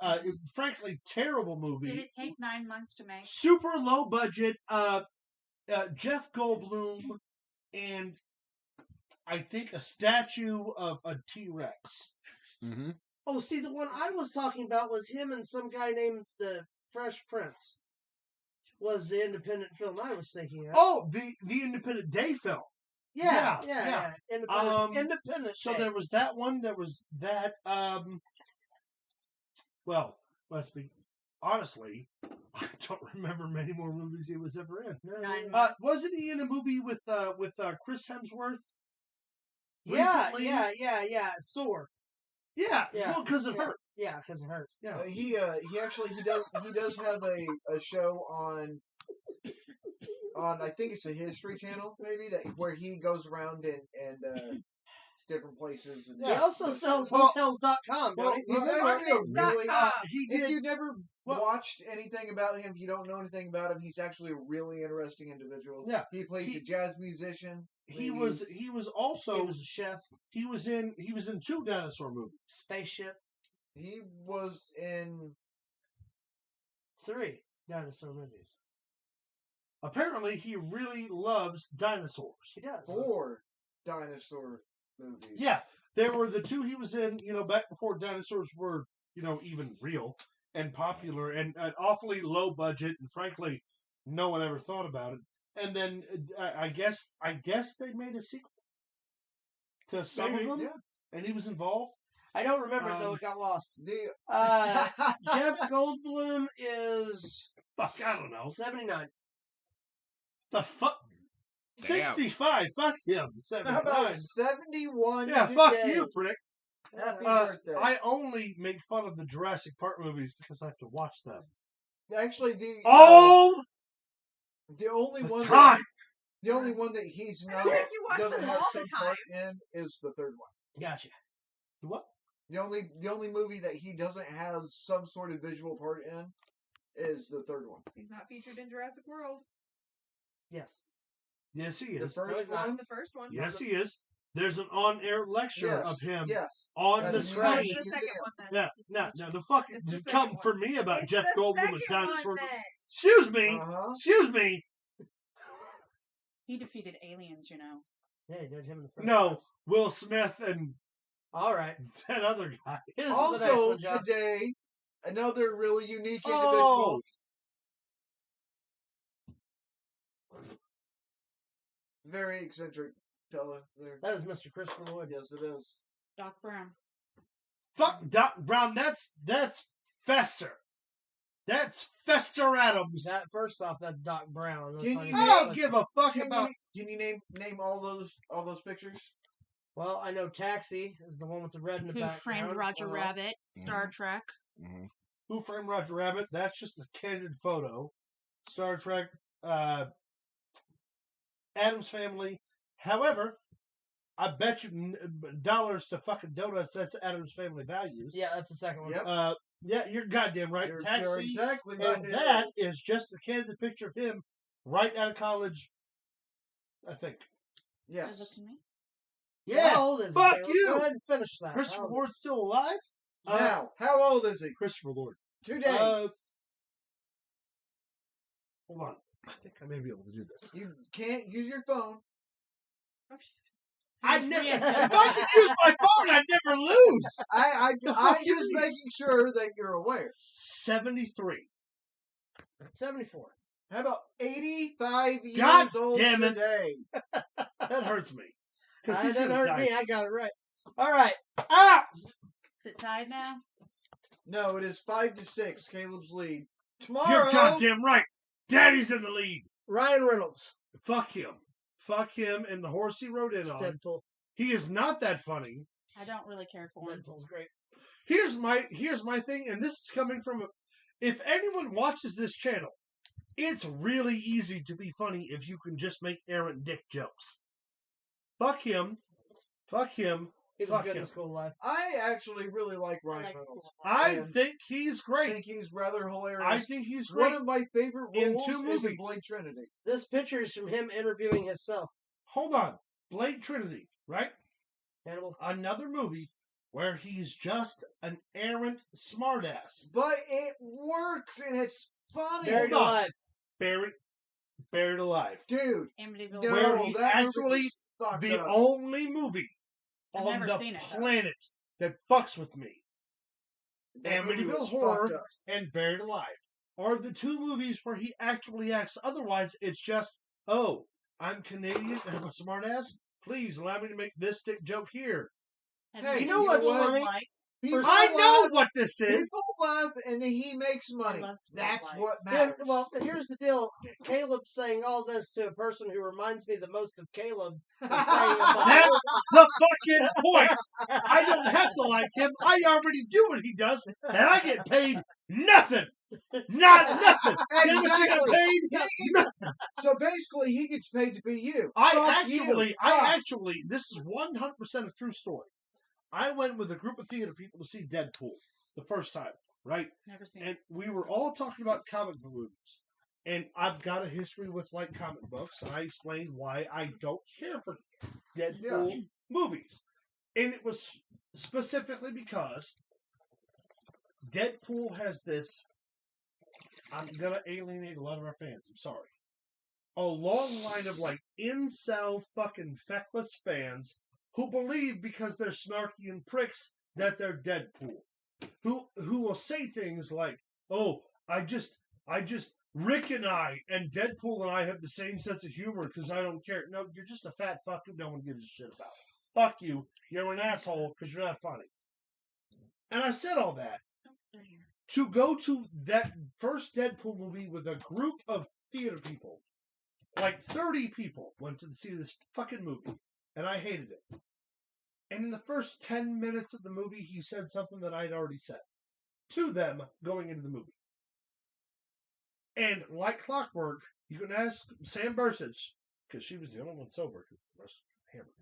Frankly, terrible movie. Did it take 9 months to make? Super low budget. Jeff Goldblum and I think a statue of a T-Rex. Mm-hmm. Oh, see, the one I was talking about was him and some guy named the Fresh Prince. Was the independent film I was thinking of? Oh, the Independent Day film. yeah. yeah. Independent. So Day. there was that one. There was that. Well, let's be honestly, I don't remember many more movies he was ever in. 9 months. Wasn't he in a movie with Chris Hemsworth? Yeah, recently? yeah. Sore. Yeah. Yeah. Well, because of her. Yeah, because it hurt. Yeah. He does have a show on I think it's a History Channel maybe where he goes around and different places. And He also sells Well, hotels.com. well, Don't he? he's actually a really. He If did. you've never Well- watched anything about him, if you don't know anything about him, he's actually a really interesting individual. Yeah. He plays He- a jazz musician. He was also He was a chef. he was in 2 dinosaur movies. Spaceship. He was in 3 dinosaur movies. Apparently, he really loves dinosaurs. He does. 4. dinosaur movies. Yeah, there were the two he was in, back before dinosaurs were, even real and popular and awfully low budget, and frankly, no one ever thought about it. And then I guess they made a sequel to some Maybe, of them, and he was involved. I don't remember it, though. It got lost. The Jeff Goldblum is Fuck, I don't know. 79. The fuck? Damn. 65. Fuck him. how about 79. 71? Yeah, fuck today? you, prick. Happy birthday. I only make fun of the Jurassic Park movies because I have to watch them. Actually, the only one time. the only one that he's not You watch doesn't them have all the some part time. in is the third one. Gotcha. What? The only movie that he doesn't have some sort of visual part in is the third one. He's not featured in Jurassic World. Yes. Yes, he The is. first he's not. one. The first one. Yes, he is. There's an on-air lecture Yes, of him yes. on That's the the screen. Watch screen. the second one then. Yeah, It's no, the- the fucking It's the you second come one. for me about It's Jeff the Goldblum with second dinosaur. one, then. Excuse me. Uh-huh. Excuse me. He defeated aliens, you know. Yeah, he did him in the first No, one. Will Smith and All right. that other guy. Here's the next Also one, John. today, another really unique Oh. individual. Very eccentric fella there. That is Mr. Christopher Lloyd. Yes, it is. Doc Brown. Fuck Doc Brown. That's Fester. That's Fester Adams. That first off, that's Doc Brown. That's Can not you even I close. don't give a fuck Can about. you name all those pictures? Well, I know Taxi is the one with the red in the Who background. Framed Roger Uh-huh. Rabbit? Star Trek. Mm-hmm. Who Framed Roger Rabbit? That's just a candid photo. Star Trek, Adam's Family. However, I bet you dollars to fucking donuts. That's Adam's Family Values. Yeah, that's the second one. Yep. Yeah, you're goddamn right. You're Taxi, exactly right. and that is just a candid picture of him right out of college. I think. Yes. Does it look to me? Yeah. How old is Fuck he? you. Go ahead and finish that. Christopher How old- Lord's still alive. Now, how old is he? Christopher Lord. Today. Hold on. I think I may be able to do this. You can't use your phone. I He's never. readjusting. If I could use my phone, I'd never lose. I'm fuck you just mean? making sure that you're aware. 73. 74. How about 85 years God old damn it. today? That hurts me. Because That he's didn't gonna hurt die. me. I got it right. All right. Ah! Is it tied now? No, it is 5-6. Caleb's lead. You're Tomorrow. goddamn right. Daddy's in the lead. Ryan Reynolds. Fuck him. Fuck him and the horse he rode in on. Deadpool. He is not that funny. I don't really care for him. Deadpool's great. Here's my thing, and this is coming from if anyone watches this channel, it's really easy to be funny if you can just make errant dick jokes. Fuck him. Fuck him. He was Fuck good him. in School Life. I actually really like I Ryan like Reynolds. school. I And think he's I great. think he's rather hilarious. I think he's One great. of my favorite In roles 2 is in movies. Blade Trinity. This picture is from him interviewing himself. Hold on. Blade Trinity, right? Hannibal. Another movie where he's just an errant smartass. But it works and it's funny. Buried Hold on. Alive. Buried Alive. Dude, Amityville. no, Where he that movie actually- sucked The up. only movie I've on never the seen it, though. planet that fucks with me That movie Amityville was Horror fucked up. and Buried Alive are the 2 movies where he actually acts. Otherwise, it's just, oh, I'm Canadian and I'm a smartass. Please allow me to make this dick joke here. Have Hey, seen you know what's School funny? Life? People I know laugh- what this is. People laugh and then he makes money. love School That's Life. what Then, matters. well, here's the deal. Caleb's saying all this to a person who reminds me the most of Caleb. Is saying about That's the fucking point. I don't have to like him. I already do what he does, and I get paid nothing. Not nothing. You know what you got paid? Nothing. So basically, he gets paid to be you. I Fuck you. actually, this is 100% a true story. I went with a group of theater people to see Deadpool the first time, right? Never seen And it. we were all talking about comic book movies. And I've got a history with like comic books, and I explained why I don't care for Deadpool movies. And it was specifically because Deadpool has this. I'm gonna alienate a lot of our fans. I'm sorry. a long line of like incel fucking feckless fans who believe because they're snarky and pricks that they're Deadpool. Who will say things like, "Oh, I just Rick and Deadpool and I have the same sense of humor because I don't care." No, you're just a fat fuck who no one gives a shit about. Fuck you. You're an asshole because you're not funny. And I said all that to go to that first Deadpool movie with a group of theater people. Like 30 people went to see this fucking movie, and I hated it. And in the first 10 minutes of the movie, he said something that I'd already said to them going into the movie. And like clockwork, you can ask Sam Bursich, because she was the only one sober, because the rest were hammered.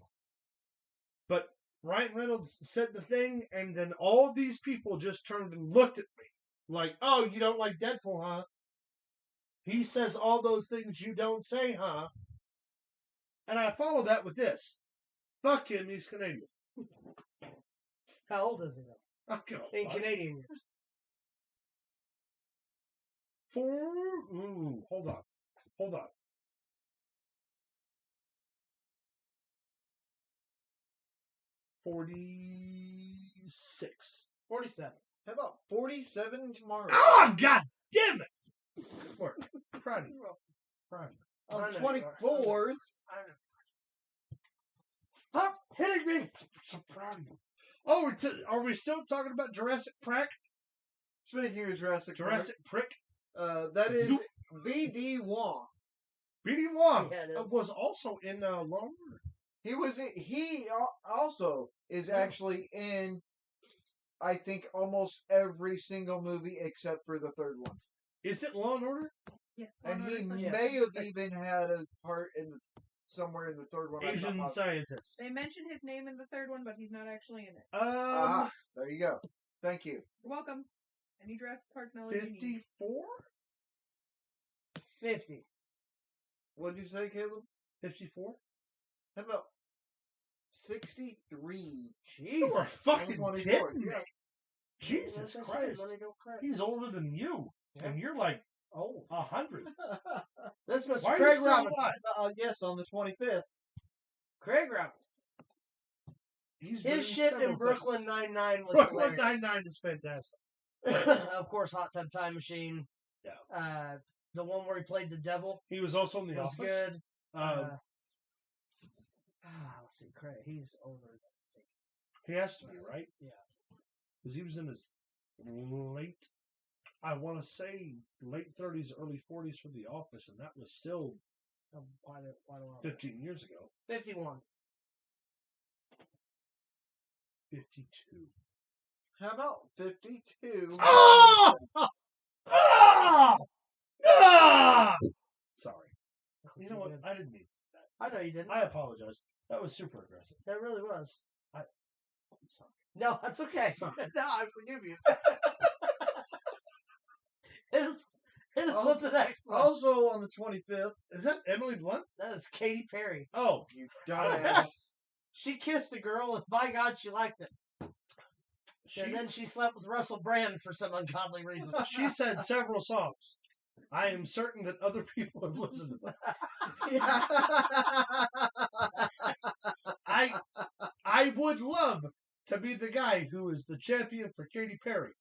But Ryan Reynolds said the thing, and then all these people just turned and looked at me. Like, "Oh, you don't like Deadpool, huh? He says all those things you don't say, huh?" And I follow that with this. Fuck him, he's Canadian. How old is he though? In Canadian years. Hold on. 46. 47. How about 47 tomorrow? Oh, god damn it! Good work. Proud of you. Proud of you. On I the know you are. 24th. Stop hitting me! I'm so proud of you. Oh, are we still talking about Jurassic Prick? Speaking of Jurassic Prick? that is B.D. Wong. B.D. Wong Yeah, it is. was also in Law & Order. He also is actually in, I think, almost every single movie except for the third one. Is it Law & Order? Yes. And he Law & Order Yes. may have Yes. even had a part in somewhere in the third one. I'm not Asian positive. scientist. They mention his name in the third one, but he's not actually in it. There you go. Thank you. You're welcome. Any Jurassic Park knowledge you need. 54? 50. What did you say, Caleb? 54? How about 63? You are fucking 24, kidding me. yeah. Jesus Like I said, Christ. money don't crack. He's older than you. Yeah. And you're like Oh. 100. That's Mr. Why are you Craig still Robinson. alive? Yes, on the 25th. Craig Robinson. He's been His shit several in Brooklyn things. Nine-Nine was Brooklyn hilarious. Nine-Nine is fantastic. Of course, Hot Tub Time Machine. Yeah. The one where he played the devil He was also in The was Office. good. Um, Let's see, Craig. He's older than he has to be, right? Yeah. Because he was in his I want to say late 30s, early 40s for The Office, and that was still quite a while. 15 years ago. 51. 52. How about 52? Oh! Ah! Ah! Sorry. You know what? I didn't mean that. I know you didn't. I apologize. That was super aggressive. That really was. I'm sorry. No, that's okay. Sorry. No, I forgive you. Hit us with the next one. Also on the 25th. Is that Emily Blunt? That is Katy Perry. Oh, You dumbass. She kissed a girl, and by God, she liked it. And then she slept with Russell Brand for some ungodly reason. she said several songs. I am certain that other people have listened to them. I would love to be the guy who is the champion for Katy Perry.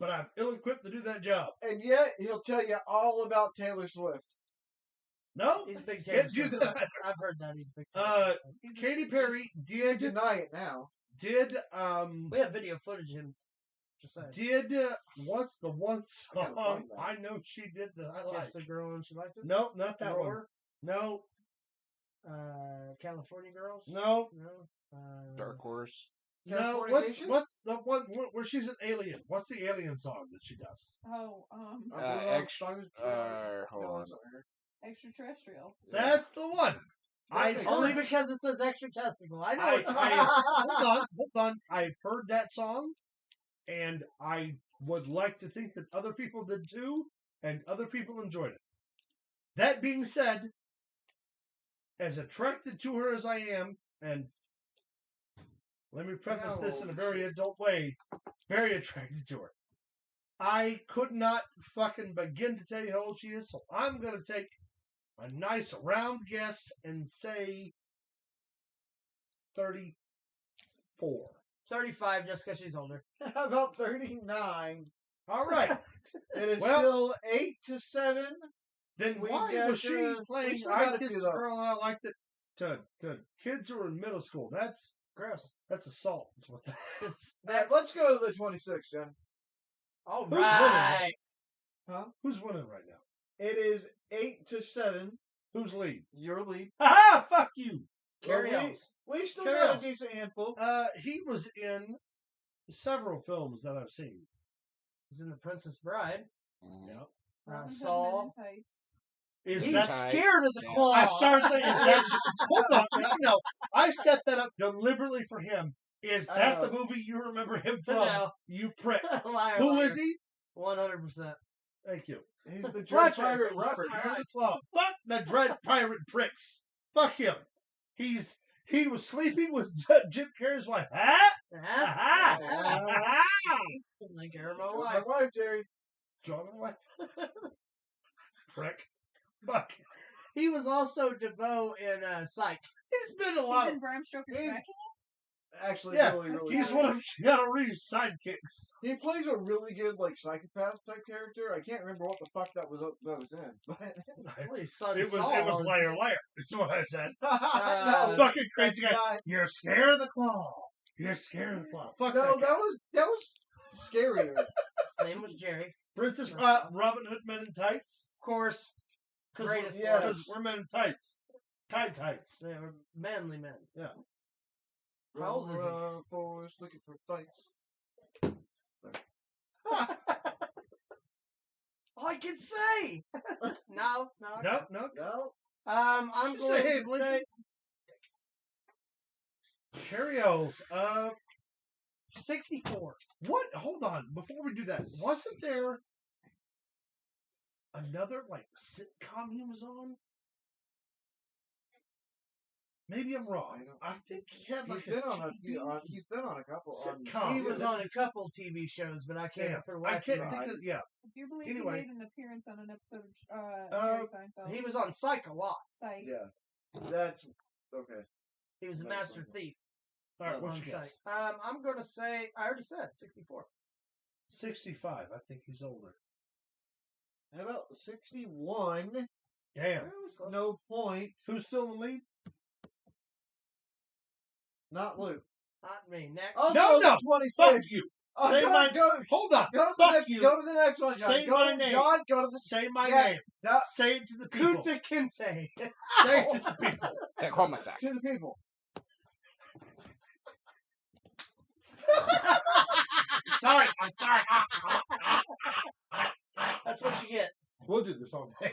But I'm ill-equipped to do that job. And yet, he'll tell you all about Taylor Swift. No? He's a big Taylor Can't do Swift that. fan. I've heard that he's a big Taylor Swift fan. Katy Perry You deny it now. did We have video footage of him. Just saying. what's the one I gotta song find that. I know she did that I like? Kissed the girl and she liked it? No, not that one. Roar? No, California Girls? no, No. Dark Horse. no. Californication? What's the one where she's an alien? What's the alien song that she does? Oh, Hold on. extraterrestrial. That's the one. Only because it says extra testicle. I know it. Hold on. I've heard that song, and I would like to think that other people did too, and other people enjoyed it. That being said, as attracted to her as I am, and let me preface this in a very adult way, very attracted to her. I could not fucking begin to tell you how old she is, so I'm going to take a nice round guess and say 34. 35 just because she's older. How about 39? All right. It is Well- still 8-7. Then We why got, was she we playing still I got a Kissed few, a though. Girl and I Liked It to kids who are in middle school? That's Gross. assault. Is what that is. Alright, let's go to the 26, Jen. All Who's right. Who's winning right now? It is 8-7. Who's lead? Your lead. Aha! Fuck you. Carry Well, on. we still Carry got on. a decent handful. He was in several films that I've seen. He's in The Princess Bride. Yep. Robin Hood, Saul. Men in Tights. Is He's that? Tights. scared of the Yeah. claw. I started saying, is that? Hold on, no, I set that up deliberately for him. Is I that know. the movie you remember him from? No. You prick. Liar, Who liar. is he? 100%. Thank you. He's the Dread Fletcher. Pirate He's Robert. pirate. Fuck the dread pirate pricks. Fuck him. He was sleeping with Jim Carrey's wife. Huh? Ah, Ah! like her, my My wife. wife, Jerry. John wife. Prick. Fuck. He was also DeVoe in Psych. He's been a He's lot. in Bram Stoker's He- Dracula. Actually, Yeah, really He's good. one of Keanu Reeves' sidekicks. He plays a really good, like, psychopath type character. I can't remember what the fuck that was in. But Well, his son It was Saul is- liar. That's what I said. no, Fucking crazy that's guy. not- You're scared of the claw. You're scared of the claw. Fuck no, that guy. that was scarier. His name was Jerry. Princess Robin Hood Men in Tights. Of course. Because Greatest yes. we're men in tights. Tights. They were manly men. Yeah. How old is he? Forest looking for fights. All I can say. No. No. No. I'm Say going it, to Lincoln. say Cheerios. 64. What? Hold on. Before we do that, wasn't there another like sitcom he was on? Maybe I'm wrong. I think he had like He's been on a TV few. He's been on a couple. sitcom. He was on a couple TV shows, but I can't Yeah, remember I what. can't he think was. of. Yeah. I do believe Anyway. he made an appearance on an episode of Jerry Seinfeld. He was on Psych a lot. Psych. Yeah, that's okay. He was a Nice master one. thief. All right. on What's your Psych. guess? I'm going to say, I already said 64. 65. I think he's older. How about 61? Damn. Yeah, it was close. No point. Who's still in the lead? Not Luke. Not me. Next. Also, No, no. 26. Fuck you. Oh, Say go, my. go, Hold on. go, to the Fuck next, you. go to the next one, John. Say go my to, name. John, go to the. Say my Yeah. name. No, Say it to the people. Kunta Kinte. Say it to the people. Take home a sack. to the people. Sorry. I'm sorry. That's what you get. We'll do this all day.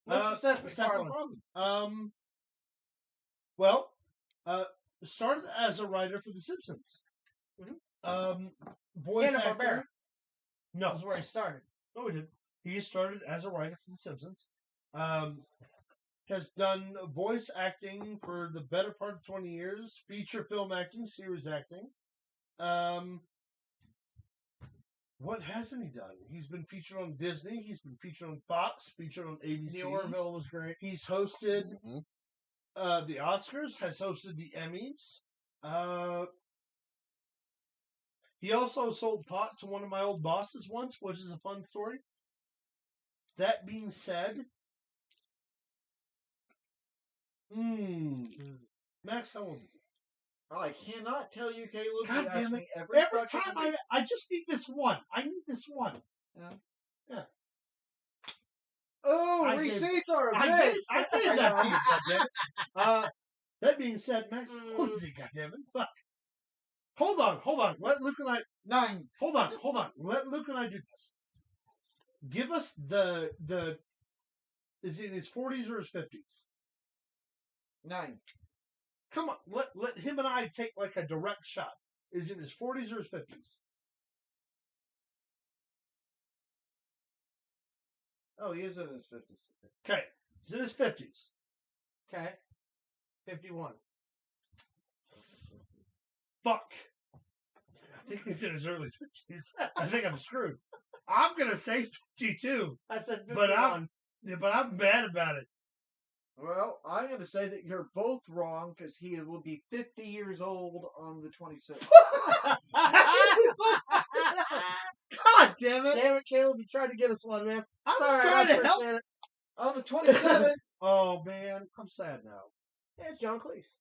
Mr. Seth Seth MacFarlane. MacFarlane. Well, started as a writer for The Simpsons. Voice Hanna-Barbera. actor. No, That was where he started. no, he didn't. He started as a writer for The Simpsons. Has done voice acting for the better part of 20 years. Feature film acting, series acting. What hasn't he done? He's been featured on Disney. He's been featured on Fox. Featured on ABC. The Orville was great. He's hosted Mhm. the Oscars, has hosted the Emmys. He also sold pot to one of my old bosses once, which is a fun story. That being said, Max, how old is he? Oh, I cannot tell you, Caleb. God You damn ask it. me every Every fucking time week. I just need this one. I need this one. Oh, I gave- receipts are a I bitch. gave that to you, goddammit. That being said, Max, how old is he, goddammit? Fuck. Hold on. Let Luke and I 9. Hold on. Let Luke and I do this. Give us the is it in his 40s or his 50s? 9. Come on, let him and I take like a direct shot. Is it in his 40s or his 50s? Oh, he is in his 50s. Okay, he's in his 50s. Okay. 51. Fuck. think he's in his early 50s. I think I'm screwed. I'm gonna say 52, I said 51. but I'm mad about it. Well, I'm going to say that you're both wrong because he will be 50 years old on the 26th. God damn it! Damn it, Caleb! You tried to get us one, man. I'm Sorry, just trying I to help. appreciate it. On the 27th. Oh man, I'm sad now. Yeah, it's John Cleese.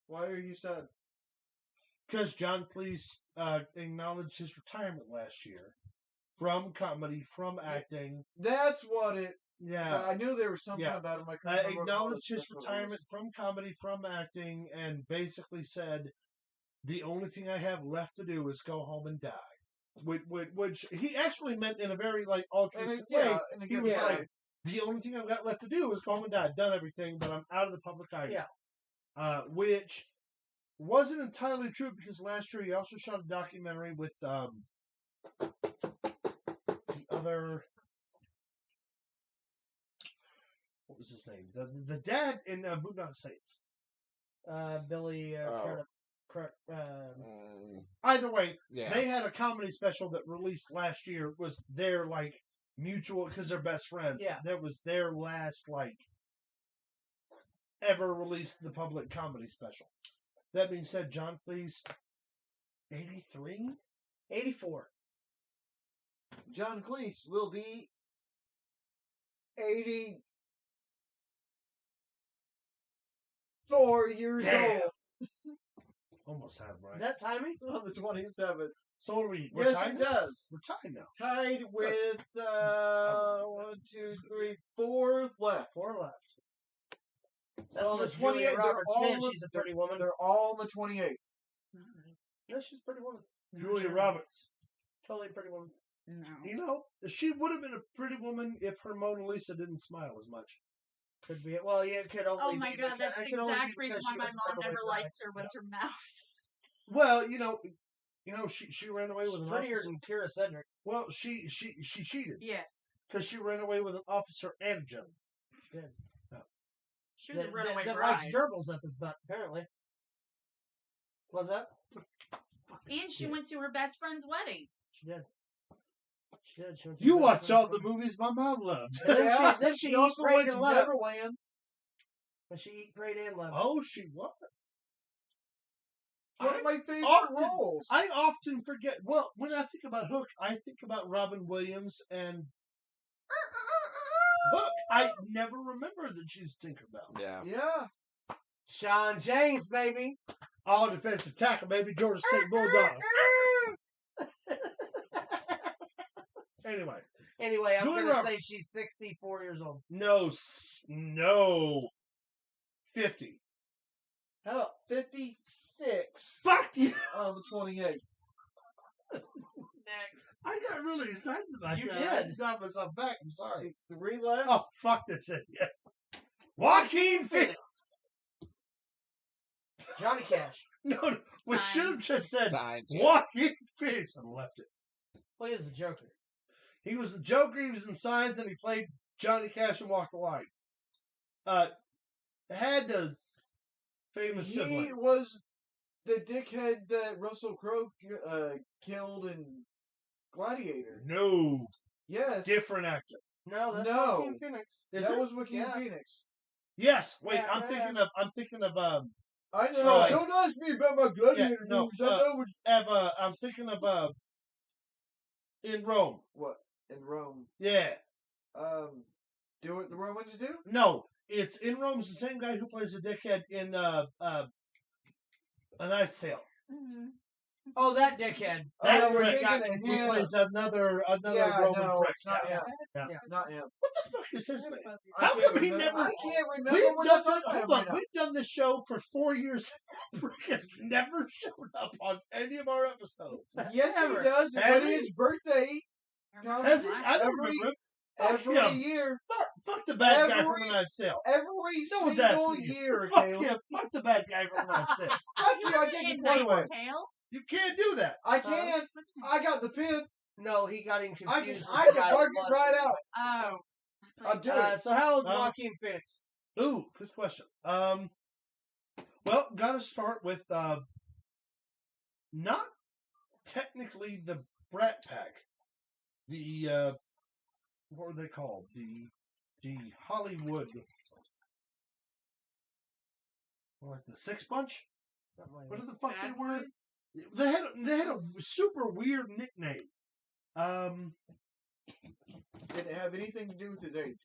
Why are you sad? Because John Cleese acknowledged his retirement last year from comedy, from acting. That's what it. Yeah. I knew there was something about him. I couldn't remember what it acknowledged was. his That's what it retirement was. from comedy, from acting, and basically said, the only thing I have left to do is go home and die. Which he actually meant in a very, like, altruistic way. in a He good was way. like, the only thing I've got left to do is go home and die. I've done everything, but I'm out of the public eye. Yeah. Which wasn't entirely true because last year he also shot a documentary with the other... What was his name? The dad in Boondock Saints. Billy. Either way, Yeah. they had a comedy special that released last year. Was their like mutual because they're best friends. Yeah. That was their last like ever released to the public comedy special. That being said, John Cleese, 83, 84. John Cleese will be 84 years Damn. old almost had him right. That timing? on the 27th. So what are we? We're Yes, tied he now? does. We're tied now. Tied with 1, 2, 3, 4 left. 4 left. That's On the Miss Julia 28th, they're Roberts. all Man, in the- she's a pretty woman. They're all on the 28th. No, she's a pretty woman. Julia Roberts. Totally a pretty woman. No. You know, she would have been a pretty woman if her Mona Lisa didn't smile as much. Could be. Well, yeah, it could only Oh be. my god, that's the it could only be exact reason because why she my was mom never never with liked her was her mouth. Well, you know, she ran away with She's an prettier officer. than Kira Cedric. Well, she cheated Yes. because she ran away with an officer and a gentleman. She was a That runaway likes bride. gerbils up his butt, apparently. Was that? And she went to her best friend's wedding. She did. She did. She went to You the watch best all friend's the movies my mom loved. wedding. And Yeah, then she also prayed went and to loved. Neverland. And she eat, prayed, and loved. Oh, she was. One of my favorite often- roles. I often forget. Well, when I think about Hook, I think about Robin Williams and Hook. I never remember that she's Tinkerbell. Yeah. Yeah. Sean James, baby. All defensive tackle, baby. Georgia State Bulldog. Anyway, Anyway, I'm Julia going to Roberts. say she's 64 years old. no. 50. How about 56 Fuck you. on the 28th? Next. I got really excited about You that. did. I had to dial myself back. I'm sorry. See, 3 left. Oh, fuck this idiot. Joaquin Phoenix. Johnny Cash. No, we Signs. should have just said Signs, yeah. Joaquin Phoenix and left it. Well, he is the Joker. He was the Joker, he was in Signs, and he played Johnny Cash and Walk the Line. Had the famous He sibling. was the dickhead that Russell Crowe killed in Gladiator. No. Yes. Different actor. No, that's No. Joaquin Phoenix. Is that it? was Joaquin Yeah. Phoenix. Yes. Wait, Yeah, I'm yeah, thinking of I know. Troy. Don't ask me about my Gladiator no, movies. I know what. I'm thinking of In Rome. What in Rome? Yeah. Do what the Romans do. No, it's In Rome's the same guy who plays the dickhead in A Knight's Tale. Oh, that dickhead. That Oh, we're prick thinking of who him. plays another Yeah, Roman no, prick. it's not him. Yeah. Not him. What the fuck is his name? I How can't come he remember- never? I can't remember. We've what done the this, fuck I am hold on. right now. We've done this show for 4 years. Brick has never shown up on any of our episodes. Yes, Ever. he does. Has When he? his birthday Has he? I don't Every- remember. every Fuck him. year. Fuck the bad guy from Every- A Knight's Tale. Every No one's single asking you. year, Fuck Caleb. him. Fuck the bad guy from A Knight's Tale. Fuck you, I take in your point away. Knight's Tale? You can't do that. I can. I got the pin. No, he got him I confused. can. with I the can guy mark who it was. right out. Oh. It's I'll like, do it. So how old's Um, Joaquin Phoenix? Ooh, good question. Well, gotta start with not technically the Brat Pack. The what are they called? The Hollywood, like the Six Bunch. Something like What that. the fuck Bad they were? boys? They had a super weird nickname. Did it have anything to do with his age?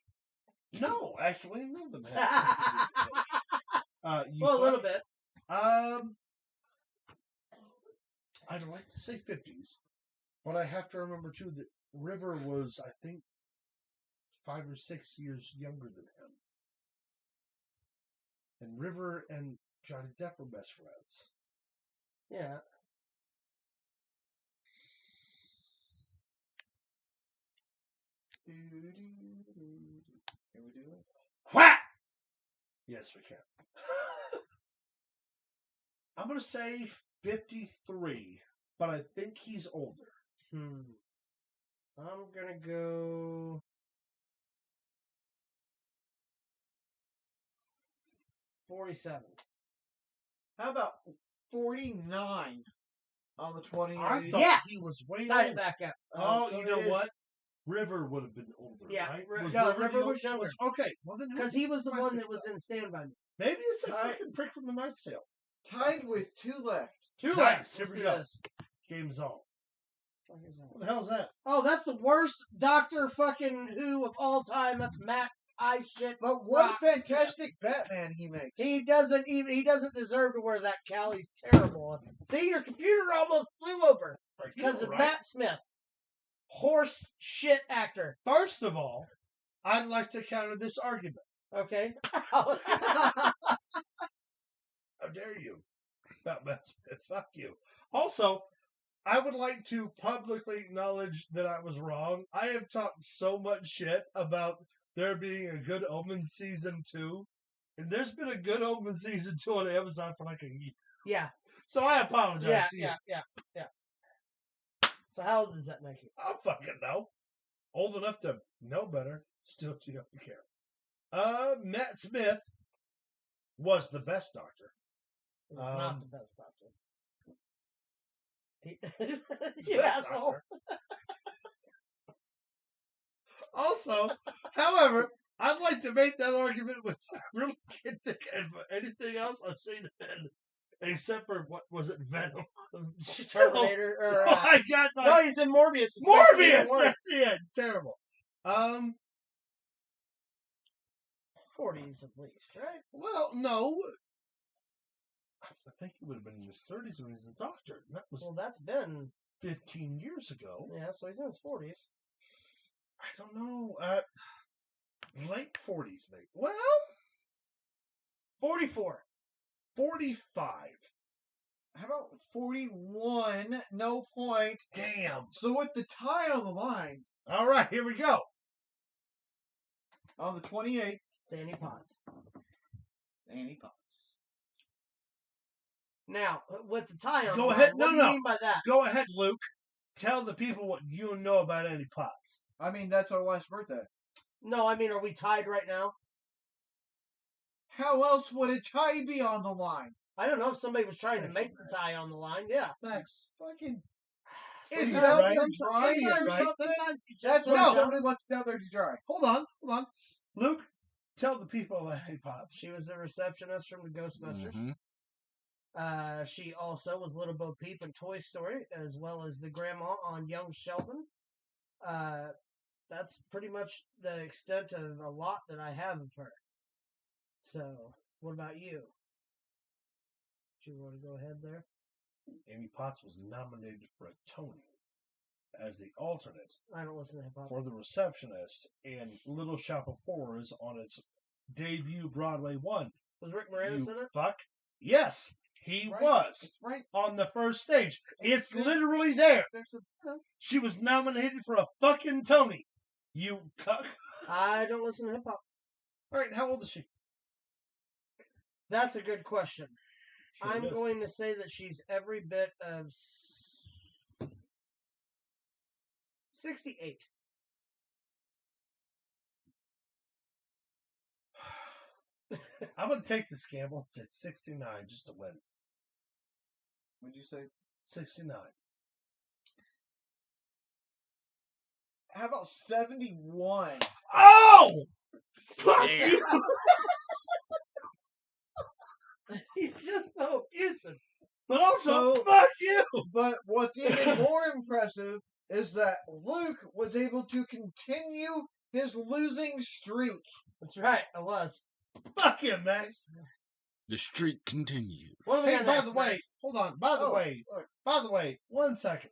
No, actually, none of them had. You Well, a little fuck. bit. I'd like to say 50s, but I have to remember too that River was, I think, 5 or 6 years younger than him. And River and Johnny Depp were best friends. Yeah. Can we do it? Whack! Yes, we can. I'm going to say 53, but I think he's older. I'm gonna go 47. How about 49 on the 28? I thought Yes! he was way Tied it older. back up. Oh, so you know it is- what? River would have been older, Yeah, right? no, the River old- was younger. okay, well then who Because he was the my one that pick was up? in Stand By Me. Maybe it's a Tied- fucking prick from the Night's Tale. Tied with 2 left. Two Nice, left. here Let's we do go. this. Game's on. What is that? What the hell is that? Oh, that's the worst Doctor fucking Who of all time. That's Matt I shit. But what Rock. a fantastic Batman he makes. He doesn't deserve to wear that cowl. He's terrible. See, your computer almost flew over. It's because of Right? Matt Smith. Horse shit actor. First of all, I'd like to counter this argument. Okay. How dare you? About Matt Smith. Fuck you. Also, I would like to publicly acknowledge that I was wrong. I have talked so much shit about there being a Good Omen season 2, and there's been a Good Omen season 2 on Amazon for like a year. Yeah. So I apologize Yeah. to you. Yeah. So how old does that make you? I don't fucking know. Old enough to know better. Still too young to care. Matt Smith was the best Doctor. He was not Um, the best Doctor. The You best asshole. Doctor. Also, however, I'd like to make that argument with I really can't think of anything else I've seen in except for what was it, Venom? Terminator. So Or, I got like, no, he's in Morbius. It makes it even Morbius. worse. That's it. Terrible. 40s at least, right? Well, no. I think he would have been in his 30s when he was a Doctor. And that was Well, that's been 15 years ago. yeah. So he's in his 40s. I don't know. Late 40s, maybe. Well, 44. 45. How about 41? No point. Damn. So with the tie on the line, All right, here we go. on the 28th, Danny Potts. Danny Potts. Now, with the tie on Go the line, ahead. what do No. you mean by that? Go ahead, Luke. Tell the people what you know about Andy Potts. I mean, that's our last birthday. No, I mean, are we tied right now? How else would a tie be on the line? I don't know if somebody was trying to Thank make you, the tie on the line. Yeah. Max. Fucking Sometimes, Idiot, right? sometimes, Dry, sometimes, right? sometimes you just That's don't when know. somebody left it down there to dry. Hold on. Luke, tell the people about Andy Potts. She was the receptionist from the Ghostbusters. Mhm. She also was Little Bo Peep in Toy Story, as well as the grandma on Young Sheldon. That's pretty much the extent of a lot that I have of her. So, what about you? Do you want to go ahead there? Andy Potts was nominated for a Tony as the alternate I don't listen to hip hop. for the receptionist in Little Shop of Horrors on its debut Broadway one. Was Rick Moranis You in it? fuck. Yes, he Right. was It's right. on the first stage. It's there. literally there. There's a. She was nominated for a fucking Tony. You cuck. I don't listen to hip hop. All right, how old is she? That's a good question. Sure I'm is. going to say that she's every bit of 68. I'm going to take this gamble and say 69 just to win. What'd you say? 69. How about 71? Oh! Fuck Damn. you! He's just so abusive. But also, So- fuck you! But what's even more impressive is that Luke was able to continue his losing streak. That's right, I was. Fuck you, Max. The streak continues. What do we Hey, got by next, the way, Max? hold on. By the Oh, way, look. 1 second.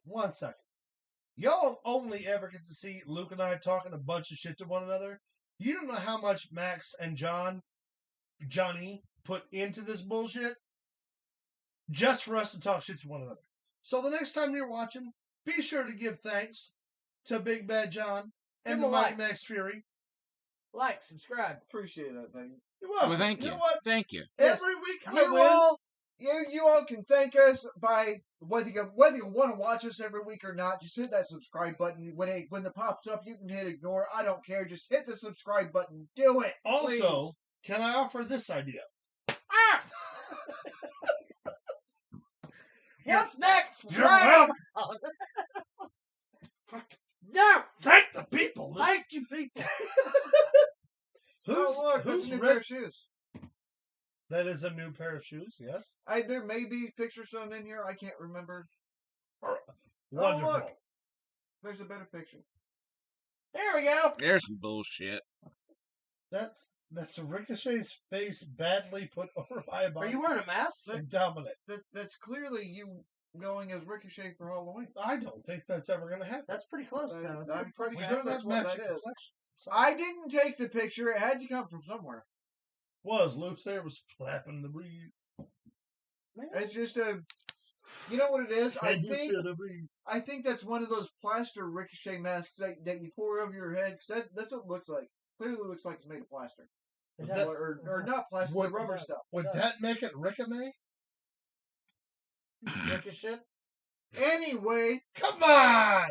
Y'all only ever get to see Luke and I talking a bunch of shit to one another. You don't know how much Max and Johnny, put into this bullshit just for us to talk shit to one another. So the next time you're watching, be sure to give thanks to Big Bad John and Give the a Mighty like. Max Fury. Like, subscribe. Appreciate that thing. You're welcome. Well, thank You you. know what? Thank you. Yes. Every week I You win. all, you all can thank us by whether you want to watch us every week or not. Just hit that subscribe button. When it pops up, you can hit ignore. I don't care. Just hit the subscribe button. Do it. Also, can I offer this idea? Ah! What's next? You're Right welcome. on. No! Thank the people. Luke. Thank you, people. Who's, Oh, look, that's who's a new Rick? pair of shoes. That is a new pair of shoes, yes. There may be pictures shown in here. I can't remember. Wonderful. look. There's a better picture. There we go. There's some bullshit. That's Ricochet's face badly put over by a Are body. you wearing a mask? And dominant. That's clearly you going as Ricochet for Halloween. I don't think that's ever going to happen. That's pretty close, though. It's I'm pretty pretty We sure don't that's have what matching that is. complexions. I'm sorry. I didn't take the picture. It had to come from somewhere. Was Luke's hair was flapping the breeze. It's just a. You know what it is? Can you feel the breeze? I think that's one of those plaster Ricochet masks that you pour over your head. 'Cause that's what it looks like. Clearly looks like it's made of plaster. It does. Or not plastic, Would- but rubber it does. stuff. Would does. that make it Ricochet? Ricochet? Anyway, Come on!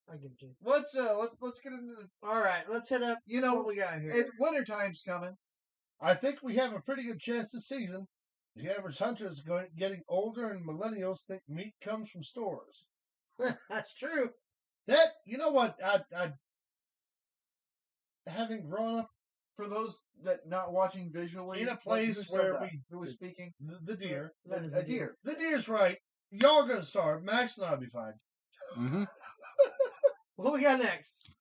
I give it to you. let's get into the. All right, let's hit up You know, what we got here. winter time's coming. I think we have a pretty good chance this season. The average hunter is getting older, and millennials think meat comes from stores. That's true. That, you know what? I having grown up For those that not watching visually, in a who place said where that? we who was speaking, the deer, That is a deer. the deer's right. Y'all are gonna starve. Max and I'll be fine. Mm-hmm. What we got next?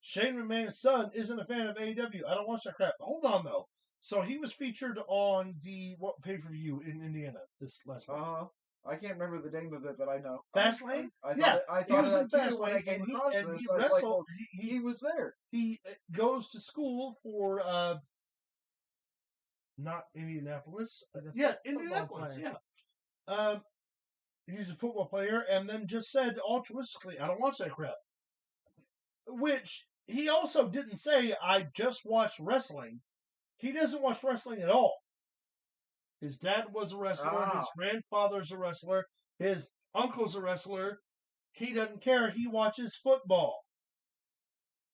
Shane McMahon's son isn't a fan of AEW. I don't watch that crap. Hold on though. So he was featured on the pay-per-view in Indiana this last month. I can't remember the name of it, but I know. Fastlane? I Yeah, thought, I he thought was of in that too when I Fastlane, came and across he this. I was wrestled. like, well, he was there. He goes to school for not Indianapolis. Yeah, Indianapolis. player. Yeah. He's a football player, and then just said altruistically, "I don't watch that crap." Which he also didn't say. I just watch wrestling. He doesn't watch wrestling at all. His dad was a wrestler. His grandfather's a wrestler. His uncle's a wrestler. He doesn't care. He watches football.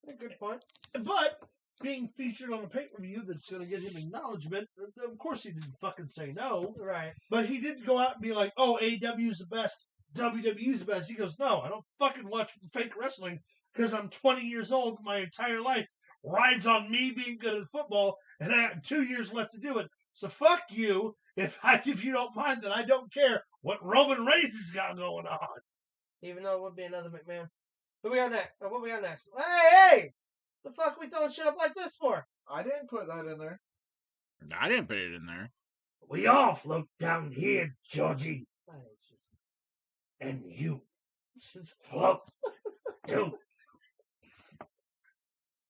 Good point. But being featured on a pay-per-view that's going to get him acknowledgement, of course he didn't fucking say no. Right. But he didn't go out and be like, oh, AEW's the best, WWE's the best. He goes, no, I don't fucking watch fake wrestling because I'm 20 years old. My entire life rides on me being good at football, and I got 2 years left to do it. So fuck you. If you don't mind, then I don't care what Roman Reigns has got going on. Even though it would be another McMahon. What we got next? What we got next? Hey! The fuck we throwing shit up like this for? I didn't put that in there. I didn't put it in there. We all float down here, Georgie, I hate you. and you float too.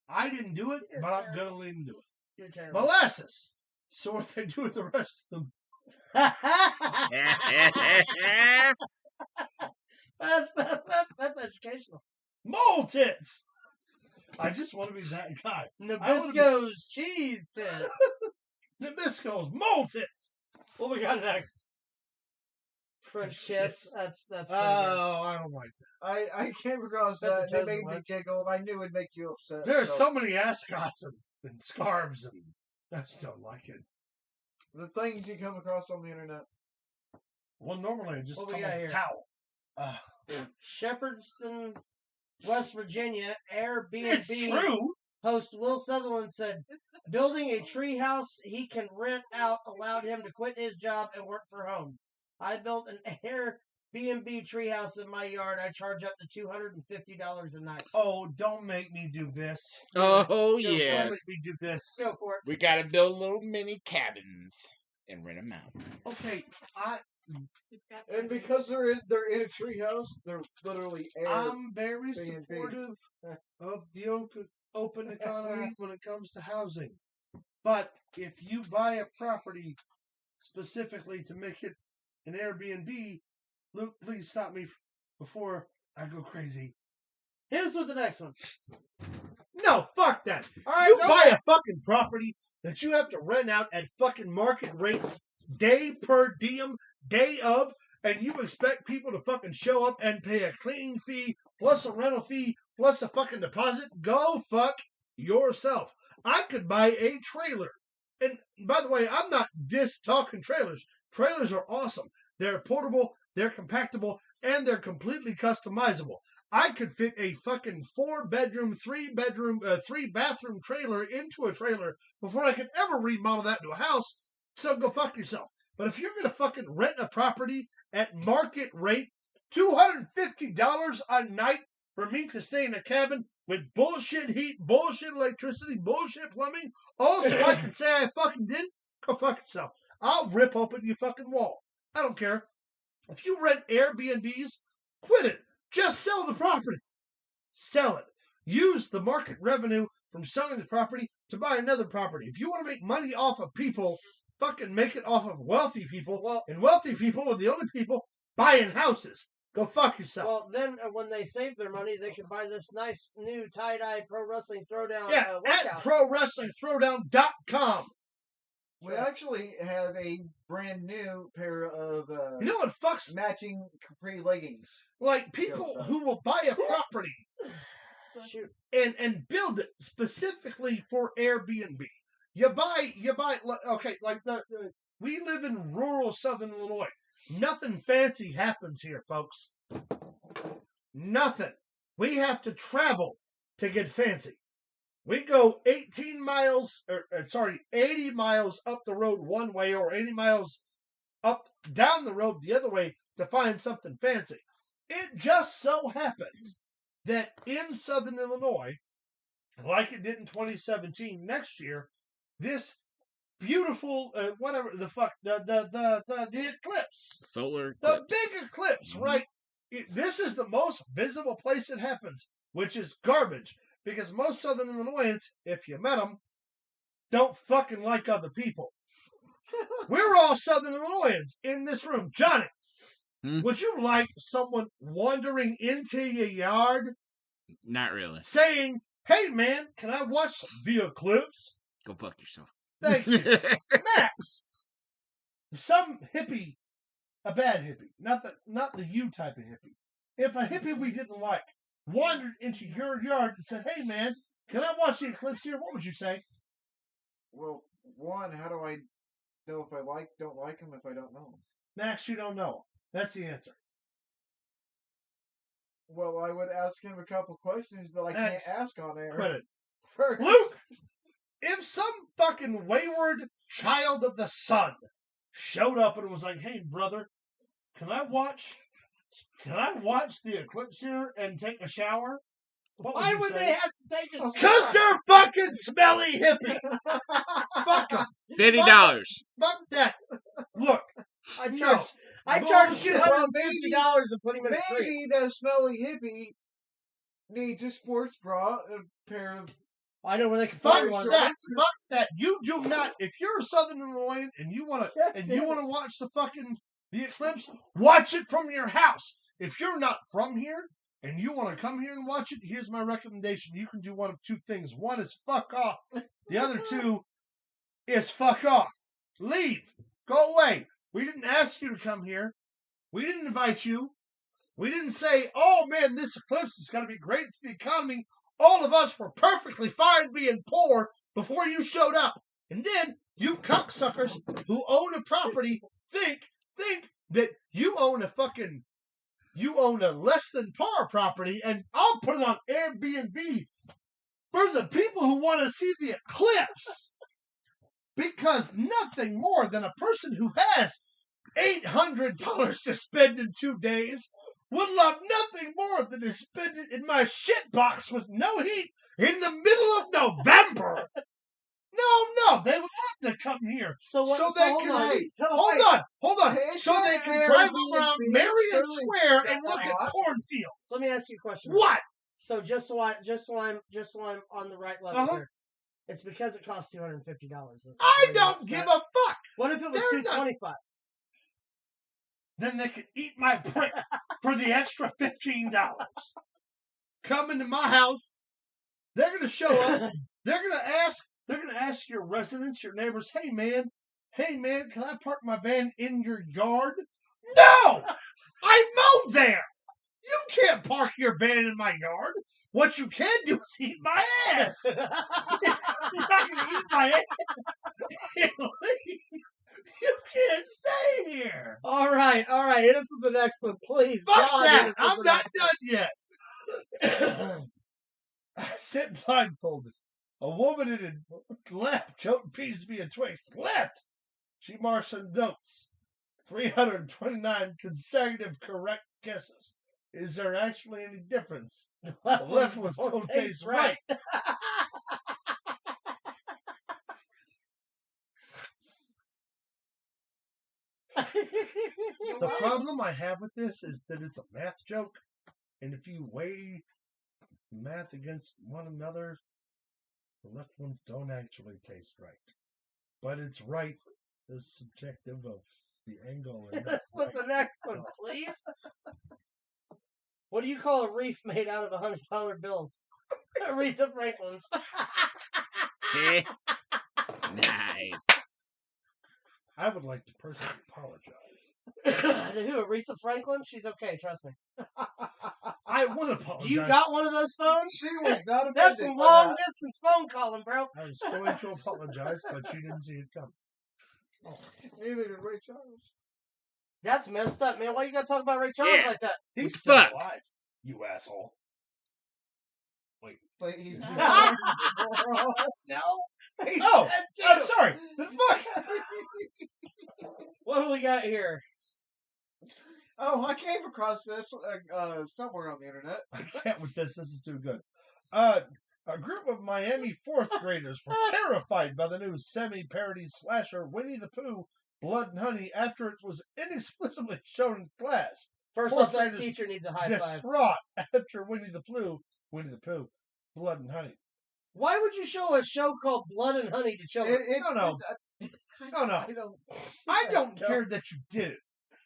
I didn't do it, but I'm going to leave him do it. You're terrible. Molasses. So what they do with the rest of them? That's educational. Mole tits. I just want to be that guy. Nabisco's cheese tits. Nabisco's mole tits. What we got next? French kiss. That's pretty good. I don't like I came across That's that. a It made chosen me one. giggle. I knew it'd make you upset. that. There's so many ascots and scarves, and I just don't like it. The things you come across on the internet. Well, normally I just What we call got it a here? towel. Shepherdston, West Virginia, It's Airbnb true. host Will Sutherland said, building a tree house he can rent out allowed him to quit his job and work from home. I built an Airbnb tree house in my yard. I charge up to $250 a night. Oh, don't make me do this. Oh, Don't yes. make me do this. Go for it. We gotta build little mini cabins and rent them out. Okay, And because they're in a treehouse, they're literally I'm very B&B. supportive of the open economy when it comes to housing. But if you buy a property specifically to make it an Airbnb, Luke, please stop me before I go crazy. Hit us with the next one. No, fuck that. All right, You go buy ahead. a fucking property that you have to rent out at fucking market rates, day per diem, day of, and you expect people to fucking show up and pay a cleaning fee, plus a rental fee, plus a fucking deposit? Go fuck yourself. I could buy a trailer. And by the way, I'm not talking trailers. Trailers are awesome. They're portable, they're compactable, and they're completely customizable. I could fit a fucking 4-bedroom, 3-bathroom trailer into a trailer before I could ever remodel that into a house. So go fuck yourself. But if you're going to fucking rent a property at market rate, $250 a night for me to stay in a cabin with bullshit heat, bullshit electricity, bullshit plumbing, also I can say I fucking did it, go fuck yourself. I'll rip open your fucking wall. I don't care. If you rent Airbnbs, quit it. Just sell the property. Sell it. Use the market revenue from selling the property to buy another property. If you want to make money off of people, fucking make it off of wealthy people. Well, and wealthy people are the only people buying houses. Go fuck yourself. Well, then when they save their money, they can buy this nice new tie-dye pro wrestling throwdown yeah, workout. at ProWrestlingThrowdown.com. We actually have a brand new pair of You know what fucks? matching capri leggings. Like people who will buy a property Shoot. and build it specifically for Airbnb. You buy okay, like we live in rural Southern Illinois. Nothing fancy happens here, folks. Nothing. We have to travel to get fancy. We go 80 miles up the road one way or 80 miles down the road the other way to find something fancy. It just so happens that in Southern Illinois, like it did in 2017, next year, this beautiful the eclipse, Solar eclipse. the big eclipse, right? This is the most visible place it happens, which is garbage because most Southern Illinoisans, if you met them, don't fucking like other people. We're all Southern Illinoisans in this room. Johnny, would you like someone wandering into your yard Not really. saying, "Hey man, can I watch the eclipse?" Go fuck yourself. Thank you. Max, some hippie, a bad hippie, not the you type of hippie. If a hippie we didn't like wandered into your yard and said, "Hey man, can I watch the eclipse here?" What would you say? Well, one, how do I know if I don't like them if I don't know them? Max, you don't know. That's the answer. Well, I would ask him a couple questions that I Max, can't ask on air. Quit it. First. Luke, if some fucking wayward child of the sun showed up and was like, "Hey brother, can I watch the eclipse here and take a shower?" Why would they have to take a Because they're fucking smelly hippies. Fuck them. $50. Fuck that. Look, I no. charge Bullshit. $250 to put him in a tree. Maybe that smelly hippie needs a sports bra, a pair of. I know where they can Fuck find one. that. Fuck that. You do not. If you're a Southern Illinoisan and you want to watch the eclipse, watch it from your house. If you're not from here and you want to come here and watch it, here's my recommendation. You can do one of two things. One is fuck off. The other two is fuck off. Leave. Go away. We didn't ask you to come here. We didn't invite you. We didn't say, "Oh man, this eclipse is going to be great for the economy." All of us were perfectly fine being poor before you showed up. And then you cocksuckers who own a property think that you own a fucking you own a less than par property, and I'll put it on Airbnb for the people who want to see the eclipse. Because nothing more than a person who has $800 to spend in 2 days would love nothing more than to spend it in my shit box with no heat in the middle of November. No, they would love to come here So so they hold can on. see. So Hold on. It's So they an can drive Airbnb around Marion service. Square and look at cornfields. Let me ask you a question. What? So just so I'm on the right level here. It's because it costs $250. I don't give a fuck. What if it was $225? Then they could eat my prick for the extra $15. Come into my house. They're gonna show up. They're gonna ask your residents, your neighbors, hey man, can I park my van in your yard? No! I mowed there! You can't park your van in my yard. What you can do is eat my ass. You're not gonna eat my ass. You can't stay here. All right. Hit us with the next one, please. Fuck God, that. hit us with I'm the not next done yet. I sit blindfolded. A woman in a lab coat appears to be a twist. Left. She marks her notes. 329 consecutive correct guesses. Is there actually any difference? The left ones don't taste right. The problem I have with this is that it's a math joke, and if you weigh math against one another, the left ones don't actually taste right. But it's right. The subjective of the angle. And That's what the next one, please. What do you call a reef made out of $100 bills? Aretha Franklin's. Nice. I would like to personally apologize. To who? Aretha Franklin? She's okay, trust me. I would apologize. You got one of those phones? She was not That's offended some by long that. distance phone calling, bro. I was going to apologize, but she didn't see it coming. Neither did Ray Charles. That's messed up, man. Why you gotta talk about Ray Charles Yeah. like that? He's Fuck. still alive, you asshole. But he's No. Oh, I'm sorry. The fuck? What do we got here? Oh, I came across this somewhere on the internet. I can't with this. This is too good. A group of Miami fourth graders were terrified by the new semi-parody slasher Winnie the Pooh, Blood and Honey after it was inexplicably shown in class. First Fourth off, that graders teacher needs a high five. distraught after Winnie the Pooh, Blood and Honey. Why would you show a show called Blood and Honey to children? No. I don't care that you did it.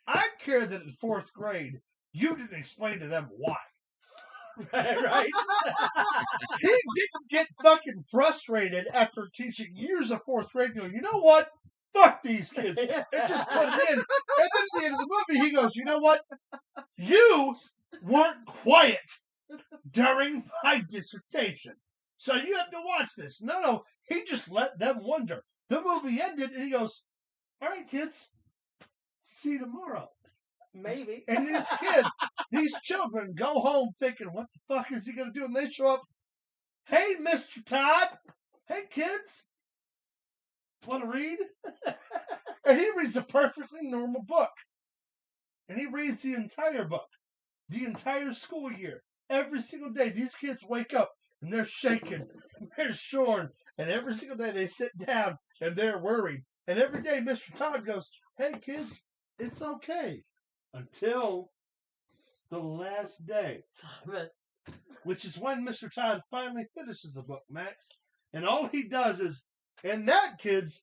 I care that in fourth grade, you didn't explain to them why. Right? He didn't get fucking frustrated after teaching years of fourth grade. Going, you know what? Fuck these kids. And just put it in. And then at the end of the movie, he goes, you know what? You weren't quiet during my dissertation. So you have to watch this. No. He just let them wonder. The movie ended, and he goes, all right, kids. See you tomorrow. Maybe. And these kids, these children go home thinking, what the fuck is he going to do? And they show up, hey, Mr. Todd. Hey, kids. Want to read? And he reads a perfectly normal book. And he reads the entire book. The entire school year. Every single day, these kids wake up and they're shaking. And they're shorn. And every single day they sit down and they're worried. And every day Mr. Todd goes, hey, kids, it's okay. Until the last day. Which is when Mr. Todd finally finishes the book, Max. And all he does is, and that, kids,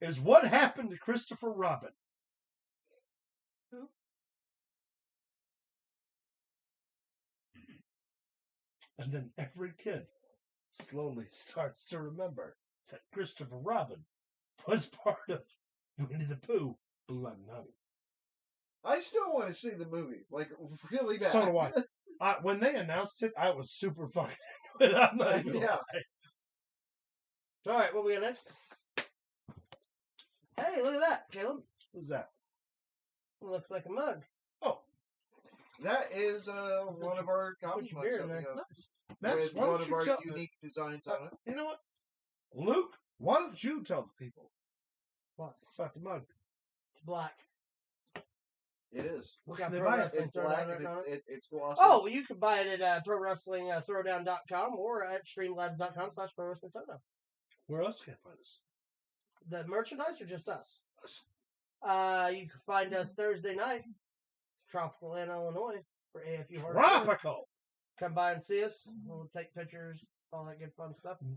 is what happened to Christopher Robin. Who? And then every kid slowly starts to remember that Christopher Robin was part of Winnie the Pooh, Blood and Honey. I still want to see the movie, like really bad. So do I. When they announced it, I was super fucking into it. I'm not even gonna Yeah. lie. All right, what we got next? Hey, look at that, Caleb. Who's that? Looks like a mug. Oh. That is one of our comic your beer in books there. Nice. Max, with why one don't of you our tell... unique designs on it. You know what? Luke, why don't you tell the people What? about the mug? It's black. It is. It's Where got can they Pro buy it? Wrestling It's black Throwdown and on it. it's glossy. Oh, well, you can buy it at ProWrestlingThrowdown.com or at StreamLabs.com/ProWrestlingThrowdown. Where else can I find us? The merchandise or just us? Us. You can find us Thursday night, Tropical in Illinois for AFU Hardcore. Tropical! Come by and see us. We'll take pictures, all that good fun stuff. You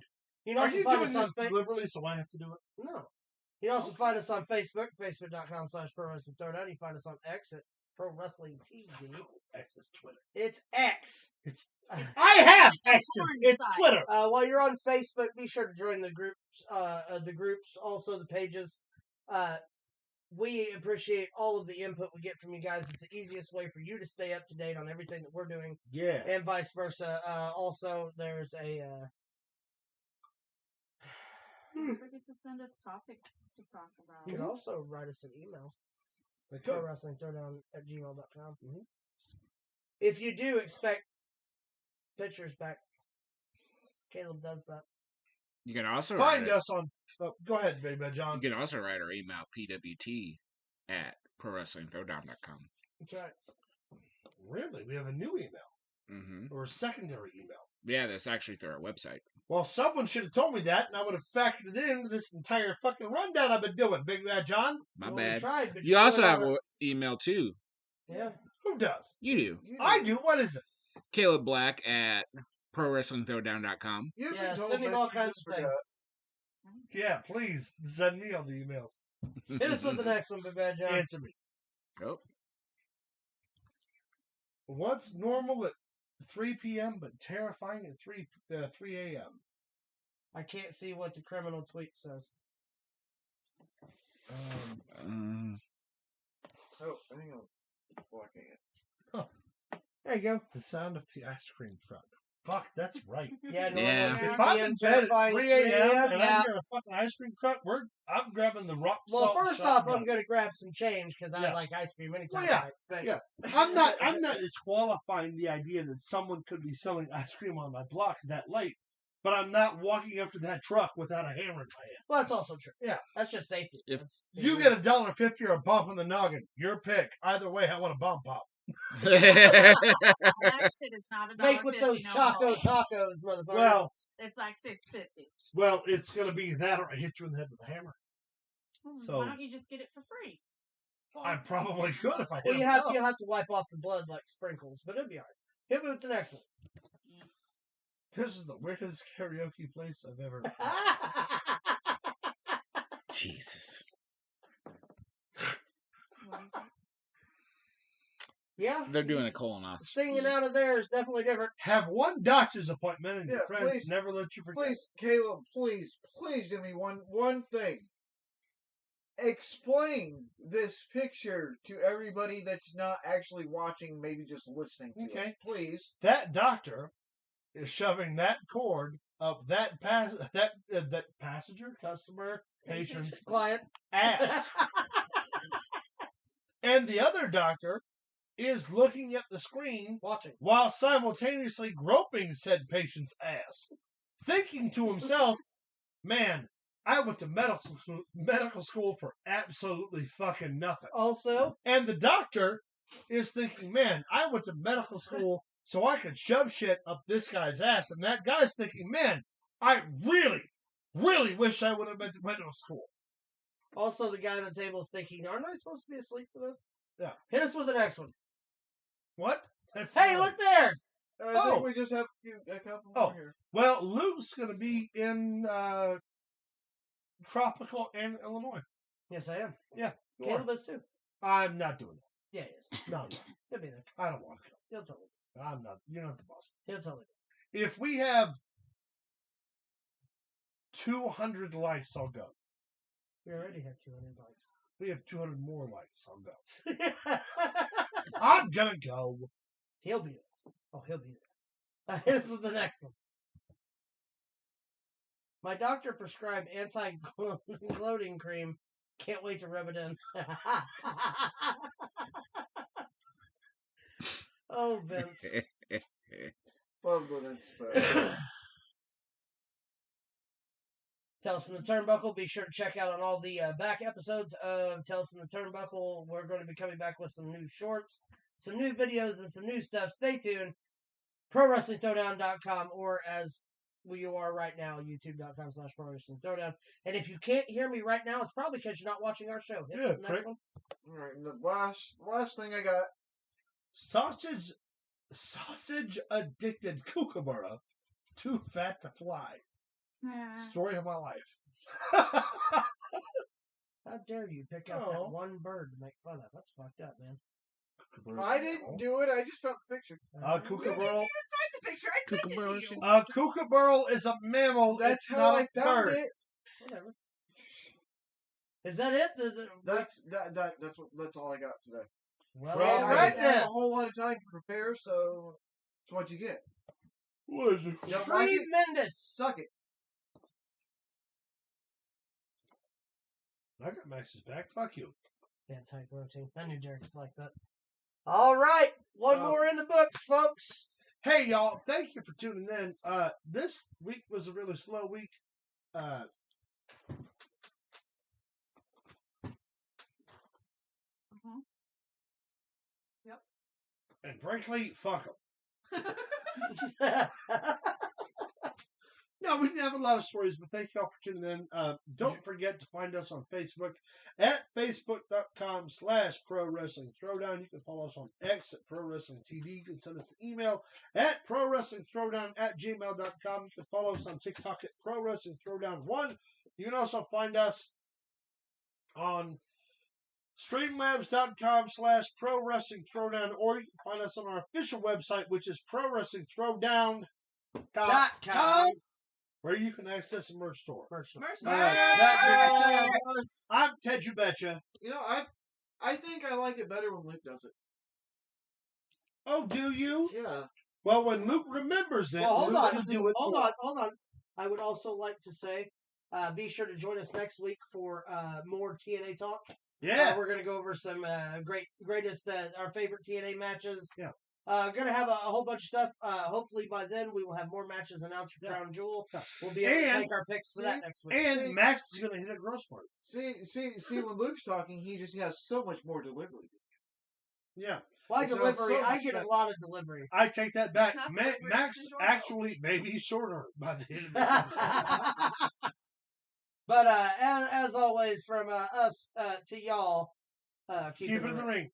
can Are also you find doing us on this Facebook. deliberately so I have to do it? No. You can also find us on Facebook, Facebook.com/ProWrestlingThrowdown. You can find us on X at Pro Wrestling TV. X is Twitter. It's X. It's I have X's. porn It's site. Twitter. While you're on Facebook, be sure to join the groups. Also the pages. We appreciate all of the input we get from you guys. It's the easiest way for you to stay up to date on everything that we're doing, Yeah. and vice versa. Also, there's a Don't forget to send us topics to talk about. you can also write us an email. They could. ProWrestlingThrowdown@gmail.com. If you do expect pictures back, Caleb does that. You can also Find write us on. Oh, go ahead, baby, John. You can also write our email pwt@prowrestlingthrowdown.com. That's right. Really? We have a new email Mm-hmm. or a secondary email. Yeah, that's actually through our website. Well, someone should have told me that, and I would have factored it into this entire fucking rundown I've been doing, Big Bad John. My Well, we bad. tried, but You also put it have on an email too. Yeah. Who does? You do. I do. What is it? Caleb Black at prowrestlingthrowdown.com. You've Yeah, been told sending that all you kinds just of things. forgot. Yeah, please send me all the emails. Hit us with the next one, Big Bad John. Answer me. Oh, What's normal at 3 p.m. but terrifying at 3 a.m.? I can't see what the criminal tweet says. Oh, hang on. Blocking it. There you go. The sound of the ice cream truck. Fuck, that's right. Yeah, normal Yeah. 3 If I'm p.m. in bed at terrifying 3 a.m. and yeah. I hear a fucking ice cream truck, I'm grabbing the rock Well, salt first off, shotgun. I'm going to grab some change because I Yeah. like ice cream anytime. Well, yeah, I but yeah. I'm not disqualifying the idea that someone could be selling ice cream on my block that late, but I'm not walking up to that truck without a hammer in my hand. Well, that's also true. Yeah. That's just safety. If- That's, You get $1.50 or a bump in the noggin. Your pick. Either way, I want a bump pop. That shit is not Make with those $1.50 no Choco more. Tacos, motherfucker. It's like $6.50. Well, it's gonna be that or I hit you in the head with a hammer. So- Why don't you just get it for free? I probably could if I hit Well, you him have up. you have to wipe off the blood like sprinkles, but it'll be alright. Hit me with the next one. This is the weirdest karaoke place I've ever. Jesus. What is it? Yeah. They're doing a colonoscopy. Singing out of there is definitely different. Have one doctor's appointment and your Yeah, friends please. never let you forget. Please, Caleb, please do me one thing. Explain this picture to everybody that's not actually watching, maybe just listening to Okay. it. Please. That doctor is shoving that cord up that passenger, customer, patient's Client. ass. And the other doctor is looking at the screen Watching. while simultaneously groping said patient's ass, thinking to himself, man, I went to medical school for absolutely fucking nothing. Also, And the doctor is thinking, man, I went to medical school so I could shove shit up this guy's ass. And that guy's thinking, man, I really, really wish I would have been to medical school. the guy at the table is thinking, aren't I supposed to be asleep for this? Yeah. Hit us with the next one. What? That's Hey, not- look there! I Oh. think we just have a couple Oh. more here. Well, Luke's going to be in Tropical in Illinois. Yes, I am. Yeah. you are. Caleb is too. I'm not doing Yeah, he is. that. No, He'll be there. I don't want to He'll totally. go. I'm not. You're not the boss. He'll totally. If we have 200 likes, I'll go. We already have 200 We have 200 more likes, I'll go. likes. I'm going to go. He'll be there. Oh, he'll be there. Hit us with the next one. My doctor prescribed anti-gloating cream. Can't wait to rub it in. Oh, Vince. Tales from the Turnbuckle. Be sure to check out on all the back episodes of Tales from the Turnbuckle. We're going to be coming back with some new shorts, some new videos, and some new stuff. Stay tuned. ProWrestlingThrowdown.com, or as you are right now, YouTube.com/ProWrestlingThrowdown. And if you can't hear me right now, it's probably because you're not watching our show. Yeah, Next prick. one. All right, and the last thing I got. Sausage addicted kookaburra, too fat to fly. Story of my life. How dare you pick out that one bird to make fun of? That's fucked up, man. I didn't do it. I just found the picture. Kookaburra. Find the picture. I sent it to you. Kookaburra is a mammal. That's it's how not I a found bird. it. Whatever. Is that it? That's all I got today. Well, Well, all I right didn't have then. a whole lot of time to prepare, so it's what you get. What is it? Don't like it? Tremendous. Suck it. I got Max's back. Fuck you. Anti-throw team. I knew Derek was like that. All right. One more in the books, folks. Hey, y'all. Thank you for tuning in. This week was a really slow week. Yep. And frankly, fuck them. No, we didn't have a lot of stories, but thank y'all for tuning in. Don't forget to find us on Facebook at facebook.com/ProWrestlingThrowdown. You can follow us on X at ProWrestlingTD. You can send us an email at ProWrestlingThrowdown@gmail.com. You can follow us on TikTok at ProWrestlingThrowdown1. You can also find us on streamlabs.com/ProWrestlingThrowdown, or you can find us on our official website, which is ProWrestlingThrowdown.com. Where you can access the merch store. Merch. That being said, I'm Ted You Betcha. You know, I think I like it better when Luke does it. Oh, do you? Yeah. Well, when Luke remembers it, Well, hold Luke on. can do it. Hold on. I would also like to say, be sure to join us next week for more TNA talk. Yeah. We're going to go over some greatest, our favorite TNA matches. Yeah. Going to have a whole bunch of stuff. Hopefully by then we will have more matches announced for Crown Jewel. We'll be able to take our picks for that next week. And Max is going to hit a growth spurt. See, when Luke's talking, he just has so much more delivery. Yeah. Well, It sounds delivery, so I much get better. a lot of delivery. I take that back. It's not delivery, Max it's enjoyable. actually may be shorter by the end of the episode. But as always, from us to y'all, keep it in the ring.